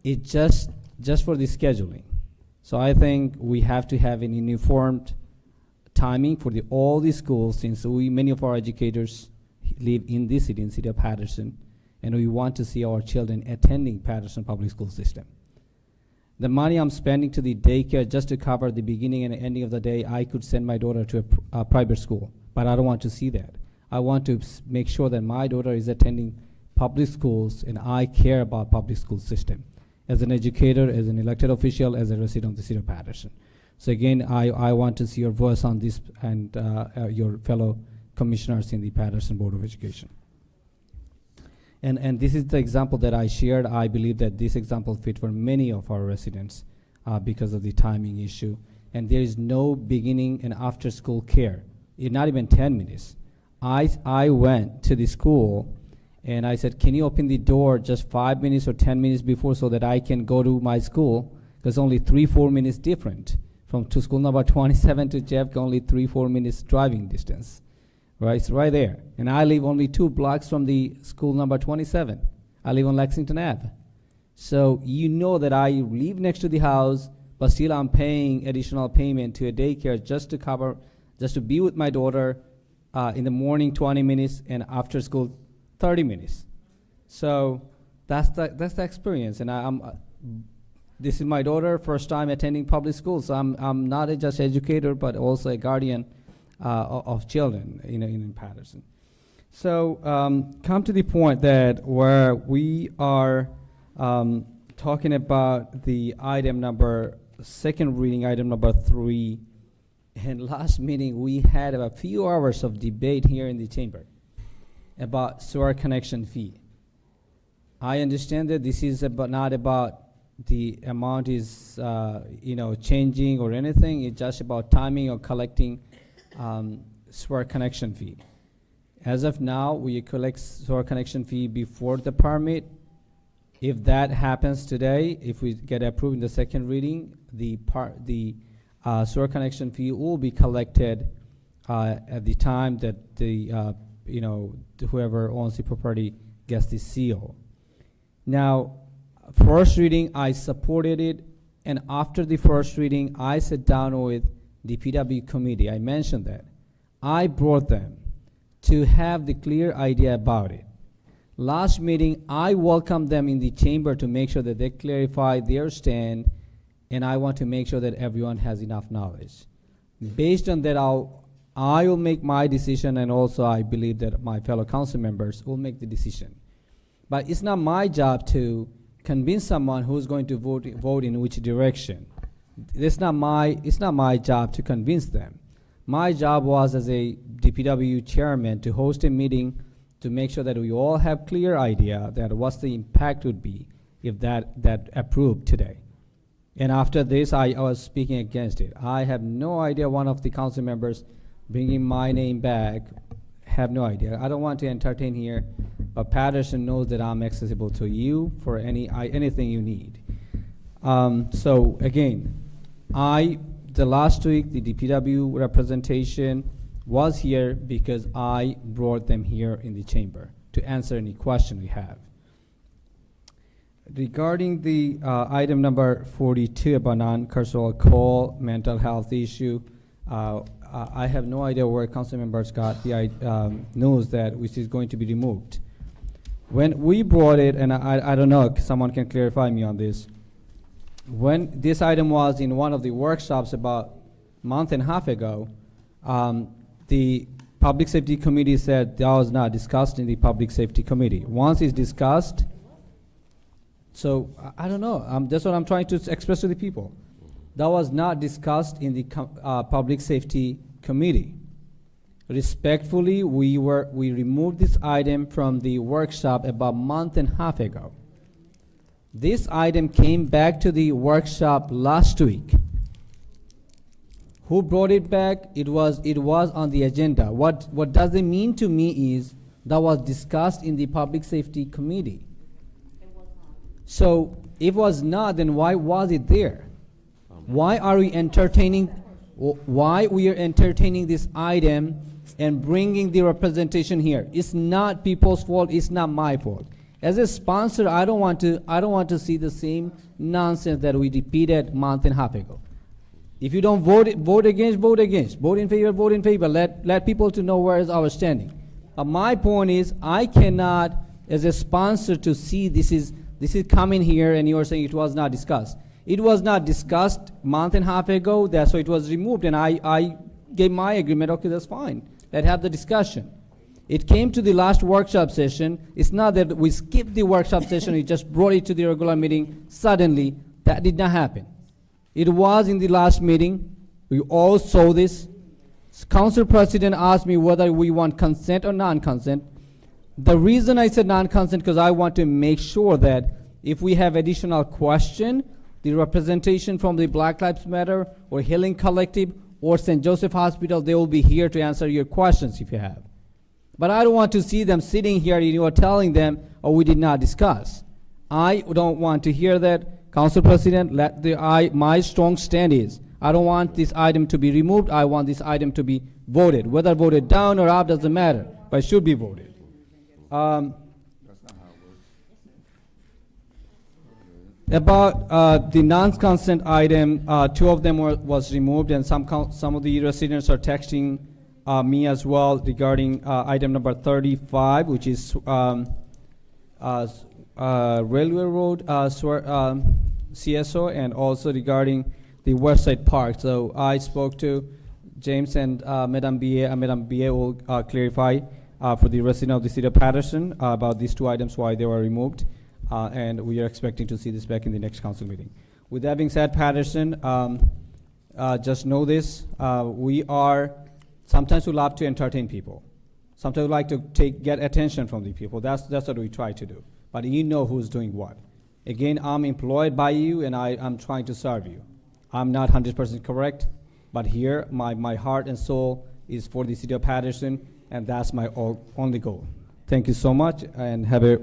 It's just for the scheduling. So I think we have to have an uniformed timing for all the schools, since many of our educators live in this city, in the city of Paterson, and we want to see our children attending Paterson Public School System. The money I'm spending to the daycare just to cover the beginning and ending of the day, I could send my daughter to a private school, but I don't want to see that. I want to make sure that my daughter is attending public schools, and I care about public school system as an educator, as an elected official, as a resident of the city of Paterson. So again, I want to see your voice on this, and your fellow commissioners in the Paterson Board of Education. And this is the example that I shared. I believe that this example fit for many of our residents because of the timing issue. And there is no beginning and after school care. It's not even 10 minutes. I went to the school and I said, can you open the door just 5 minutes or 10 minutes before so that I can go to my school? Because only 3-4 minutes different. From to school number 27 to JFK, only 3-4 minutes driving distance. Right, it's right there. And I live only 2 blocks from the school number 27. I live on Lexington Ave. So you know that I live next to the house, but still I'm paying additional payment to a daycare just to be with my daughter in the morning 20 minutes and after school 30 minutes. So that's the experience. And this is my daughter, first time attending public school. So I'm not just educator, but also a guardian of children in Paterson. So come to the point that where we are talking about the second reading, item number 3. And last meeting, we had a few hours of debate here in the chamber about sewer connection fee. I understand that this is not about the amount is changing or anything. It's just about timing or collecting sewer connection fee. As of now, we collect sewer connection fee before the permit. If that happens today, if we get approved in the second reading, the sewer connection fee will be collected at the time that whoever owns the property gets the CO. Now, first reading, I supported it, and after the first reading, I sat down with the PW committee. I mentioned that. I brought them to have the clear idea about it. Last meeting, I welcomed them in the chamber to make sure that they clarify their stand, and I want to make sure that everyone has enough knowledge. Based on that, I will make my decision, and also I believe that my fellow council members will make the decision. But it's not my job to convince someone who's going to vote in which direction. It's not my job to convince them. My job was as a DPW chairman to host a meeting to make sure that we all have clear idea that what's the impact would be if that approved today. And after this, I was speaking against it. I have no idea one of the council members bringing my name back. Have no idea. I don't want to entertain here, but Paterson knows that I'm accessible to you for anything you need. So again, the last week, the DPW representation was here because I brought them here in the chamber to answer any question we have. Regarding the item number 42 about non-carceral call, mental health issue, I have no idea where council members got the news that which is going to be removed. When we brought it, and I don't know, someone can clarify me on this. When this item was in one of the workshops about a month and a half ago, the Public Safety Committee said that was not discussed in the Public Safety Committee. Once it's discussed, so I don't know. That's what I'm trying to express to the people. That was not discussed in the Public Safety Committee. Respectfully, we removed this item from the workshop about a month and a half ago. This item came back to the workshop last week. Who brought it back? It was on the agenda. What does it mean to me is that was discussed in the Public Safety Committee. So if it was not, then why was it there? Why are we entertaining? Why we are entertaining this item and bringing the representation here? It's not people's fault. It's not my fault. As a sponsor, I don't want to see the same nonsense that we repeated a month and a half ago. If you don't vote against. Vote in favor. Let people to know where is our standing. My point is, I cannot, as a sponsor, to see this is coming here, and you are saying it was not discussed. It was not discussed a month and a half ago. That's why it was removed, and I gave my agreement. Okay, that's fine. Let's have the discussion. It came to the last workshop session. It's not that we skipped the workshop session. We just brought it to the regular meeting suddenly. That did not happen. It was in the last meeting. We all saw this. Council President asked me whether we want consent or non-consent. The reason I said non-consent, because I want to make sure that if we have additional question, the representation from the Black Lives Matter or Healing Collective or St. Joseph Hospital, they will be here to answer your questions if you have. But I don't want to see them sitting here, telling them, oh, we did not discuss. I don't want to hear that. Council President, my strong stand is, I don't want this item to be removed. I want this item to be voted. Whether voted down or up doesn't matter, but it should be voted. About the non-consent item, 2 of them was removed, and some of the residents are texting me as well regarding item number 35, which is Railway Road CSO, and also regarding the Westside Park. So I spoke to James and Madam BA. Madam BA will clarify for the resident of the city of Paterson about these 2 items, why they were removed. And we are expecting to see this back in the next council meeting. With that being said, Paterson, just know this, sometimes we love to entertain people. Sometimes we like to get attention from the people. That's what we try to do. But you know who's doing what. Again, I'm employed by you, and I'm trying to serve you. I'm not 100% correct, but here, my heart and soul is for the city of Paterson, and that's my only goal. Thank you so much, and have a,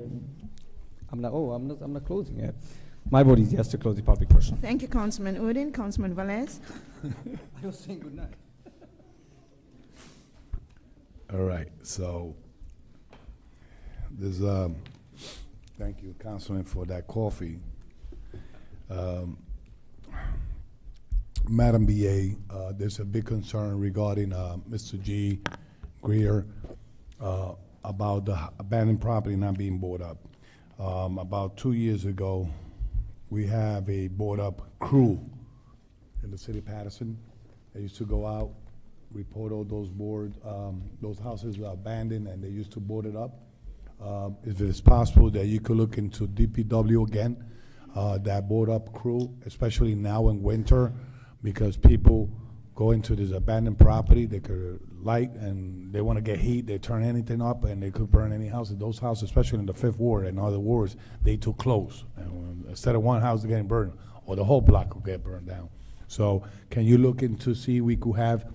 I'm not closing yet. My vote is yes to close the public portion. Thank you, Councilman Udine. Councilman Velez? I was saying good night. All right, so there's, thank you, Councilman, for that coffee. Madam BA, there's a big concern regarding Mr. G. Greer about the abandoned property not being bought up. About 2 years ago, we have a bought up crew in the city of Paterson. They used to go out, report all those those houses are abandoned, and they used to board it up. If it is possible that you could look into DPW again, that board up crew, especially now in winter, because people go into this abandoned property, they could light and they want to get heat, they turn anything up and they could burn any house. Those houses, especially in the 5th Ward and other wards, they too close. And instead of one house getting burned, or the whole block will get burned down. So can you look into see we could have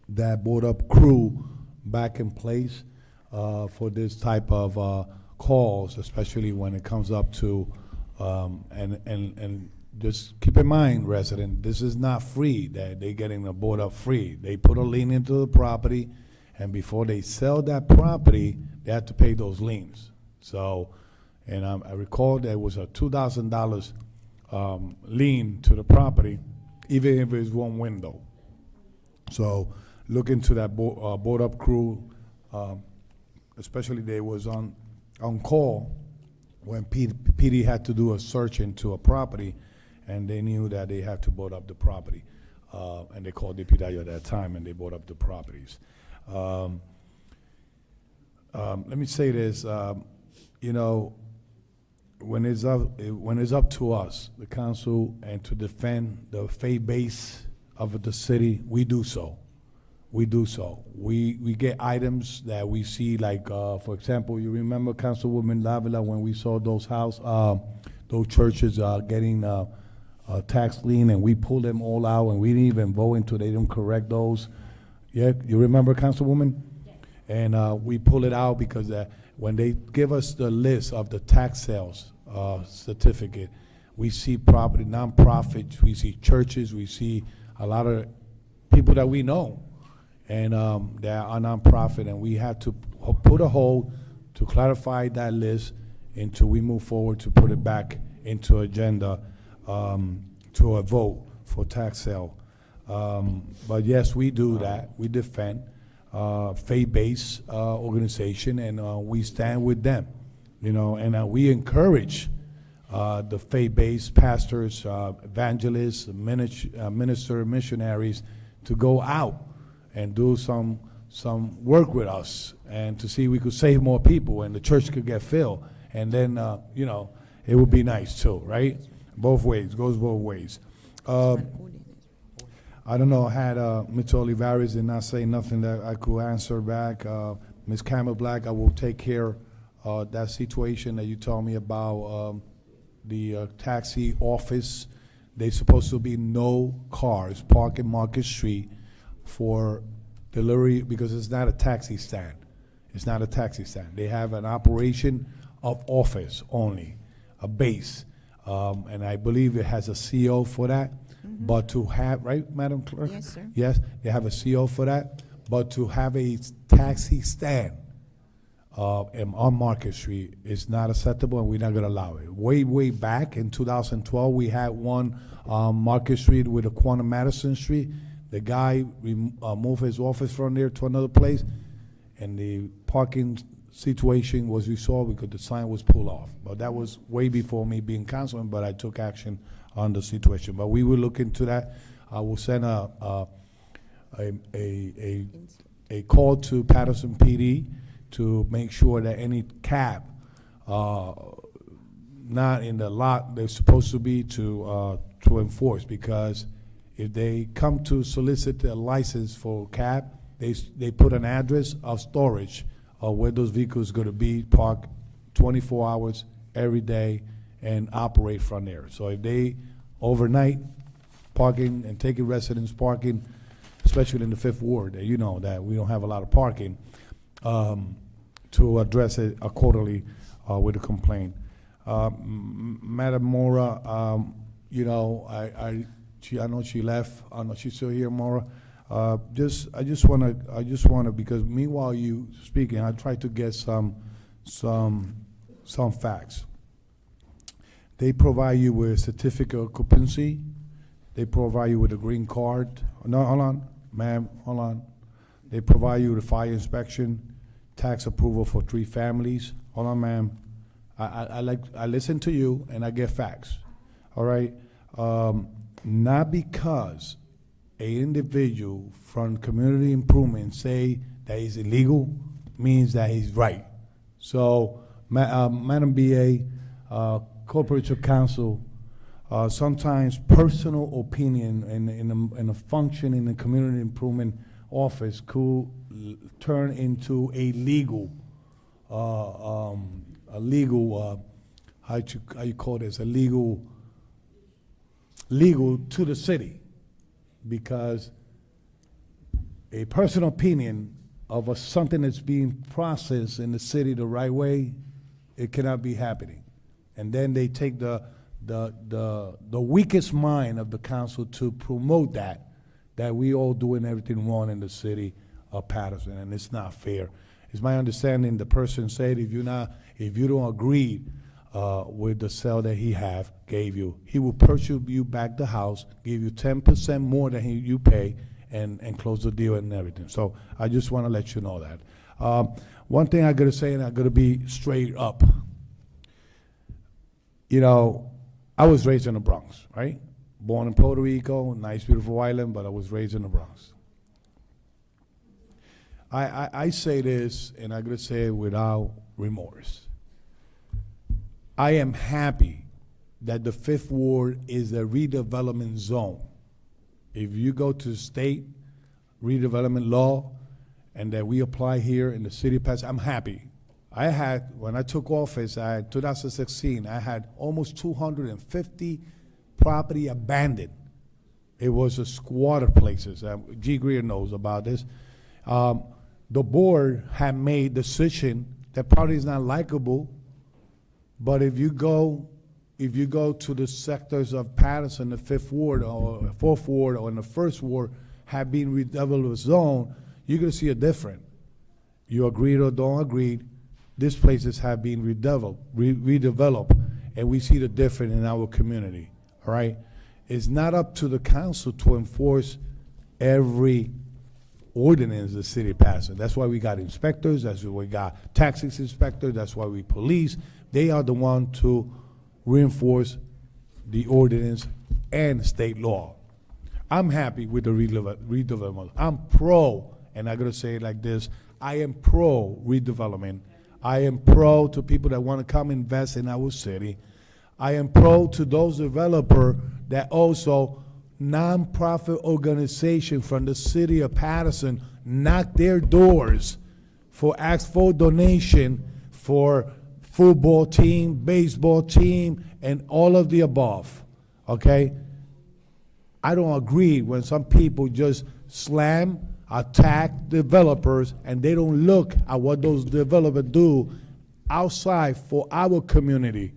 that board up crew back in place for this type of calls, especially when it comes up to and just keep in mind, resident, this is not free, that they're getting the board up free. They put a lien into the property, and before they sell that property, they have to pay those liens. So, and I recall there was a $2,000 lien to the property, even if it's one window. So look into that board up crew, especially they was on call when PD had to do a search into a property, and they knew that they had to board up the property. And they called DPW at that time, and they bought up the properties. Let me say this, you know, when it's up to us, the council, and to defend the faith base of the city, we do so. We do so. We get items that we see, like, for example, you remember Councilwoman Lavila when we saw those churches getting a tax lien, and we pulled them all out, and we didn't even vote until they didn't correct those. Yeah, you remember, Councilwoman? Yes. And we pull it out because when they give us the list of the tax sales certificate, we see property, nonprofits, we see churches, we see a lot of people that we know, and they are nonprofit, and we had to put a hold to clarify that list until we move forward to put it back into agenda to a vote for tax sale. But yes, we do that. We defend faith-based organization, and we stand with them, you know, and we encourage the faith-based pastors, evangelists, minister missionaries to go out and do some work with us, and to see we could save more people and the church could get filled, and then you know, it would be nice too, right? Both ways, goes both ways. I don't know, had Mr. Olivares did not say nothing that I could answer back. Ms. Campbell Black, I will take care that situation that you told me about, the taxi office. There's supposed to be no cars parked in Market Street for delivery because it's not a taxi stand. It's not a taxi stand. They have an operation of office only, a base. And I believe it has a CO for that. But to have, right, Madam Clerk? Yes, sir. Yes, they have a CO for that. But to have a taxi stand on Market Street is not acceptable, and we're not gonna allow it. Way back in 2012, we had one Market Street with a corner Madison Street. The guy moved his office from there to another place, and the parking situation was resolved because the sign was pulled off. But that was way before me being councilman, but I took action on the situation. But we will look into that. I will send a call to Paterson PD to make sure that any cab not in the lot they're supposed to be to enforce, because if they come to solicit a license for cab, they put an address of storage of where those vehicles going to be parked 24 hours every day and operate from there. So if they overnight parking and taking residents parking, especially in the Fifth Ward, you know that we don't have a lot of parking, to address it accordingly with a complaint. Madam Mora, you know, I know she left. I know she's still here, Mora. I just wanna, because meanwhile you speaking, I try to get some facts. They provide you with certificate of occupancy. They provide you with a green card. No, hold on, ma'am, hold on. They provide you with a fire inspection, tax approval for 3 families. Hold on, ma'am. I listen to you and I get facts. All right. Not because a individual from community improvement say that he's illegal means that he's right. So, Madam BA, Corporate Counsel, sometimes personal opinion in a function in the community improvement office could turn into a legal, how you call this, a legal to the city, because a personal opinion of something that's being processed in the city the right way, it cannot be happening. And then they take the weakest mind of the council to promote that we all doing everything wrong in the city of Paterson, and it's not fair. It's my understanding the person said if you don't agree with the sale that he gave you, he will purchase you back the house, give you 10% more than you pay, and close the deal and everything. So I just want to let you know that. One thing I gotta say, and I gotta be straight up. You know, I was raised in the Bronx, right? Born in Puerto Rico, nice, beautiful island, but I was raised in the Bronx. I say this, and I'm gonna say it without remorse. I am happy that the Fifth Ward is a redevelopment zone. If you go to state redevelopment law and that we apply here in the city of Paterson, I'm happy. When I took office, 2016, I had almost 250 property abandoned. It was a squatter places. G. Greer knows about this. The board had made decision that probably is not likable, but if you go to the sectors of Paterson, the Fifth Ward or Fourth Ward or in the First Ward have been redeveloped zone, you're gonna see a different. You agreed or don't agree, these places have been redeveloped, and we see the difference in our community, all right? It's not up to the council to enforce every ordinance in the city of Paterson. That's why we got inspectors, that's why we got taxes inspectors, that's why we police. They are the one to reinforce the ordinance and state law. I'm happy with the redevelopment. I'm pro, and I'm gonna say it like this, I am pro redevelopment. I am pro to people that want to come invest in our city. I am pro to those developers that also nonprofit organization from the city of Paterson knock their doors ask for donation for football team, baseball team, and all of the above, okay? I don't agree when some people just slam, attack developers, and they don't look at what those developers do outside for our community.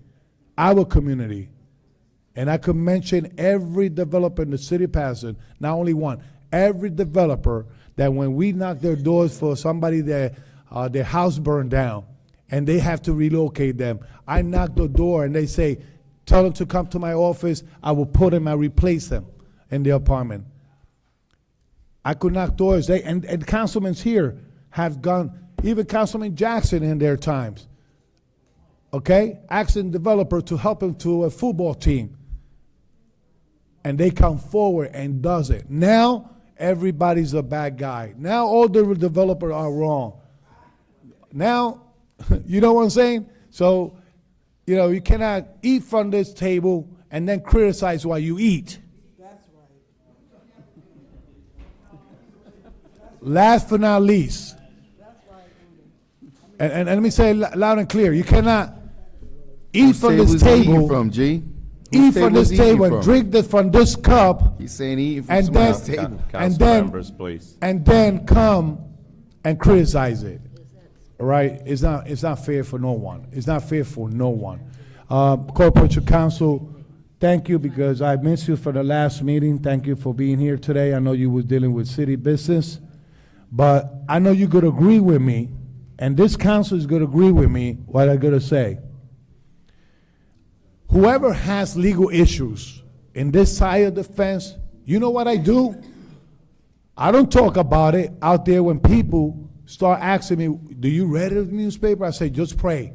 And I could mention every developer in the city of Paterson, not only one, every developer that when we knock their doors for somebody that their house burned down and they have to relocate them, I knock the door and they say, tell them to come to my office, I will put them, I replace them in the apartment. I could knock doors, and councilmen here have gone, even Councilman Jackson in their times, okay, asking developer to help him to a football team. And they come forward and does it. Now, everybody's a bad guy. Now, all the developers are wrong. Now, you know what I'm saying? So, you know, you cannot eat from this table and then criticize while you eat. That's right. Last but not least, and let me say it loud and clear, you cannot eat from this table. From G? Eat from this table and drink from this cup. He's saying eating from somebody else's table. Members, please. And then come and criticize it. All right? It's not fair for no one. It's not fair for no one. Corporate Council, thank you because I missed you for the last meeting. Thank you for being here today. I know you was dealing with city business, but I know you're going to agree with me, and this council is going to agree with me what I'm going to say. Whoever has legal issues in this side of the fence, you know what I do? I don't talk about it out there when people start asking me, do you read the newspaper? I say, just pray.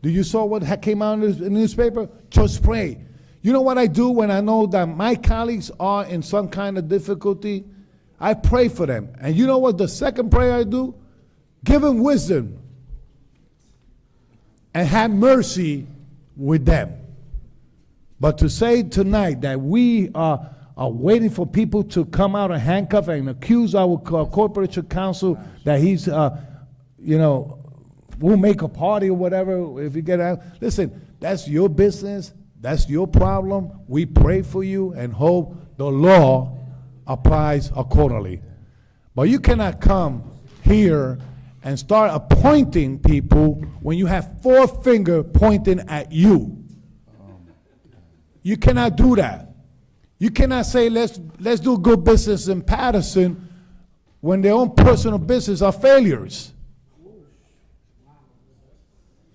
Do you saw what came out in the newspaper? Just pray. You know what I do when I know that my colleagues are in some kind of difficulty? I pray for them. And you know what the second prayer I do? Give them wisdom and have mercy with them. But to say tonight that we are waiting for people to come out and handcuff and accuse our corporation council that he's, you know, we'll make a party or whatever if you get out. Listen, that's your business. That's your problem. We pray for you and hope the law applies accordingly. But you cannot come here and start appointing people when you have four fingers pointing at you. You cannot do that. You cannot say let's do good business in Paterson when their own personal business are failures.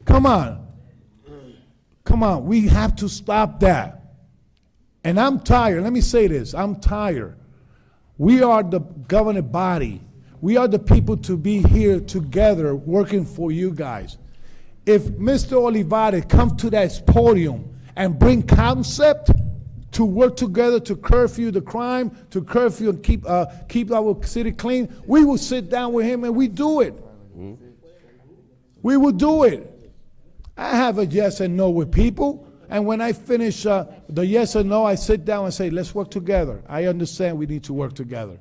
Come on. Come on. We have to stop that. And I'm tired. Let me say this. I'm tired. We are the governing body. We are the people to be here together working for you guys. If Mr. Olivares comes to that podium and bring concept to work together to curfew the crime, to curfew and keep our city clean, we will sit down with him and we do it. We will do it. I have a yes and no with people, and when I finish the yes or no, I sit down and say, let's work together. I understand we need to work together.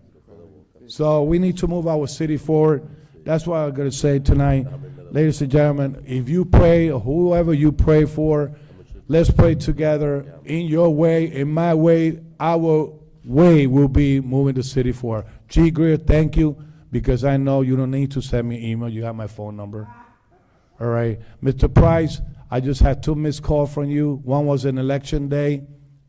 So we need to move our city forward. That's what I'm going to say tonight. Ladies and gentlemen, if you pray, or whoever you pray for, let's pray together in your way, in my way. Our way will be moving the city forward. G. Greer, thank you, because I know you don't need to send me an email. You have my phone number. All right. Mr. Price, I just had 2 missed calls from you. One was an election day,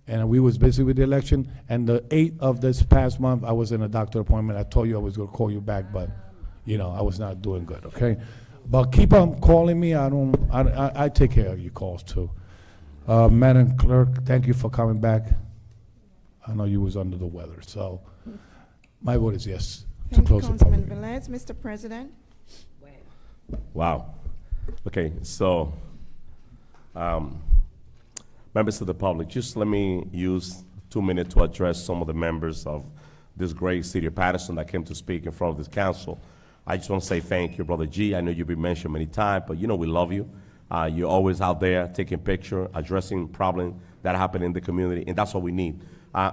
and we was busy with the election. And the 8th of this past month, I was in a doctor appointment. I told you I was going to call you back, but, you know, I was not doing good, okay? But keep on calling me. I take care of your calls, too. Madam Clerk, thank you for coming back. I know you was under the weather, so my vote is yes to close the public Councilman hearing. Velez. Mr. President. Wow. Okay, so members of the public, just let me use 2 minutes to address some of the members of this great city of Paterson that came to speak in front of this council. I just want to say thank you, Brother G. I know you've been mentioned many times, but you know we love you. You're always out there taking pictures, addressing problems that happen in the community, and that's what we need.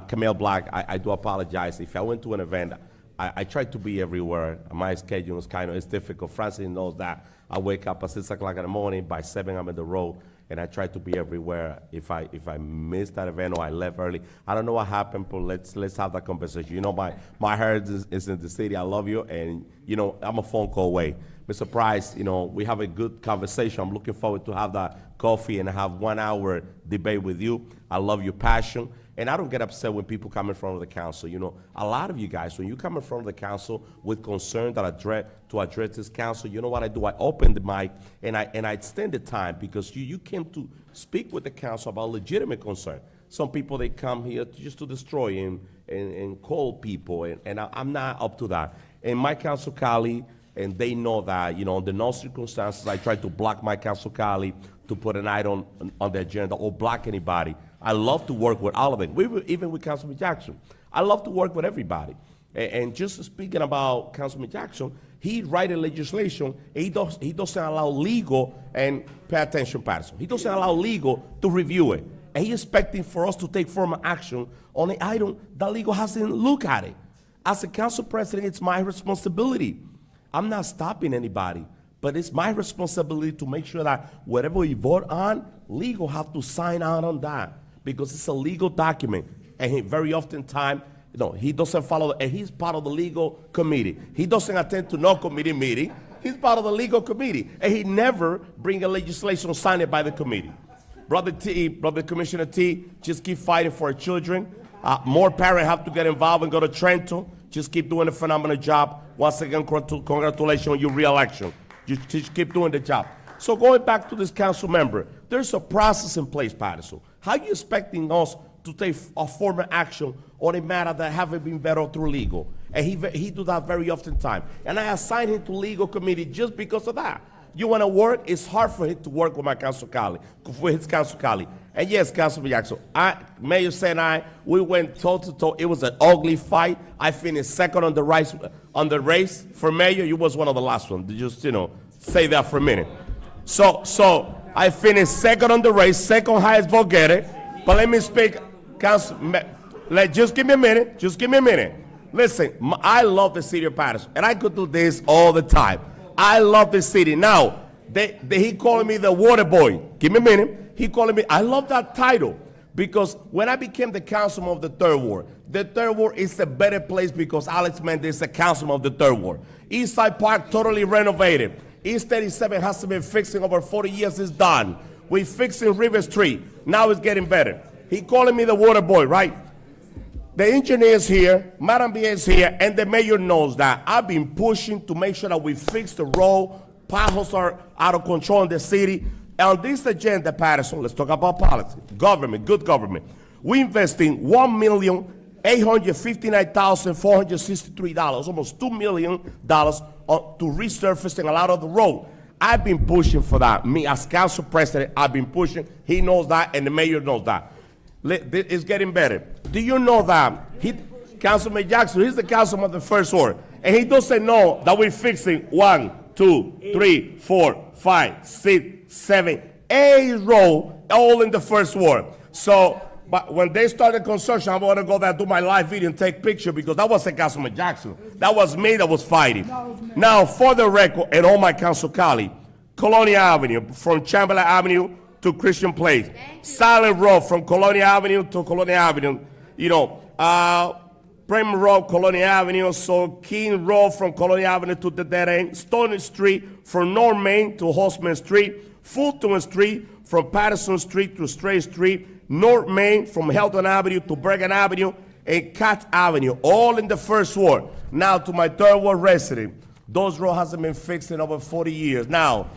Camille Black, I do apologize. If I went to an event, I try to be everywhere. My schedule is it's difficult. Francis knows that. I wake up at 6 o'clock in the morning. By 7, I'm on the road, and I try to be everywhere. If I miss that event or I left early, I don't know what happened, but let's have that conversation. You know, my heart is in the city. I love you, and you know, I'm a phone call away. Mr. Price, you know, we have a good conversation. I'm looking forward to have that coffee and have 1 hour debate with you. I love your passion. And I don't get upset when people come in front of the council. You know, a lot of you guys, when you come in front of the council with concern that address this council, you know what I do? I open the mic and I extend the time because you came to speak with the council about legitimate concern. Some people, they come here just to destroy and call people, and I'm not up to that. And my council colleague, and they know that, you know, under no circumstances I try to block my council colleague to put an item on the agenda or block anybody. I love to work with all of it. Even with Councilman Jackson. I love to work with everybody. And just speaking about Councilman Jackson, he writes legislation, and he doesn't allow legal, and pay attention, Paterson. He doesn't allow legal to review it. And he's expecting for us to take formal action on an item that legal hasn't looked at it. As a council president, it's my responsibility. I'm not stopping anybody, but it's my responsibility to make sure that whatever we vote on, legal have to sign out on that because it's a legal document. And he very often time, you know, he doesn't follow, and he's part of the legal committee. He doesn't attend to no committee meeting. He's part of the legal committee, and he never bring a legislation signed by the committee. Brother Commissioner T, just keep fighting for our children. More parents have to get involved and go to Trento. Just keep doing a phenomenal job. Once again, congratulations on your re-election. Just keep doing the job. So going back to this council member, there's a process in place, Paterson. How are you expecting us to take a formal action on a matter that haven't been vetted through legal? And he do that very often time. And I assign him to legal committee just because of that. You want to work, it's hard for him to work with my council colleague, with his council colleague. And yes, Councilman Jackson, Mayor said and I, we went toe-to-toe. It was an ugly fight. I finished second on the race for mayor. You was one of the last ones. Just, you know, say that for a minute. So I finished second on the race, second highest vote getter. But let me speak, Council. Just give me a minute. Just give me a minute. Listen, I love the city of Paterson, and I could do this all the time. I love the city. Now, he calling me the water boy. Give me a minute. He calling me, I love that title because when I became the councilman of the Third Ward is a better place because Alex Mendez is the councilman of the Third Ward. Eastside Park totally renovated. East 37 hasn't been fixing over 40 years, it's done. We're fixing River Street. Now it's getting better. He calling me the water boy, right? The engineer's here, Madam B is here, and the mayor knows that. I've been pushing to make sure that we fix the road. Potholes are out of control in the city. On this agenda, Paterson, let's talk about politics. Government, good government. We're investing $1,859,463, almost $2 million to resurfacing a lot of the road. I've been pushing for that. Me, as council president, I've been pushing. He knows that, and the mayor knows that. It's getting better. Do you know that Councilman Jackson, he's the councilman of the First Ward, and he doesn't know that we're fixing 1, 2, 3, 4, 5, 6, 7, 8 roads all in the First Ward. So, but when they started construction, I'm going to go there, do my live video and take picture because that wasn't Councilman Jackson. That was me that was fighting. Now, for the record, and all my council colleagues, Colonial Avenue, from Chamberlain Avenue to Christian Place. Silent Road from Colonial Avenue to Colonial Avenue. You know, Prem Road, Colonial Avenue, so King Road from Colonial Avenue to the dead end. Stone Street from North Main to Horseman Street. Fulton Street from Paterson Street to Strait Street. North Main from Helton Avenue to Bergen Avenue. And Cat Avenue, all in the First Ward. Now to my Third Ward resident, those roads hasn't been fixed in over 40 years. Now,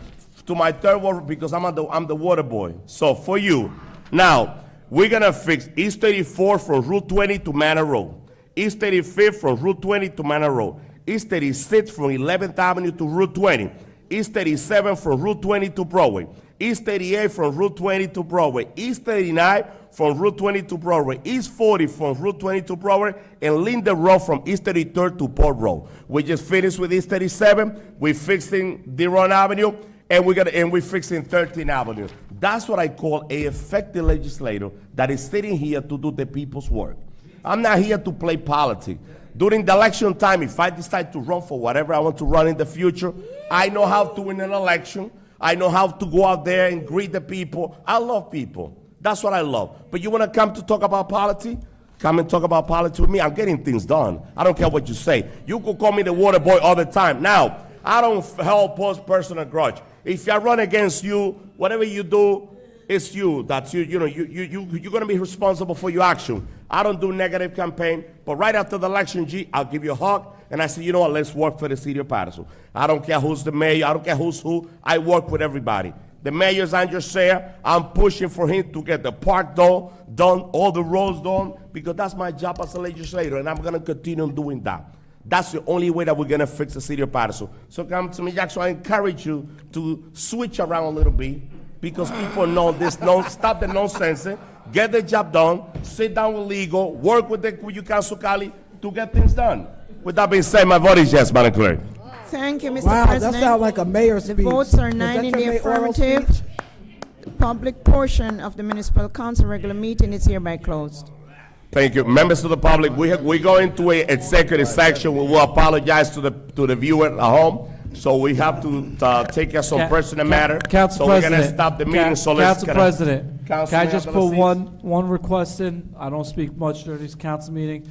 to my Third Ward, because I'm the water boy. So for you, now, we're gonna fix East 34 from Route 20 to Manor Road. East 35 from Route 20 to Manor Road. East 36 from 11th Avenue to Route 20. East 37 from Route 20 to Broadway. East 38 from Route 20 to Broadway. East 39 from Route 20 to Broadway. East 40 from Route 20 to Broadway. And Linden Road from East 33rd to Port Road. We just finished with East 37. We're fixing Deron Avenue. And we're fixing 13th Avenue. That's what I call an effective legislator that is sitting here to do the people's work. I'm not here to play politics. during the election time, if I decide to run for whatever I want to run in the future, I know how to win an election. I know how to go out there and greet the people. I love people. That's what I love. But you want to come to talk about politics? Come and talk about politics with me. I'm getting things done. I don't care what you say. You could call me the water boy all the time. Now, I don't hold personal grudge. If I run against you, whatever you do, it's you. That's you. You know, you're going to be responsible for your action. I don't do negative campaign. But right after the election, I'll give you a hug. And I say, you know what, let's work for the city of Paterson. I don't care who's the mayor. I don't care who's who. I work with everybody. The mayor's Andrew Sayer. I'm pushing for him to get the park done, all the roads done, because that's my job as a legislator, and I'm going to continue doing that. That's the only way that we're going to fix the city of Paterson. So come to me, Jackson. I encourage you to switch around a little bit, because people know this. Stop the nonsense. Get the job done. Sit down with legal. Work with you, Council Cali, to get things done. With that being said, my vote is yes, Madam Clerk. Thank you, Mr. Wow, President. that sounds like a mayor's The speech. votes are Was 9 that in your the mayoral affirmative. speech? The public portion of the municipal council regular meeting is hereby closed. Thank you. Members of the public, we go into a executive section. We will apologize to the viewer at home. So we have to take care of some personal matter. Council So we're President. gonna stop the meeting, so let's. Council President, can I just put one? one request in? I don't speak much during this council meeting.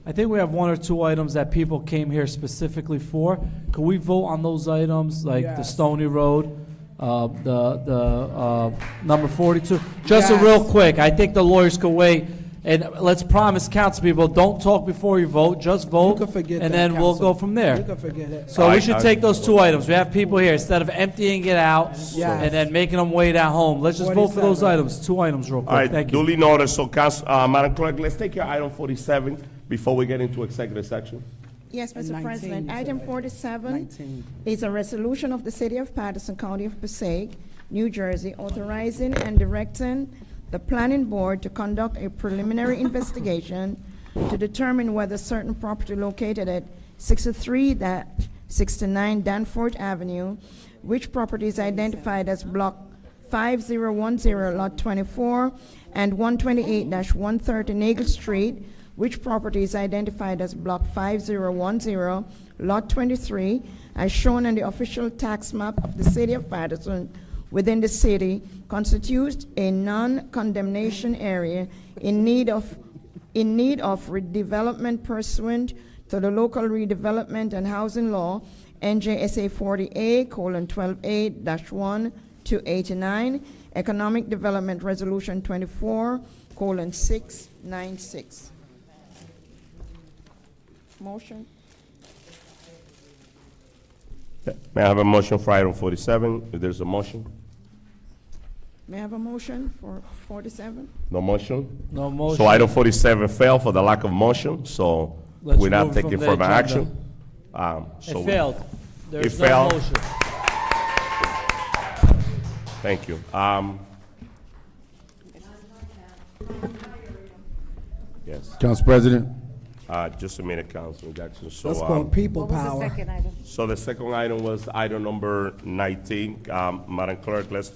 I think we have one or two items that people came here specifically for. Could we vote on those items, like the Yes. Stony Road, the number 42? Just a real quick, I think the lawyers could wait. And let's promise council people, don't talk before you vote, just vote, can forget and that, then we'll Council. go from there. You can forget it. So we should take those two items. We have people here, instead of emptying it out Yes. and then making them wait at home. Let's just vote for those 47. items, two items real All quick. right, Thank you. duly noted. So, Madam Clerk, let's take your item 47 before we get into executive section. Yes, And Mr. 19, President. you Item said. 47 19. is a resolution of the City of Paterson, County of Passaic, New Jersey, authorizing and directing the Planning Board to conduct a preliminary investigation to determine whether certain property located at 63-69 Danforth Avenue, which property is identified as Block 5010, Lot 24, and 128-130 Nagle Street, which property is identified as Block 5010, Lot 23, as shown on the official tax map of the City of Paterson within the city, constitutes a non-condemnation area in need of redevelopment pursuant to the local redevelopment and housing law, NJSA 40A:12A-1 to 89, Economic Development Resolution 24:696. Motion. May I have a motion for item 47? If there's a motion? May I have a motion for 47? No motion? No motion. So item 47 fell for the lack of motion, so Let's we're not remove it taking from the further agenda. action. So It failed. There's no failed. motion. Thank you. Yes. Council President. Just a minute, Councilman Jackson. So, That's called people What was the power. second item? so the second item was item number 19. Madam Clerk, let's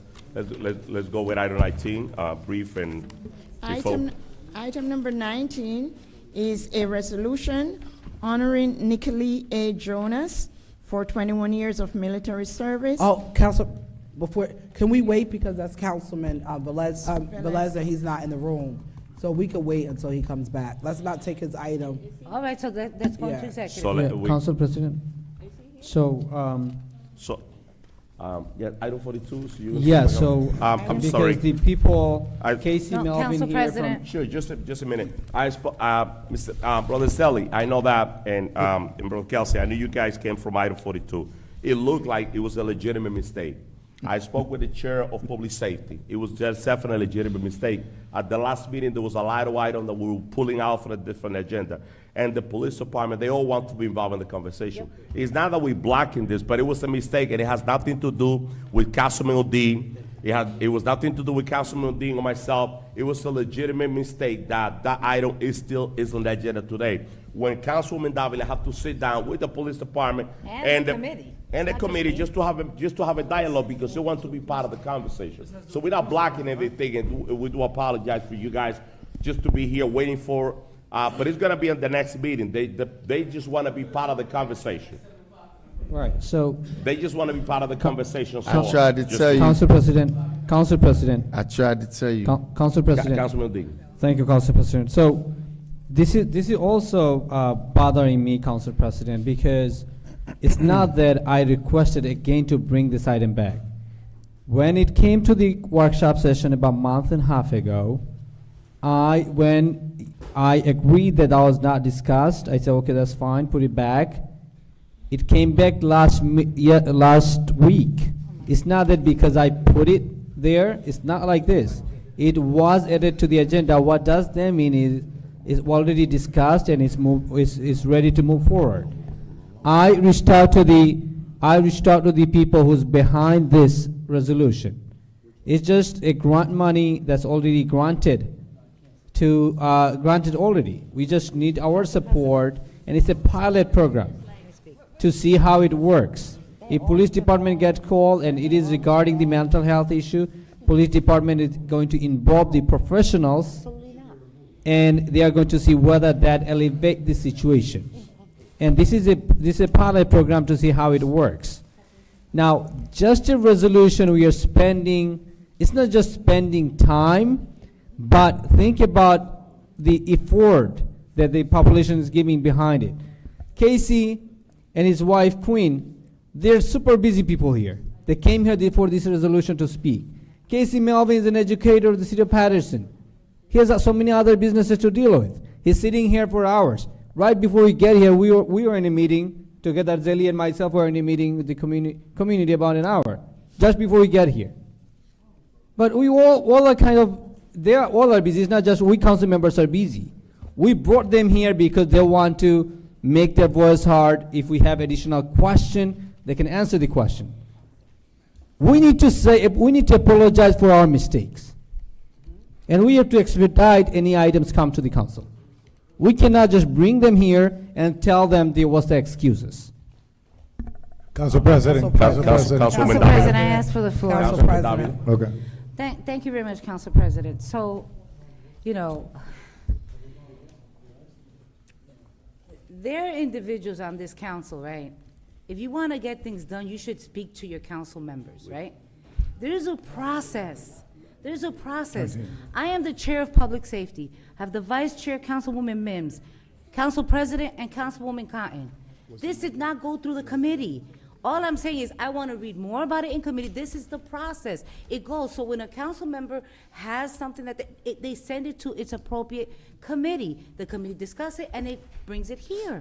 go with item 19, brief and before. Item number 19 is a resolution honoring Nicolene A. Jonas for 21 years of military service. Oh, Council, can we wait because that's Councilman Velez, and he's not in the room. So we could wait until he comes back. Let's not take his item. All right, so let's go Yeah. into executive. So let we, Council President. So, so, yeah, item 42. So you yeah, so, I'm because sorry. the people, I- Casey No, Melvin Council here President. Sure, just a minute. Mr. Brother Selly, I know that, and Brother Kelsey, I knew you guys came from item 42. It looked like it was a legitimate mistake. I spoke with the chair of public safety. It was just definitely a legitimate mistake. At the last meeting, there was a lot of items that we were pulling out from a different agenda. And the police department, they all want to be involved in the conversation. It's not that we're blocking this, but it was a mistake, and it has nothing to do with Councilman Odin. It was nothing to do with Councilman Odin or myself. It was a legitimate mistake that item is on the agenda today. When Councilwoman Davila have to sit down with the police department And the committee. And the committee just to have a dialogue because they want to be part of the conversation. So we're not blocking everything, and we do apologize for you guys just to be here waiting for But it's gonna be in the next meeting. They just wanna be part of the conversation. Right, so, They just wanna be part of the conversation. I tried to tell you. Council President, Council President, I tried to tell you. Council President. Councilman Dean. Thank you, Council President. So, this is also bothering me, Council President, because it's not that I requested again to bring this item back. When it came to the workshop session about a month and a half ago, when I agreed that that was not discussed, I said, okay, that's fine, put it back. It came back last week. It's not that because I put it there, it's not like this. It was added to the agenda. What does that mean is it's already discussed and it's ready to move forward. I reached out to the people who's behind this resolution. It's just a grant money that's already granted already. We just need our support, and it's a pilot program to see how it works. If police department gets called and it is regarding the mental health issue, police department is going to involve the professionals, and they are going to see whether that elevates the situation. And this is a pilot program to see how it works. Now, just a resolution we are spending, it's not just spending time, but think about the effort that the population is giving behind it. Casey and his wife, Queen, they're super busy people here. They came here for this resolution to speak. Casey Melvin is an educator of the city of Paterson. He has so many other businesses to deal with. He's sitting here for hours. Right before we get here, we were in a meeting together. Zeli and myself were in a meeting with the community about an hour, just before we get here. But we all are kind of, all are busy. It's not just we council members are busy. We brought them here because they want to make their voice heard. If we have additional question, they can answer the question. We need to apologize for our mistakes. And we have to expedite any items come to the council. We cannot just bring them here and tell them there was the excuses. Council President. Council President, I asked for the floor. Council President. Okay. Thank you very much, Council President. So, there are individuals on this council, right? If you want to get things done, you should speak to your council members, right? There's a process. There's a process. I am the chair of public safety. I have the vice chair, Councilwoman Mims, Council President, and Councilwoman Cotton. This did not go through the committee. All I'm saying is I want to read more about it in committee. This is the process. It goes. So when a council member has something that they send it to its appropriate committee. The committee discusses it and it brings it here.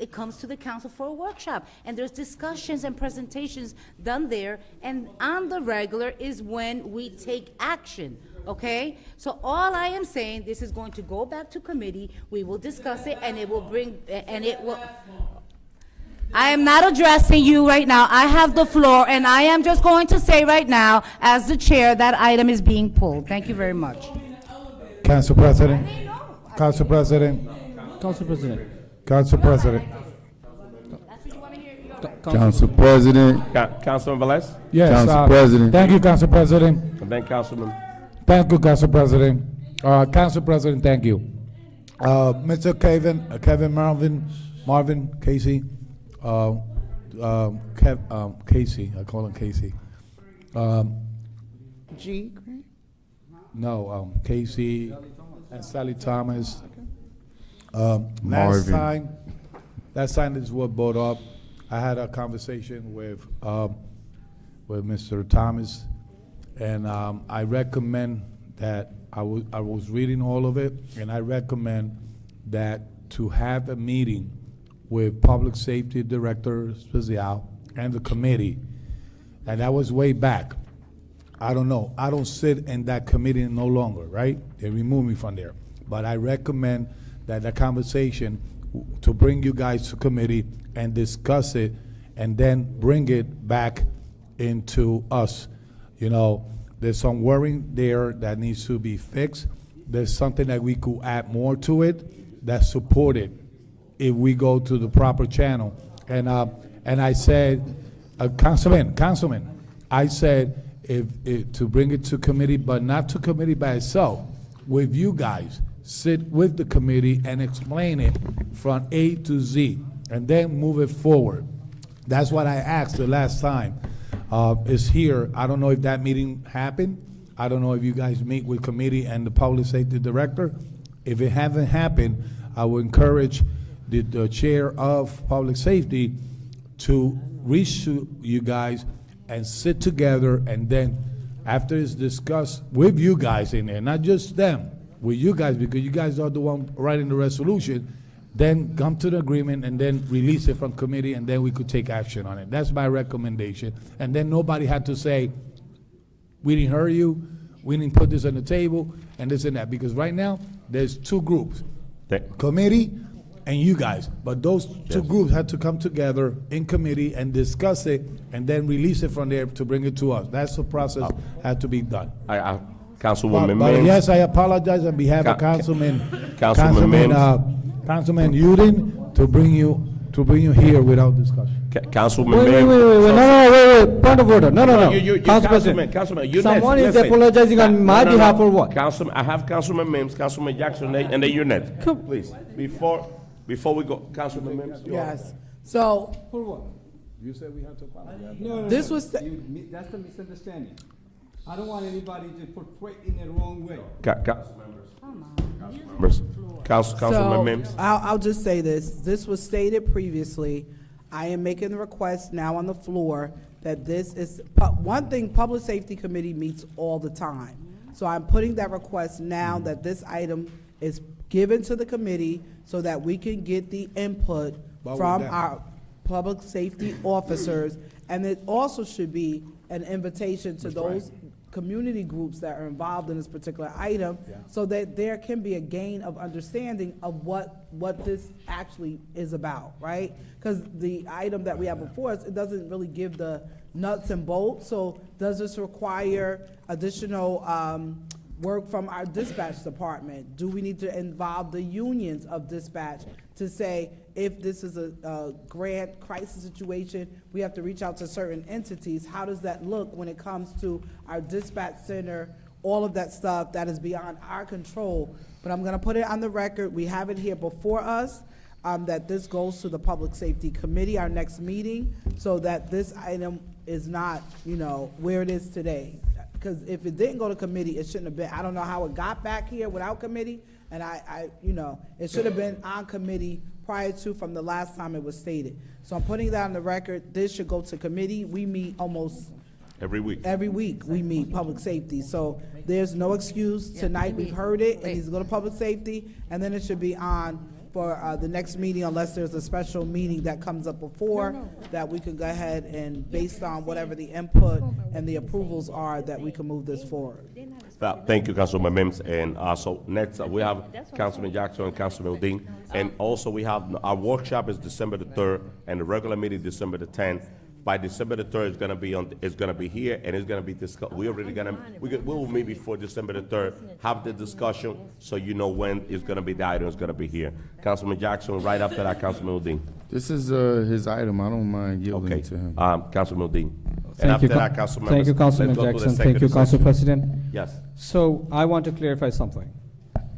It comes to the council for a workshop, and there's discussions and presentations done there, and on the regular is when we take action, okay? So all I am saying, this is going to go back to committee, we will discuss it, and it will bring, and it will, I am not addressing you right now, I have the floor, and I am just going to say right now, as the chair, that item is being pulled. Thank you very much. Council President. Council President. Council President. Council President. Council President. Councilman Velez? Yes. Council President. Thank you, Council President. And then Councilman. Thank you, Council President. Council President, thank you. Mr. Kevin Marvin Casey, Casey, I call him Casey. G. No, Casey and Sally Thomas. Marvin. Last time this was brought up, I had a conversation with Mr. Thomas, and I recommend that I was reading all of it, and I recommend that to have a meeting with Public Safety Director Special and the committee, and that was way back. I don't know. I don't sit in that committee no longer, right? They removed me from there. But I recommend that the conversation to bring you guys to committee and discuss it and then bring it back into us. You know, there's some worrying there that needs to be fixed. There's something that we could add more to it that's supported if we go to the proper channel. And I said, Councilman, I said if to bring it to committee, but not to committee by itself, with you guys, sit with the committee and explain it from A to Z, and then move it forward. That's what I asked the last time. Is here, I don't know if that meeting happened. I don't know if you guys meet with committee and the public safety director. If it haven't happened, I would encourage the chair of public safety to reach to you guys and sit together, and then after it's discussed with you guys in there, not just them, with you guys, because you guys are the one writing the resolution, then come to the agreement and then release it from committee, and then we could take action on it. That's my recommendation. And then nobody had to say, we didn't hear you, we didn't put this on the table, and this and that. Because right now, there's two groups, committee and you guys. But those two groups had to come together in committee and discuss it, and then release it from there to bring it to us. That's the process had to be done. Councilwoman But Mims. yes, I apologize on behalf of Councilman Councilman Udine to bring you here without discussion. Councilwoman Wait, Mims. point of order. No. Councilman, you Someone is listen. apologizing on my behalf for what? I have Councilman Mims, Councilman Jackson, and then you're next. Please, before we go, Councilman Mims. Yes. So For what? You said we had to apologize. No, This was the- that's the misunderstanding. I don't want anybody to portray in the wrong way. Councilman Mims. I'll just say this. This was stated previously. I am making the request now on the floor that this is, one thing, Public Safety Committee meets all the time. So I'm putting that request now that this item is given to the committee so that we can get the input from our public safety officers. And it also should be an invitation to those community groups that are involved in this particular item, so that there can be a gain of understanding of what this actually is about, right? Because the item that we have before us, it doesn't really give the nuts and bolts. So does this require additional work from our dispatch department? Do we need to involve the unions of dispatch to say, if this is a grant crisis situation, we have to reach out to certain entities? How does that look when it comes to our dispatch center, all of that stuff that is beyond our control? But I'm gonna put it on the record, we have it here before us, that this goes to the Public Safety Committee, our next meeting, so that this item is not, where it is today. Because if it didn't go to committee, it shouldn't have been. I don't know how it got back here without committee, and it should have been on committee prior to, from the last time it was stated. So I'm putting that on the record. This should go to committee. We meet almost every week. Every week we meet public safety. So there's no excuse. Tonight we've heard it. It needs to go to public safety, and then it should be on for the next meeting, unless there's a special meeting that comes up before, that we can go ahead and, based on whatever the input and the approvals are, that we can move this forward. Thank you, Councilman Mims. And so next, we have Councilman Jackson and Councilman Dean. And also we have, our workshop is December the 3rd, and the regular meeting December the 10th. By December the 3rd, it's gonna be here, and it's gonna be discussed. We will meet before December the 3rd, have the discussion, so you know when it's gonna be, the item is gonna be here. Councilman Jackson, right after that, Councilman Dean. This is his item. I don't mind yielding to him. Councilman Dean. Thank you, Councilman Jackson. Thank you, Council President. Yes. So I want to clarify something.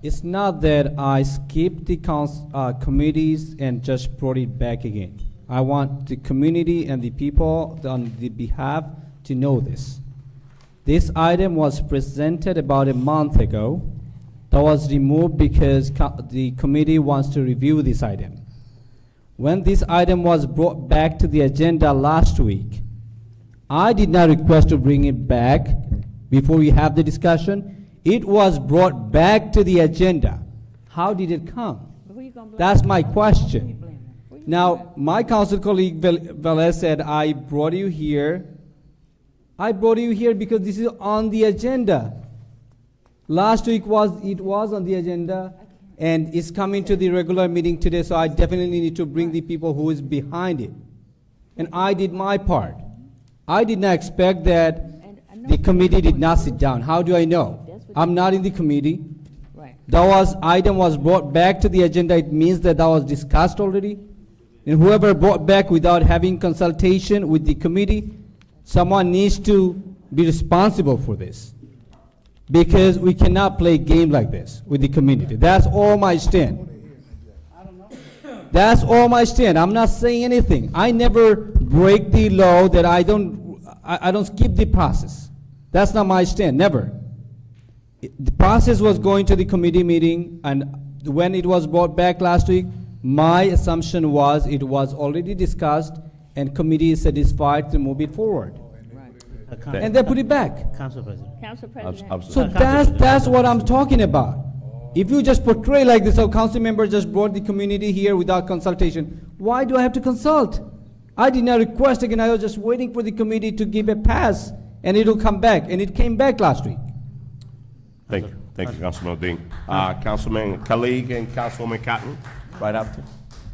It's not that I skipped the committees and just brought it back again. I want the community and the people on the behalf to know this. This item was presented about a month ago. That was removed because the committee wants to review this item. When this item was brought back to the agenda last week, I did not request to bring it back before we have the discussion. It was brought back to the agenda. How did it come? That's my question. Now, my council colleague Velez said, I brought you here. I brought you here because this is on the agenda. Last week it was on the agenda, and it's coming to the regular meeting today, so I definitely need to bring the people who is behind it. And I did my part. I did not expect that the committee did not sit down. How do I know? I'm not in the committee. That item was brought back to the agenda. It means that was discussed already. And whoever brought back without having consultation with the committee, someone needs to be responsible for this. because we cannot play game like this with the community. That's all my stand. That's all my stand. I'm not saying anything. I never break the law that I don't skip the process. That's not my stand, never. The process was going to the committee meeting, and when it was brought back last week, my assumption was it was already discussed and committee is satisfied to move it forward. And they put it back. Council President. Council President. So that's what I'm talking about. If you just portray like this, a council member just brought the community here without consultation, why do I have to consult? I did not request again, I was just waiting for the committee to give a pass, and it'll come back, and it came back last week. Thank you. Thank you, Councilman Dean. Councilman Khalid and Councilwoman Cotton, right after.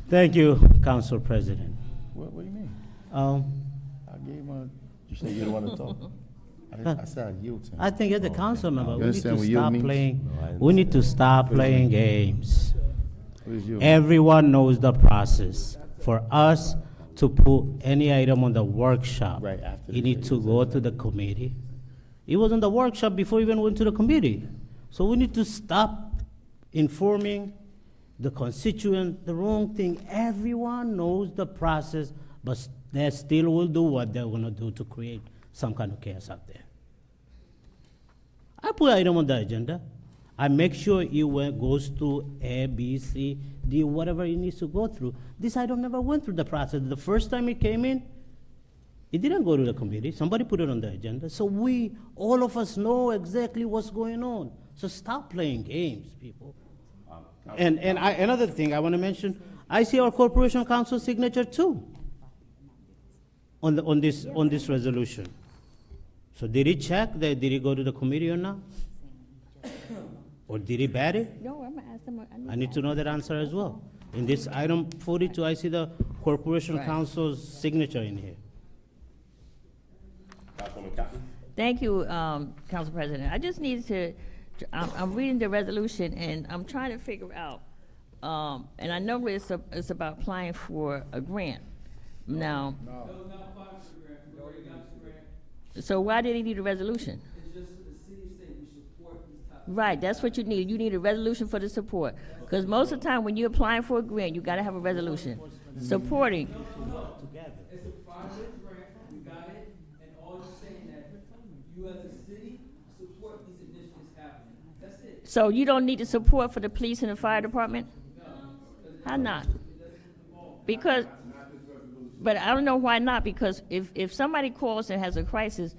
Thank you, Council President. What do you mean? Um, I gave him you said you don't want to talk. I said I yield to him. I think as a council member, You we need understand to what yield stop means? playing. No, I We need to understand. stop What does playing yield mean? games. What is yield? Everyone knows the process. For us to put any item on the workshop, Right after it the need to go to the committee. It was on the workshop before it even went to the committee. So we need to stop informing the constituent the wrong thing. Everyone knows the process, but they still will do what they're gonna do to create some kind of chaos out there. I put item on the agenda. I make sure it goes to A, B, C, D, whatever it needs to go through. This item never went through the process. The first time it came in, it didn't go to the committee. Somebody put it on the agenda. So all of us know exactly what's going on. So stop playing games, people. Another thing I want to mention, I see our corporation council signature too on this resolution. So did he check that, did he go to the committee or not? Or did he bat it? No, I'm gonna ask them. I need to know that answer as well. In this item 42, I see the corporation Right. council's signature in here. Councilwoman Cotton. Thank you, Council President. I just need to, I'm reading the resolution and I'm trying to figure out, and I know it's about applying for a grant. Now. So why did he need a resolution? Right, that's what you need. You need a resolution for the support. Because most of the time when you're applying for a grant, you gotta have a resolution. Supporting. It's a private grant, we got it, and all you're saying that you as a city support these initiatives happening. That's it. So you don't need the support for the police and the fire department? How not? Because, but I don't know why not, because if somebody calls and has a crisis,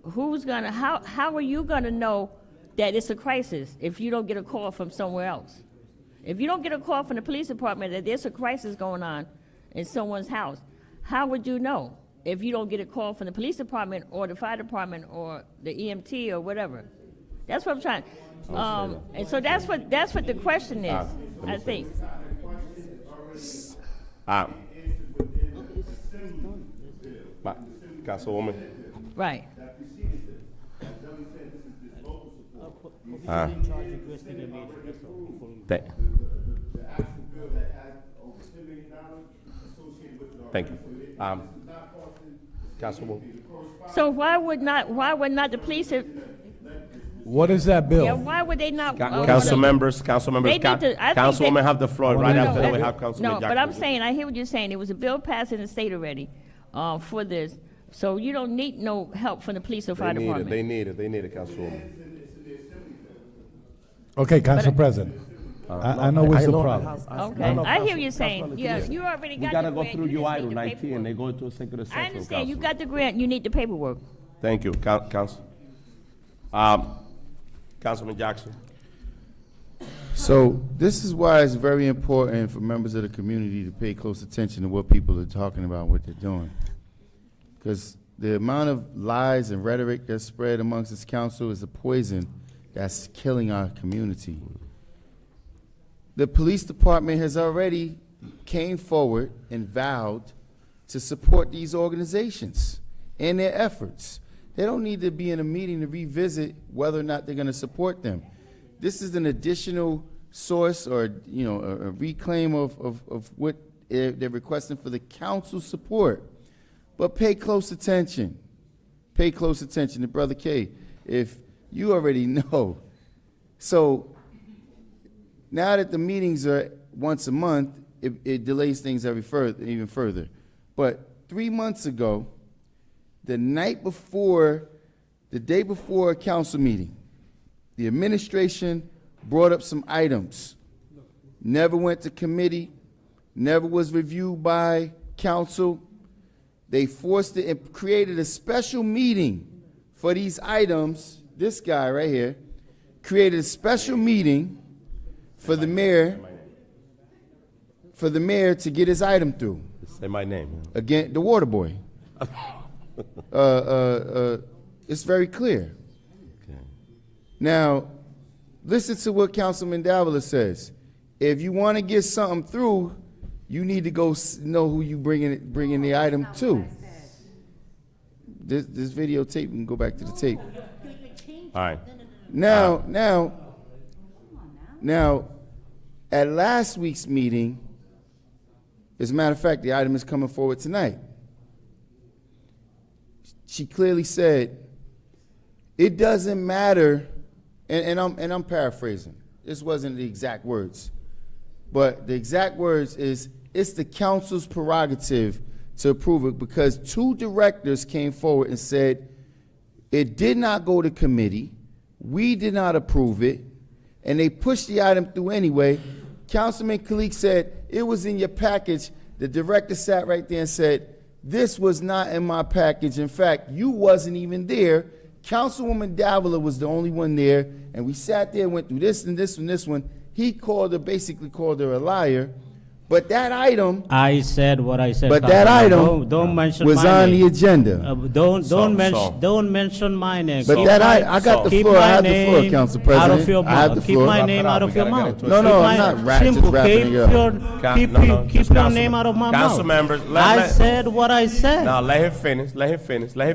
who's gonna, how are you gonna know that it's a crisis if you don't get a call from somewhere else? If you don't get a call from the police department that there's a crisis going on in someone's house, how would you know if you don't get a call from the police department or the fire department or the EMT or whatever? That's what I'm trying. And so that's what the question is, I think. Councilwoman. Right. Thank you. Councilwoman. So why would not the police have, What is that bill? yeah, why would they not? Council members, They need to- I think Councilwoman they- have the floor No, right no, after that. no. We have Councilman No, Jackson. but I'm saying, I hear what you're saying. It was a bill passed in the state already, for this. So you don't need no help from the police or fire department. They need it, Councilwoman. Okay, Council President. I know what's the problem. Okay, I hear you saying, yeah, you already We got gotta the go grant, through you just UI need the 19, paperwork. they go to executive session. I understand, you Councilman. got the grant, you need the paperwork. Thank you, Council. Councilman Jackson. So this is why it's very important for members of the community to pay close attention to what people are talking about, what they're doing. Because the amount of lies and rhetoric that's spread amongst this council is a poison that's killing our community. The police department has already came forward and vowed to support these organizations in their efforts. They don't need to be in a meeting to revisit whether or not they're gonna support them. This is an additional source or, you know, a reclaim of what they're requesting for the council support. But pay close attention. Pay close attention to Brother K. If You already know. So now that the meetings are once a month, it delays things even further. But 3 months ago, the day before a council meeting, the administration brought up some items. Never went to committee, never was reviewed by council. They forced it and created a special meeting for these items. This guy right here created a special meeting for the mayor to get his item through. Say my name. Again, the water boy. It's very clear. Okay. Now, listen to what Councilman Davila says. If you want to get something through, you need to go know who you bringing the item to. This videotape, we can go back to the tape. All right. Now, at last week's meeting, as a matter of fact, the item is coming forward tonight. She clearly said, it doesn't matter, and I'm paraphrasing. This wasn't the exact words. But the exact words is, it's the council's prerogative to approve it because 2 directors came forward and said, it did not go to committee, we did not approve it, and they pushed the item through anyway. Councilman Kalik said, it was in your package. The director sat right there and said, this was not in my package. In fact, you wasn't even there. Councilwoman Davila was the only one there, and we sat there and went through this and this and this one. He basically called her a liar. But that item, I said what I said. but that item don't mention was my on name. the agenda. Don't mention my name. But Keep that my- I got the keep floor. I my have the floor, name Council Out President. of your I have mouth. the Keep floor. my name out of your mouth. No, Keep I'm not just simple. wrapping it up. Keep your name out of my mouth. Council members, I said what I said. Now let him finish.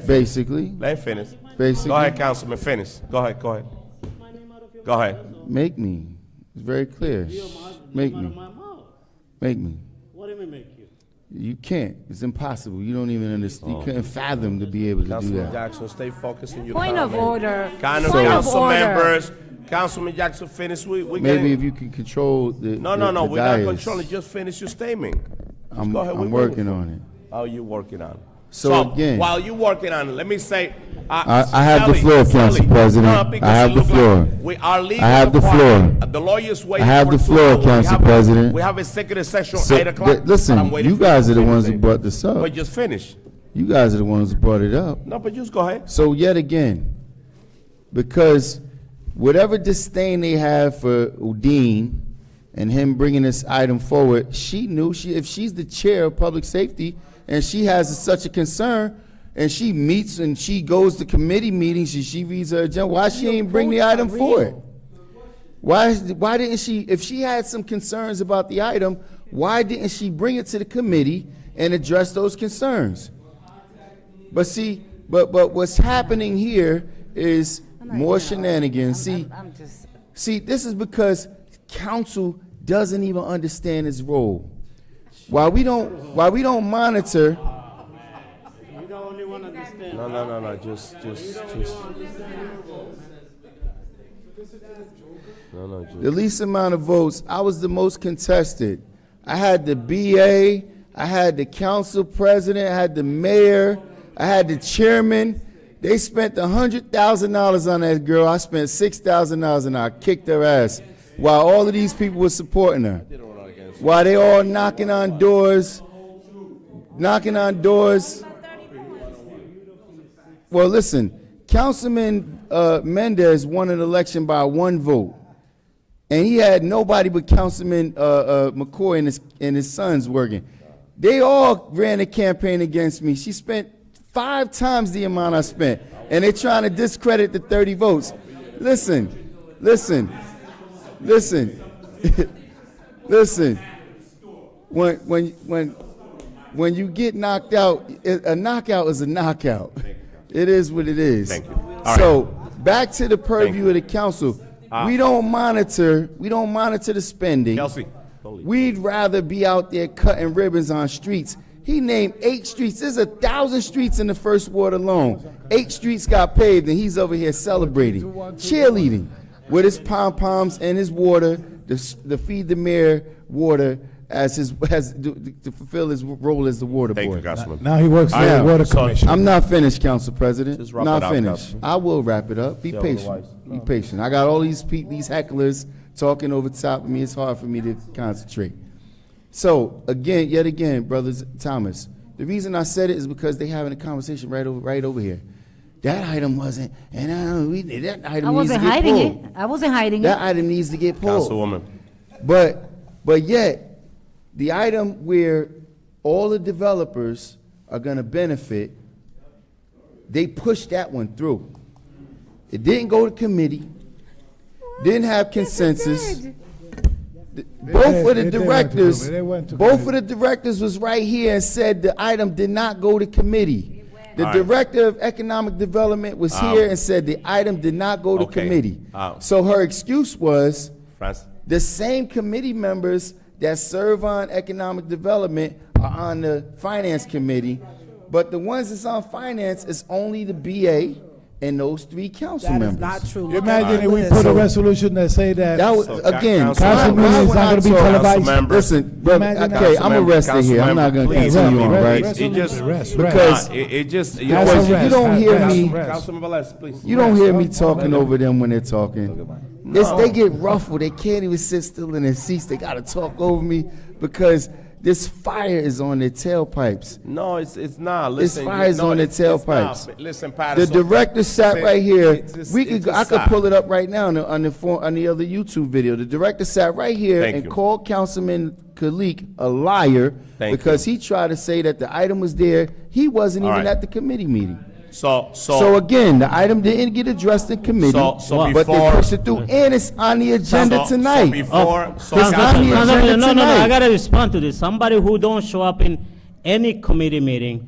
Basically. Let him finish. Basically. Go ahead, Councilman. Finish. Go ahead. Go ahead. Make me. It's very clear. Make me. Make me. What do you mean make you? You can't. It's impossible. You don't even understand. You couldn't fathom to be able to do Councilman that. Jackson, stay focused in your Point of comment. order. Council members, Councilman Jackson, finish. We Maybe getting- if you can control the No, the we're not dais. controlling. Just finish your statement. Just go ahead. I'm We're working waiting on it. for- Oh, you're working on it. So again- while you're working on it, let me say. I have the floor, Council President. because I have you the look floor. like we are legal I have the department. floor. The lawyer's waiting. I have for the two floor, hours. Council President. We have executive session So, 8 o'clock. but I'm listen, waiting you for guys to are the finish ones who it. brought this up. But just finish. You guys are the ones who brought it up. No, but just go ahead. So yet again, because whatever disdain they have for Udine and him bringing this item forward, she knew if she's the chair of public safety and she has such a concern and she meets and she goes to committee meetings and she reads her agenda, why she ain't bring the item forward? Why didn't she, if she had some concerns about the item, why didn't she bring it to the committee and address those concerns? But see, but what's happening here is more shenanigans. See, this is because council doesn't even understand its role. While we don't monitor. You the only one understand. No. Just. No. The least amount of votes, I was the most contested. I had the BA, I had the council president, I had the mayor, I had the chairman. They spent $100,000 on that girl. I spent $6,000 and I kicked her ass while all of these people were supporting her. While they all knocking on doors. Well, listen, Councilman Mendez won an election by 1 vote. And he had nobody but Councilman McCoy and his sons working. They all ran a campaign against me. She spent 5 times the amount I spent. And they're trying to discredit the 30 votes. Listen. When you get knocked out, a knockout is a knockout. It is what it is. Thank you. All So right. back to the purview of the council. We don't monitor the spending. Kelsey. We'd rather be out there cutting ribbons on streets He named 8 streets. There's 1,000 streets in the first ward alone. 8 streets got paved, and he's over here celebrating, cheerleading with his pom-poms and his water, the Feed the Mayor water, to fulfill his role as the water boy. Thank you, Councilman. Now he works for the Water Commission. I'm not finished, Council President. Just wrap Not it up, finished. Councilman. I will wrap it up. Be Yeah, patient. otherwise- Be patient. I got all these hecklers talking over top of me. It's hard for me to concentrate. So yet again, brothers Thomas, the reason I said it is because they having a conversation right over here. That item wasn't, and that item I needs to wasn't get hiding it. pulled. I wasn't hiding That it. item needs to get pulled. Councilwoman. But yet, the item where all the developers are going to benefit, they pushed that one through. It didn't go to committee, didn't have consensus. Both of the directors was right here and said the item did not go to committee. The All right. director of economic development was here and said the item did not go to Okay. committee. Wow. So her excuse was Francis. the same committee members that serve on economic development are on the finance committee, but the ones that's on finance is only the BA and those 3 council That members. is not true. You Look at imagine the if we list. put a resolution that say that. That was, So, again, Council- Council meeting is not gonna be televised. Listen, brother, Imagine okay, that. I'm arrested here. I'm not gonna Please, continue on, rest, right? rest. It just, Rest. Because it just, you House know, arrest. you don't hear me, Councilman Velez, please. you don't hear me talking over them when they're talking. They get ruffled. They can't even sit still in their seats. They gotta talk over me because this fire is on their tailpipes. No, it's not. Listen, fire's on the it's not. tailpipes. Listen, The Paterson. director sat right here. I could stop. pull it up right now on the other YouTube video. The director sat right here Thank and you. called Councilman Khalik a liar Thank because he tried to say that the item was there. He wasn't All even right. at the committee meeting. So Again, the item didn't get addressed in committee, So but they before- pushed it through, and it's on the agenda So tonight. before, so It's on the Councilman- agenda No, tonight. I gotta respond to this. Somebody who don't show up in any committee meeting,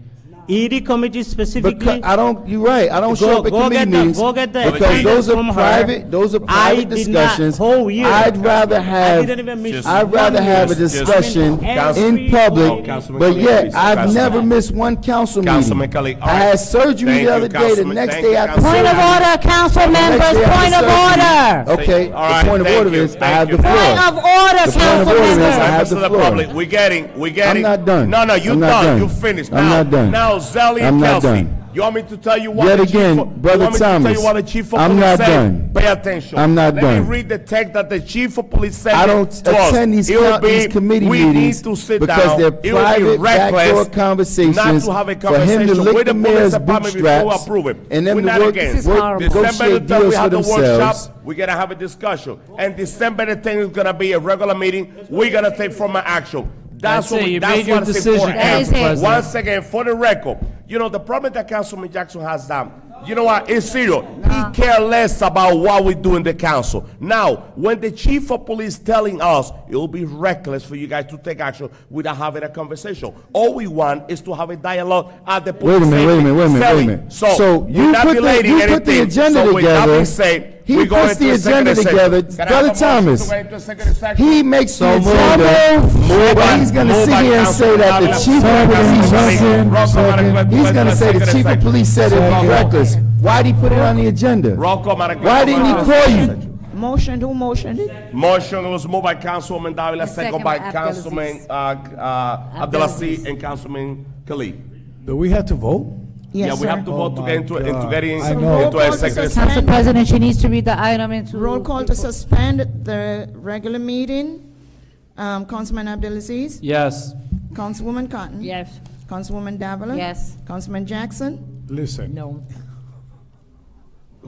ED committee specifically. You're right, I don't show up at Go committee get meetings. go get the Because attendance those are from her. private, I did not- discussions. whole year. I'd rather I have, didn't even miss Just- I'd rather one have a year. discussion Every in public, week. Councilman but Khalid, yet please. I've Councilman never Khalid. missed one council Councilman meeting. Khalid, all I right. had surgery Thank the you, other day, the Councilman. next Thank day you, after Councilman. surgery. Point of order, council The next members, day after point of surgery. order. Okay, All right, the point of thank order you, is I thank have you. the floor. Point of order, The point of council order is I members. have Members the of the floor. public, we're getting. I'm not done. No, you're I'm not done. done. You finished. I'm Now, not done. Now, Zelly I'm and not Kelsey, done. you want me to tell you what Yet the again, chief, Brother you want me to Thomas, tell you what the chief of I'm police not said? done. Pay attention. I'm not Let done. me read the text that the chief of police said. I don't to us. attend these It will be, these committee we meetings need to sit because down. they're It will be private backdoor reckless conversations not to have a for him to conversation lick with the the police mayor's department before we bootstraps approve it. and them We're to not work, against. This is horrible. December negotiate the 10th, we deals for have the workshop. themselves. We're going to have a discussion. And December the 10th is going to be a regular meeting. We're going to take formal action. That's That's it. You that's made your what is decision, important. That is it. And once again, for the record, you know, the problem that Councilman Jackson has done, you know what, it's serious. He cares less about what we do in the council. Now, when the chief of police telling us it will be reckless for you guys to take action without having a conversation. All we want is to have a dialogue at the police Wait a minute. station. So you we're not put the delaying anything. agenda So with that together. being said, He we're going puts the into agenda executive together. session. Can I Brother have a motion Thomas, to go into executive session? he makes the Move agenda, but on. he's going to Move sit on, here and say that the Councilman. chief of police, Second. he's going to say the chief of police said it was Second. reckless. Why'd he put it on the agenda? Roll call, Madam Why Clerk. didn't he call you? Motion, who motioned it? Motion was moved by Councilwoman Davila, second by by Councilman Abdelaziz and Councilman Khalid. Do we have to vote? Yeah, Yes, we have sir. to vote to get into getting I know. into a executive session. Council President, she needs to read the item into. Roll call to suspend the regular meeting. Councilman Abdelaziz? Yes. Councilwoman Cotton? Yes. Councilwoman Davila? Yes. Councilman Jackson? Listen. No.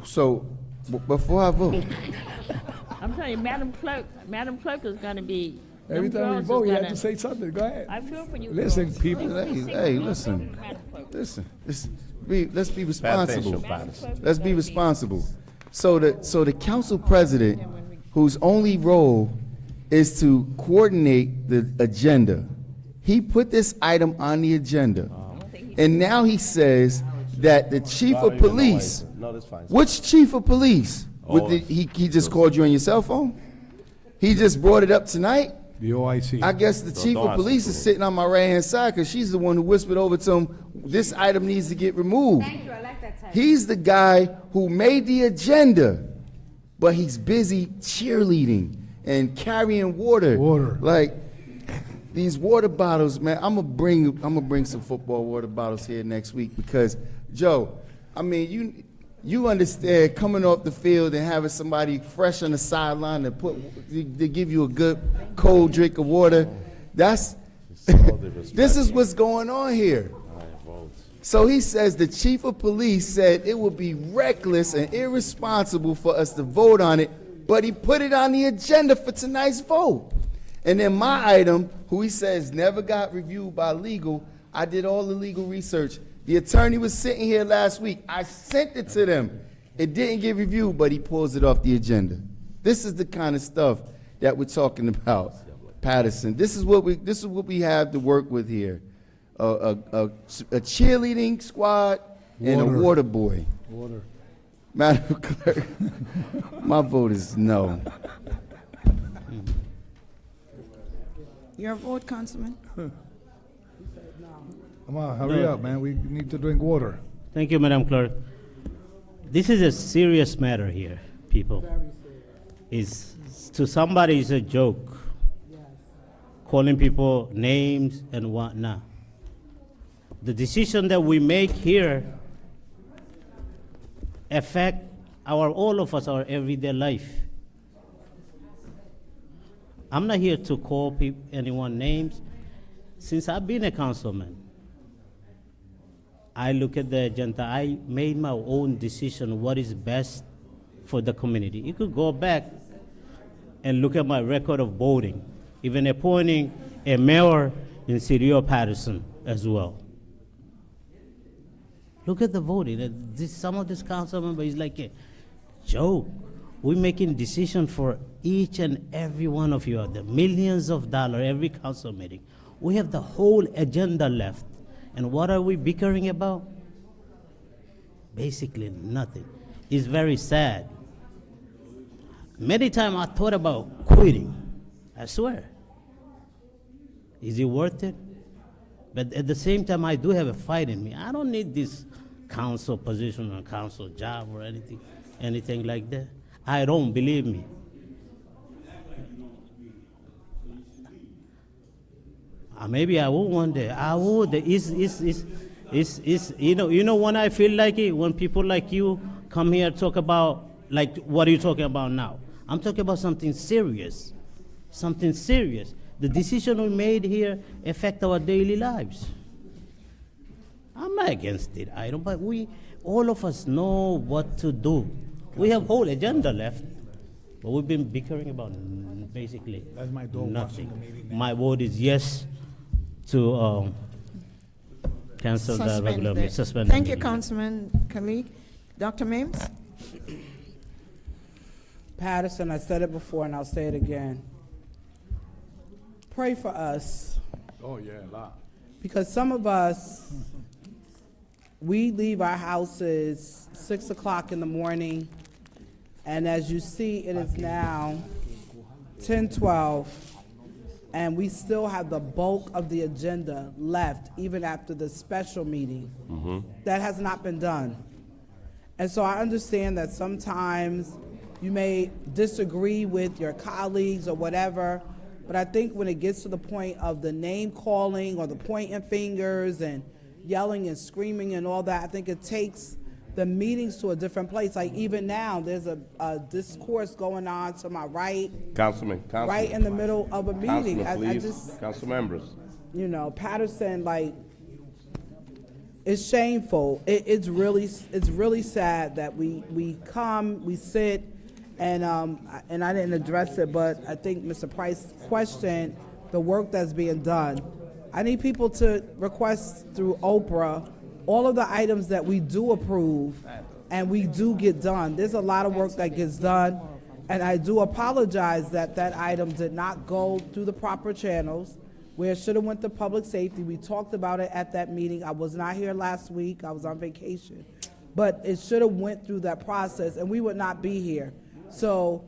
So, before I vote, I'm telling you, Madam Clerk is gonna be. Every them time we girls vote, is you have gonna- to say something. Go ahead. I feel for you. Listen, girls. people. hey, listen. Let's be responsible. attention, Paterson. Let's be responsible. So the council president, whose only role is to coordinate the agenda, he put this item on the agenda. And now he says that the chief of police, No, that's fine. which chief of police? Oh. He just called you on your cell phone? He just brought it up tonight? The OIC. I guess the chief of police is sitting on my right-hand side because she's the one who whispered over to him, this item needs to get removed. Thank you, I like that title. He's the guy who made the agenda, but he's busy cheerleading and carrying water. Like, these water bottles, man, I'm gonna bring some football water bottles here next week because, Joe, I mean, you understand coming off the field and having somebody fresh on the sideline to give you a good cold drink of water. This is what's going on here. So he says the chief of police said it would be reckless and irresponsible for us to vote on it, but he put it on the agenda for tonight's vote. And then my item, who he says never got reviewed by legal, I did all the legal research. The attorney was sitting here last week. I sent it to them. It didn't get reviewed, but he pulls it off the agenda. This is the kind of stuff that we're talking about, Paterson. This is what we have to work with here. A cheerleading squad and a water boy. Water. Madam Clerk, my vote is no. Your vote, Councilman? Come on, hurry up, man. We need to drink water. Thank you, Madam Clerk. This is a serious matter here, people. To somebody, it's a joke. Calling people names and whatnot. The decision that we make here affect all of us, our everyday life. I'm not here to call anyone names. Since I've been a councilman, I look at the agenda. I made my own decision what is best for the community. You could go back and look at my record of voting, even appointing a mayor in City of Paterson as well. Look at the voting. Some of this council member is like a joke. We're making decisions for each and every one of you, the millions of dollars every council meeting. We have the whole agenda left. And what are we bickering about? Basically nothing. It's very sad. Many times I thought about quitting. I swear. Is it worth it? But at the same time, I do have a fight in me. I don't need this council position or council job or anything like that. I don't, believe me. Maybe I will one day. I would. You know when I feel like it, when people like you come here talk about, like, what are you talking about now? I'm talking about something serious. Something serious. The decision we made here affect our daily lives. I'm not against it, but all of us know what to do. We have whole agenda left, but we've been bickering about basically That's my door nothing. watching the meeting now. My vote is yes to cancel the regular meeting, suspend the Thank you, meeting. Councilman Khalid. Dr. Mims? Paterson, I said it before and I'll say it again. Pray for us, Oh, yeah, a lot. because some of us, we leave our houses 6 o'clock in the morning, and as you see, it is now 10:12, and we still have the bulk of the agenda left, even after the special meeting. That has not been done. And so I understand that sometimes you may disagree with your colleagues or whatever, but I think when it gets to the point of the name calling or the pointing fingers and yelling and screaming and all that, I think it takes the meetings to a different place. Like even now, there's a discourse going on to my right, Councilman. right in the middle of a meeting. Councilman, I please. just, Council members. you know, Paterson, like, it's shameful. It's really sad that we come, we sit, and I didn't address it, but I think Mr. Price questioned the work that's being done. I need people to request through Oprah all of the items that we do approve and we do get done. There's a lot of work that gets done, and I do apologize that that item did not go through the proper channels where it should have went to public safety. We talked about it at that meeting. I was not here last week. I was on vacation. But it should have went through that process, and we would not be here. So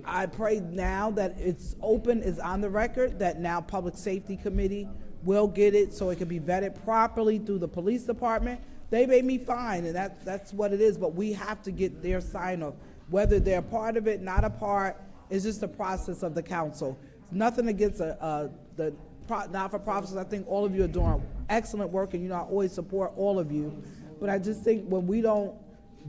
I pray now that it's open, is on the record, that now Public Safety Committee will get it so it can be vetted properly through the police department. They made me fine, and that's what it is, but we have to get their sign off. Whether they're part of it, not a part, it's just a process of the council. Nothing against the not-for-profits. I think all of you are doing excellent work, and I always support all of you. But I just think when we don't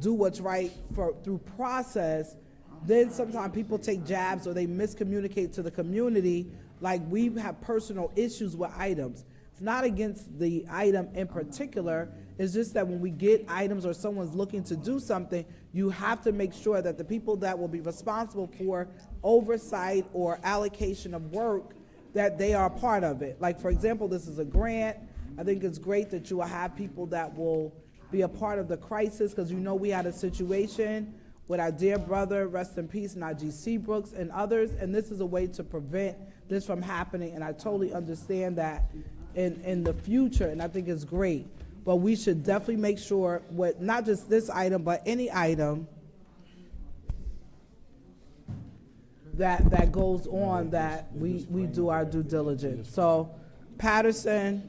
do what's right through process, then sometimes people take jabs or they miscommunicate to the community, like we have personal issues with items. It's not against the item in particular, it's just that when we get items or someone's looking to do something, you have to make sure that the people that will be responsible for oversight or allocation of work, that they are part of it. Like, for example, this is a grant. I think it's great that you will have people that will be a part of the crisis, because we had a situation with our dear brother, rest in peace, Najee Seabrooks and others, and this is a way to prevent this from happening, and I totally understand that in the future, and I think it's great. But we should definitely make sure, with not just this item, but any item that goes on, that we do our due diligence. So, Paterson,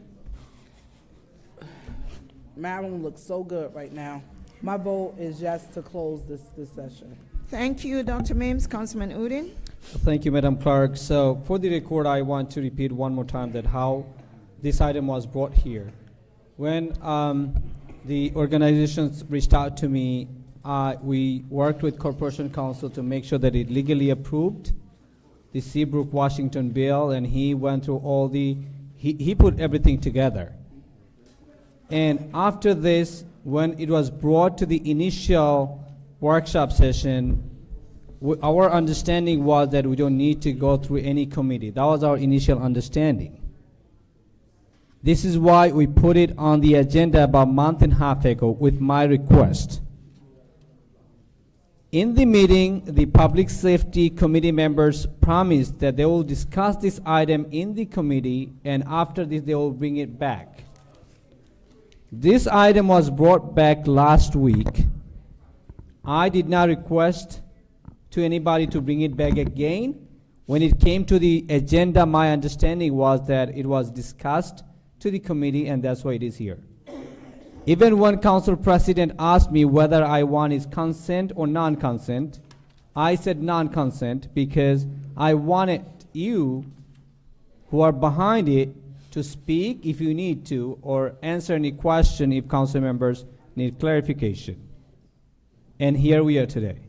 Marilyn looks so good right now. My vote is yes to close this session. Thank you, Dr. Mims. Councilman Udine? Thank you, Madam Clerk. So for the record, I want to repeat one more time that how this item was brought here. When the organizations reached out to me, we worked with Corporation Counsel to make sure that it legally approved the Seabrook Washington bill, and he went through all he put everything together. And after this, when it was brought to the initial workshop session, our understanding was that we don't need to go through any committee. That was our initial understanding. This is why we put it on the agenda about a month and a half ago with my request. In the meeting, the Public Safety Committee members promised that they will discuss this item in the committee, and after this they will bring it back. This item was brought back last week. I did not request to anybody to bring it back again. When it came to the agenda, my understanding was that it was discussed to the committee, and that's why it is here. Even when Council President asked me whether I want his consent or non-consent, I said non-consent because I wanted you who are behind it to speak if you need to, or answer any question if council members need clarification. And here we are today.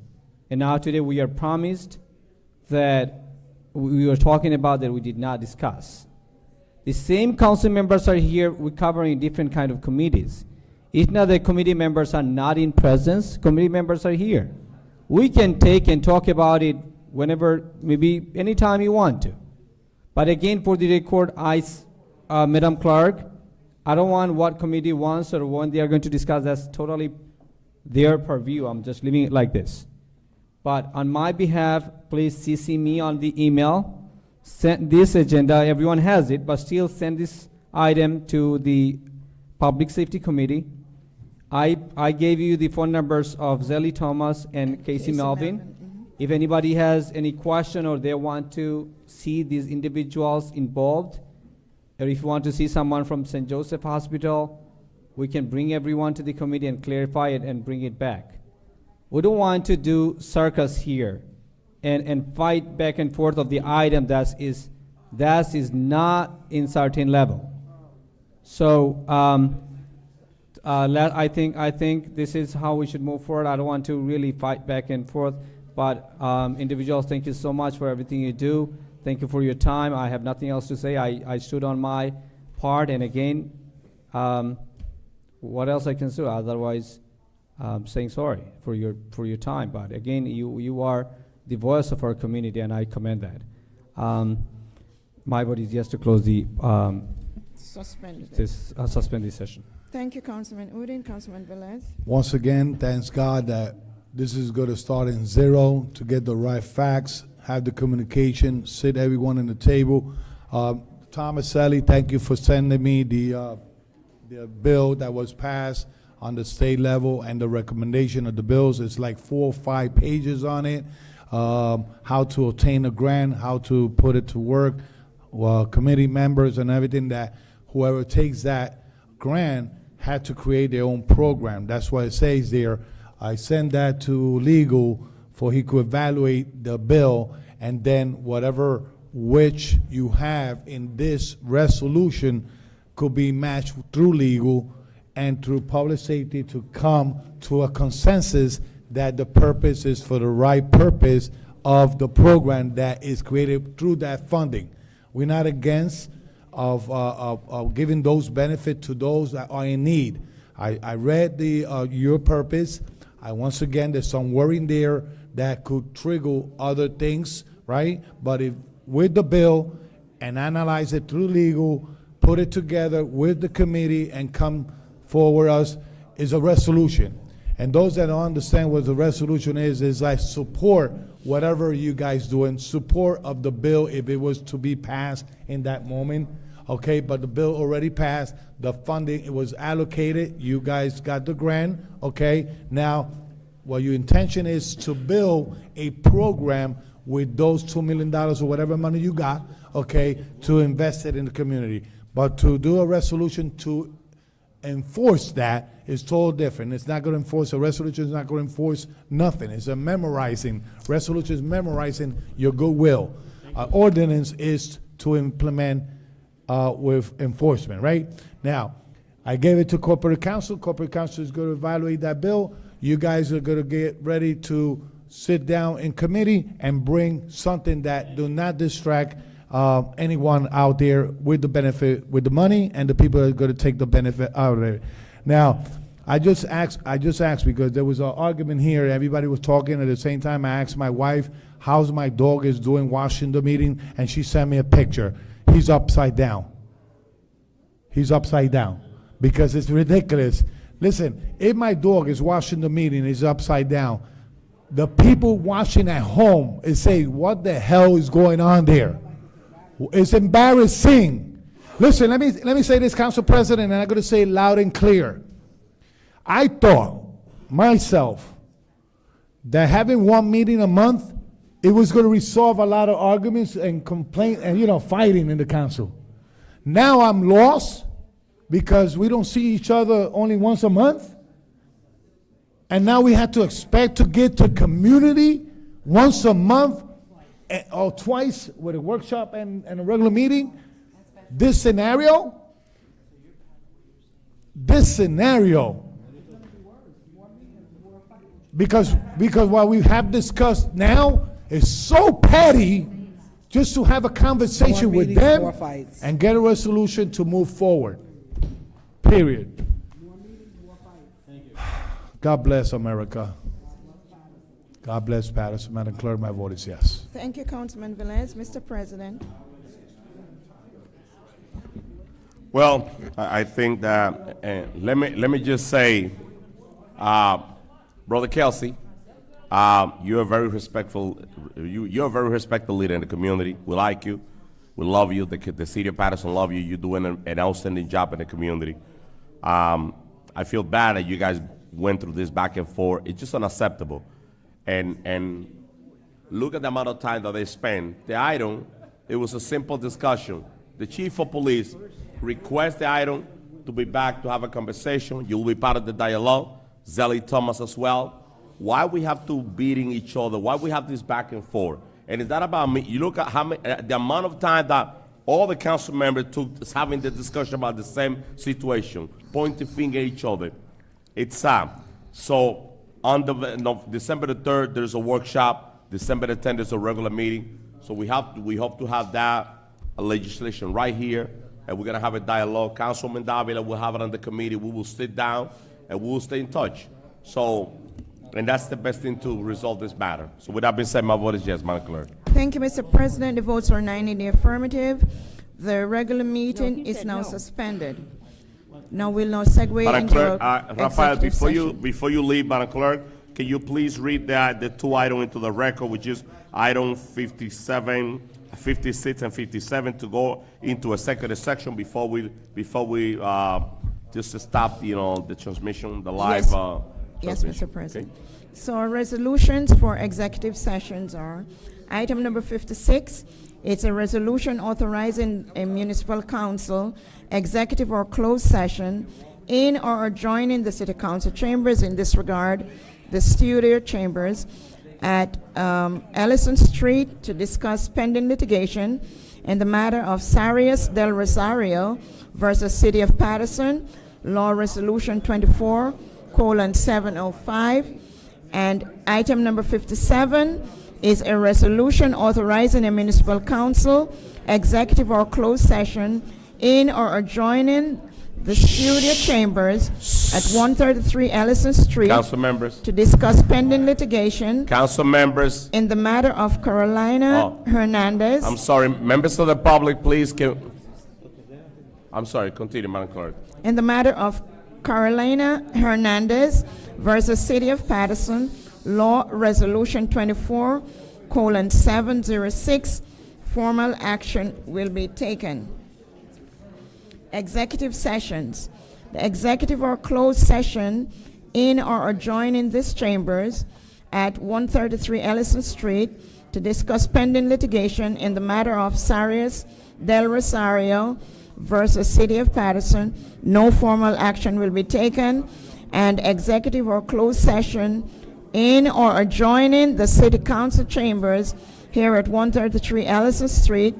And now today we are promised that we were talking about that we did not discuss. The same council members are here, we're covering different kind of committees. It's not that committee members are not in presence, committee members are here. We can take and talk about it whenever, maybe anytime you want to. But again, for the record, Madam Clerk, I don't want what committee wants or when they are going to discuss. That's totally their purview. I'm just leaving it like this. But on my behalf, please CC me on the email. Send this agenda, everyone has it, but still send this item to the Public Safety Committee. I gave you the phone numbers of Zelly Thomas and Casey Melvin. If anybody has any question or they want to see these individuals involved, or if you want to see someone from St. Joseph Hospital, we can bring everyone to the committee and clarify it and bring it back. We don't want to do circus here and fight back and forth of the item that is not in certain level. So I think this is how we should move forward. I don't want to really fight back and forth, but individuals, thank you so much for everything you do. Thank you for your time. I have nothing else to say. I stood on my part, and again, what else I can say? Otherwise, saying sorry for your time. But again, you are the voice of our community, and I commend that. My vote is yes to close the Suspend this session. Thank you, Councilman Udine. Councilman Velez? Once again, thanks God that this is going to start in zero to get the right facts, have the communication, sit everyone in the table. Thomas Selly, thank you for sending me the bill that was passed on the state level and the recommendation of the bills. It's like 4 or 5 pages on it. how to obtain a grant, how to put it to work, committee members and everything, that whoever takes that grant had to create their own program. That's what it says there. I sent that to legal for he could evaluate the bill, and then whatever which you have in this resolution could be matched through legal and through public safety to come to a consensus that the purpose is for the right purpose of the program that is created through that funding. We're not against of giving those benefits to those that are in need. I read your purpose. Once again, there's some wording there that could trigger other things, right? But if with the bill and analyze it through legal, put it together with the committee and come forward us is a resolution. And those that don't understand what the resolution is like support whatever you guys do in support of the bill if it was to be passed in that moment. Okay, but the bill already passed, the funding, it was allocated, you guys got the grant, okay? Now, what your intention is to build a program with those $2 million or whatever money you got, okay, to invest it in the community. But to do a resolution to enforce that is totally different. It's not gonna enforce, a resolution is not gonna enforce nothing. It's a memorizing, resolution is memorizing your goodwill. Ordinance is to implement with enforcement, right? Now, I gave it to corporate counsel. Corporate counsel is going to evaluate that bill. You guys are going to get ready to sit down in committee and bring something that do not distract anyone out there with the benefit, with the money, and the people that are going to take the benefit out of it. Now, I just asked because there was an argument here. Everybody was talking at the same time. I asked my wife, how's my dog is doing watching the meeting, and she sent me a picture. He's upside down. He's upside down because it's ridiculous. Listen, if my dog is watching the meeting, he's upside down. The people watching at home is saying, what the hell is going on there? It's embarrassing. Listen, let me say this, Council President, and I'm going to say it loud and clear. I thought myself that having one meeting a month, it was going to resolve a lot of arguments and complaint and, fighting in the council. Now I'm lost because we don't see each other only once a month. And now we have to expect to get to community once a month or twice with a workshop and a regular meeting. This scenario, because what we have discussed now is so petty, just to have a conversation with them and get a resolution to move forward. Period. God bless America. God bless Paterson. Madam Clerk, my vote is yes. Thank you, Councilman Velez. Mr. President. Well, I think that, let me just say, Brother Kelsey, you're a very respectful, you're a very respectful leader in the community. We like you. We love you. The city of Paterson love you. You're doing an outstanding job in the community. I feel bad that you guys went through this back and forth. It's just unacceptable. And look at the amount of time that they spent. The item, it was a simple discussion. The chief of police requests the item to be back to have a conversation. You'll be part of the dialogue. Zelly Thomas as well. Why we have to beating each other? Why we have this back and forth? And it's not about me. You look at how many, the amount of time that all the council members took having the discussion about the same situation, pointing finger at each other. It's sad. So on December the 3rd, there's a workshop. December the 10th, there's a regular meeting. So we hope to have that legislation right here, and we're gonna have a dialogue. Councilman Davila will have it on the committee. We will sit down and we will stay in touch. So, and that's the best thing to resolve this matter. So with that being said, my vote is yes, Madam Clerk. Thank you, Mr. President. The votes are 9 in the affirmative. The regular meeting is now suspended. Now we'll now segue Madam into Clerk, Rafael, executive before you leave, Madam Clerk, can you please read the two items into the record, which is item 57, 56, and 57, to go into executive section before we just to stop, the transmission, the live. Yes, Mr. President. So our resolutions for executive sessions are, item number 56, it's a resolution authorizing a municipal council, executive or closed session, in or adjoining the city council chambers, in this regard, the studio chambers at Ellison Street, to discuss pending litigation in the matter of Salaries del Rosario versus City of Paterson, Law Resolution 24:705. And item number 57 is a resolution authorizing a municipal council, executive or closed session, in or adjoining the studio chambers at 133 Ellison Street Council members. to discuss pending litigation Council members. in the matter of Carolina Hernandez. I'm sorry, members of the public, please. I'm sorry, continue, Madam Clerk. In the matter of Carolina Hernandez versus City of Paterson, Law Resolution 24:706. Formal action will be taken. Executive sessions. The executive or closed session in or adjoining these chambers at 133 Ellison Street to discuss pending litigation in the matter of Salaries del Rosario versus City of Paterson. No formal action will be taken. And executive or closed session in or adjoining the City Council chambers here at 133 Ellison Street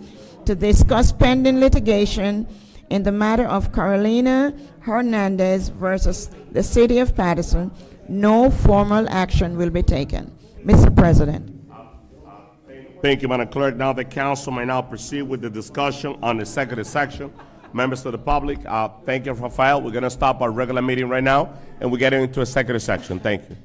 to discuss pending litigation in the matter of Carolina Hernandez versus the City of Paterson. No formal action will be taken. Mr. President. Thank you, Madam Clerk. Now the council may now proceed with the discussion on the executive section. Members of the public, thank you for file. We're going to stop our regular meeting right now, and we're getting into executive section. Thank you.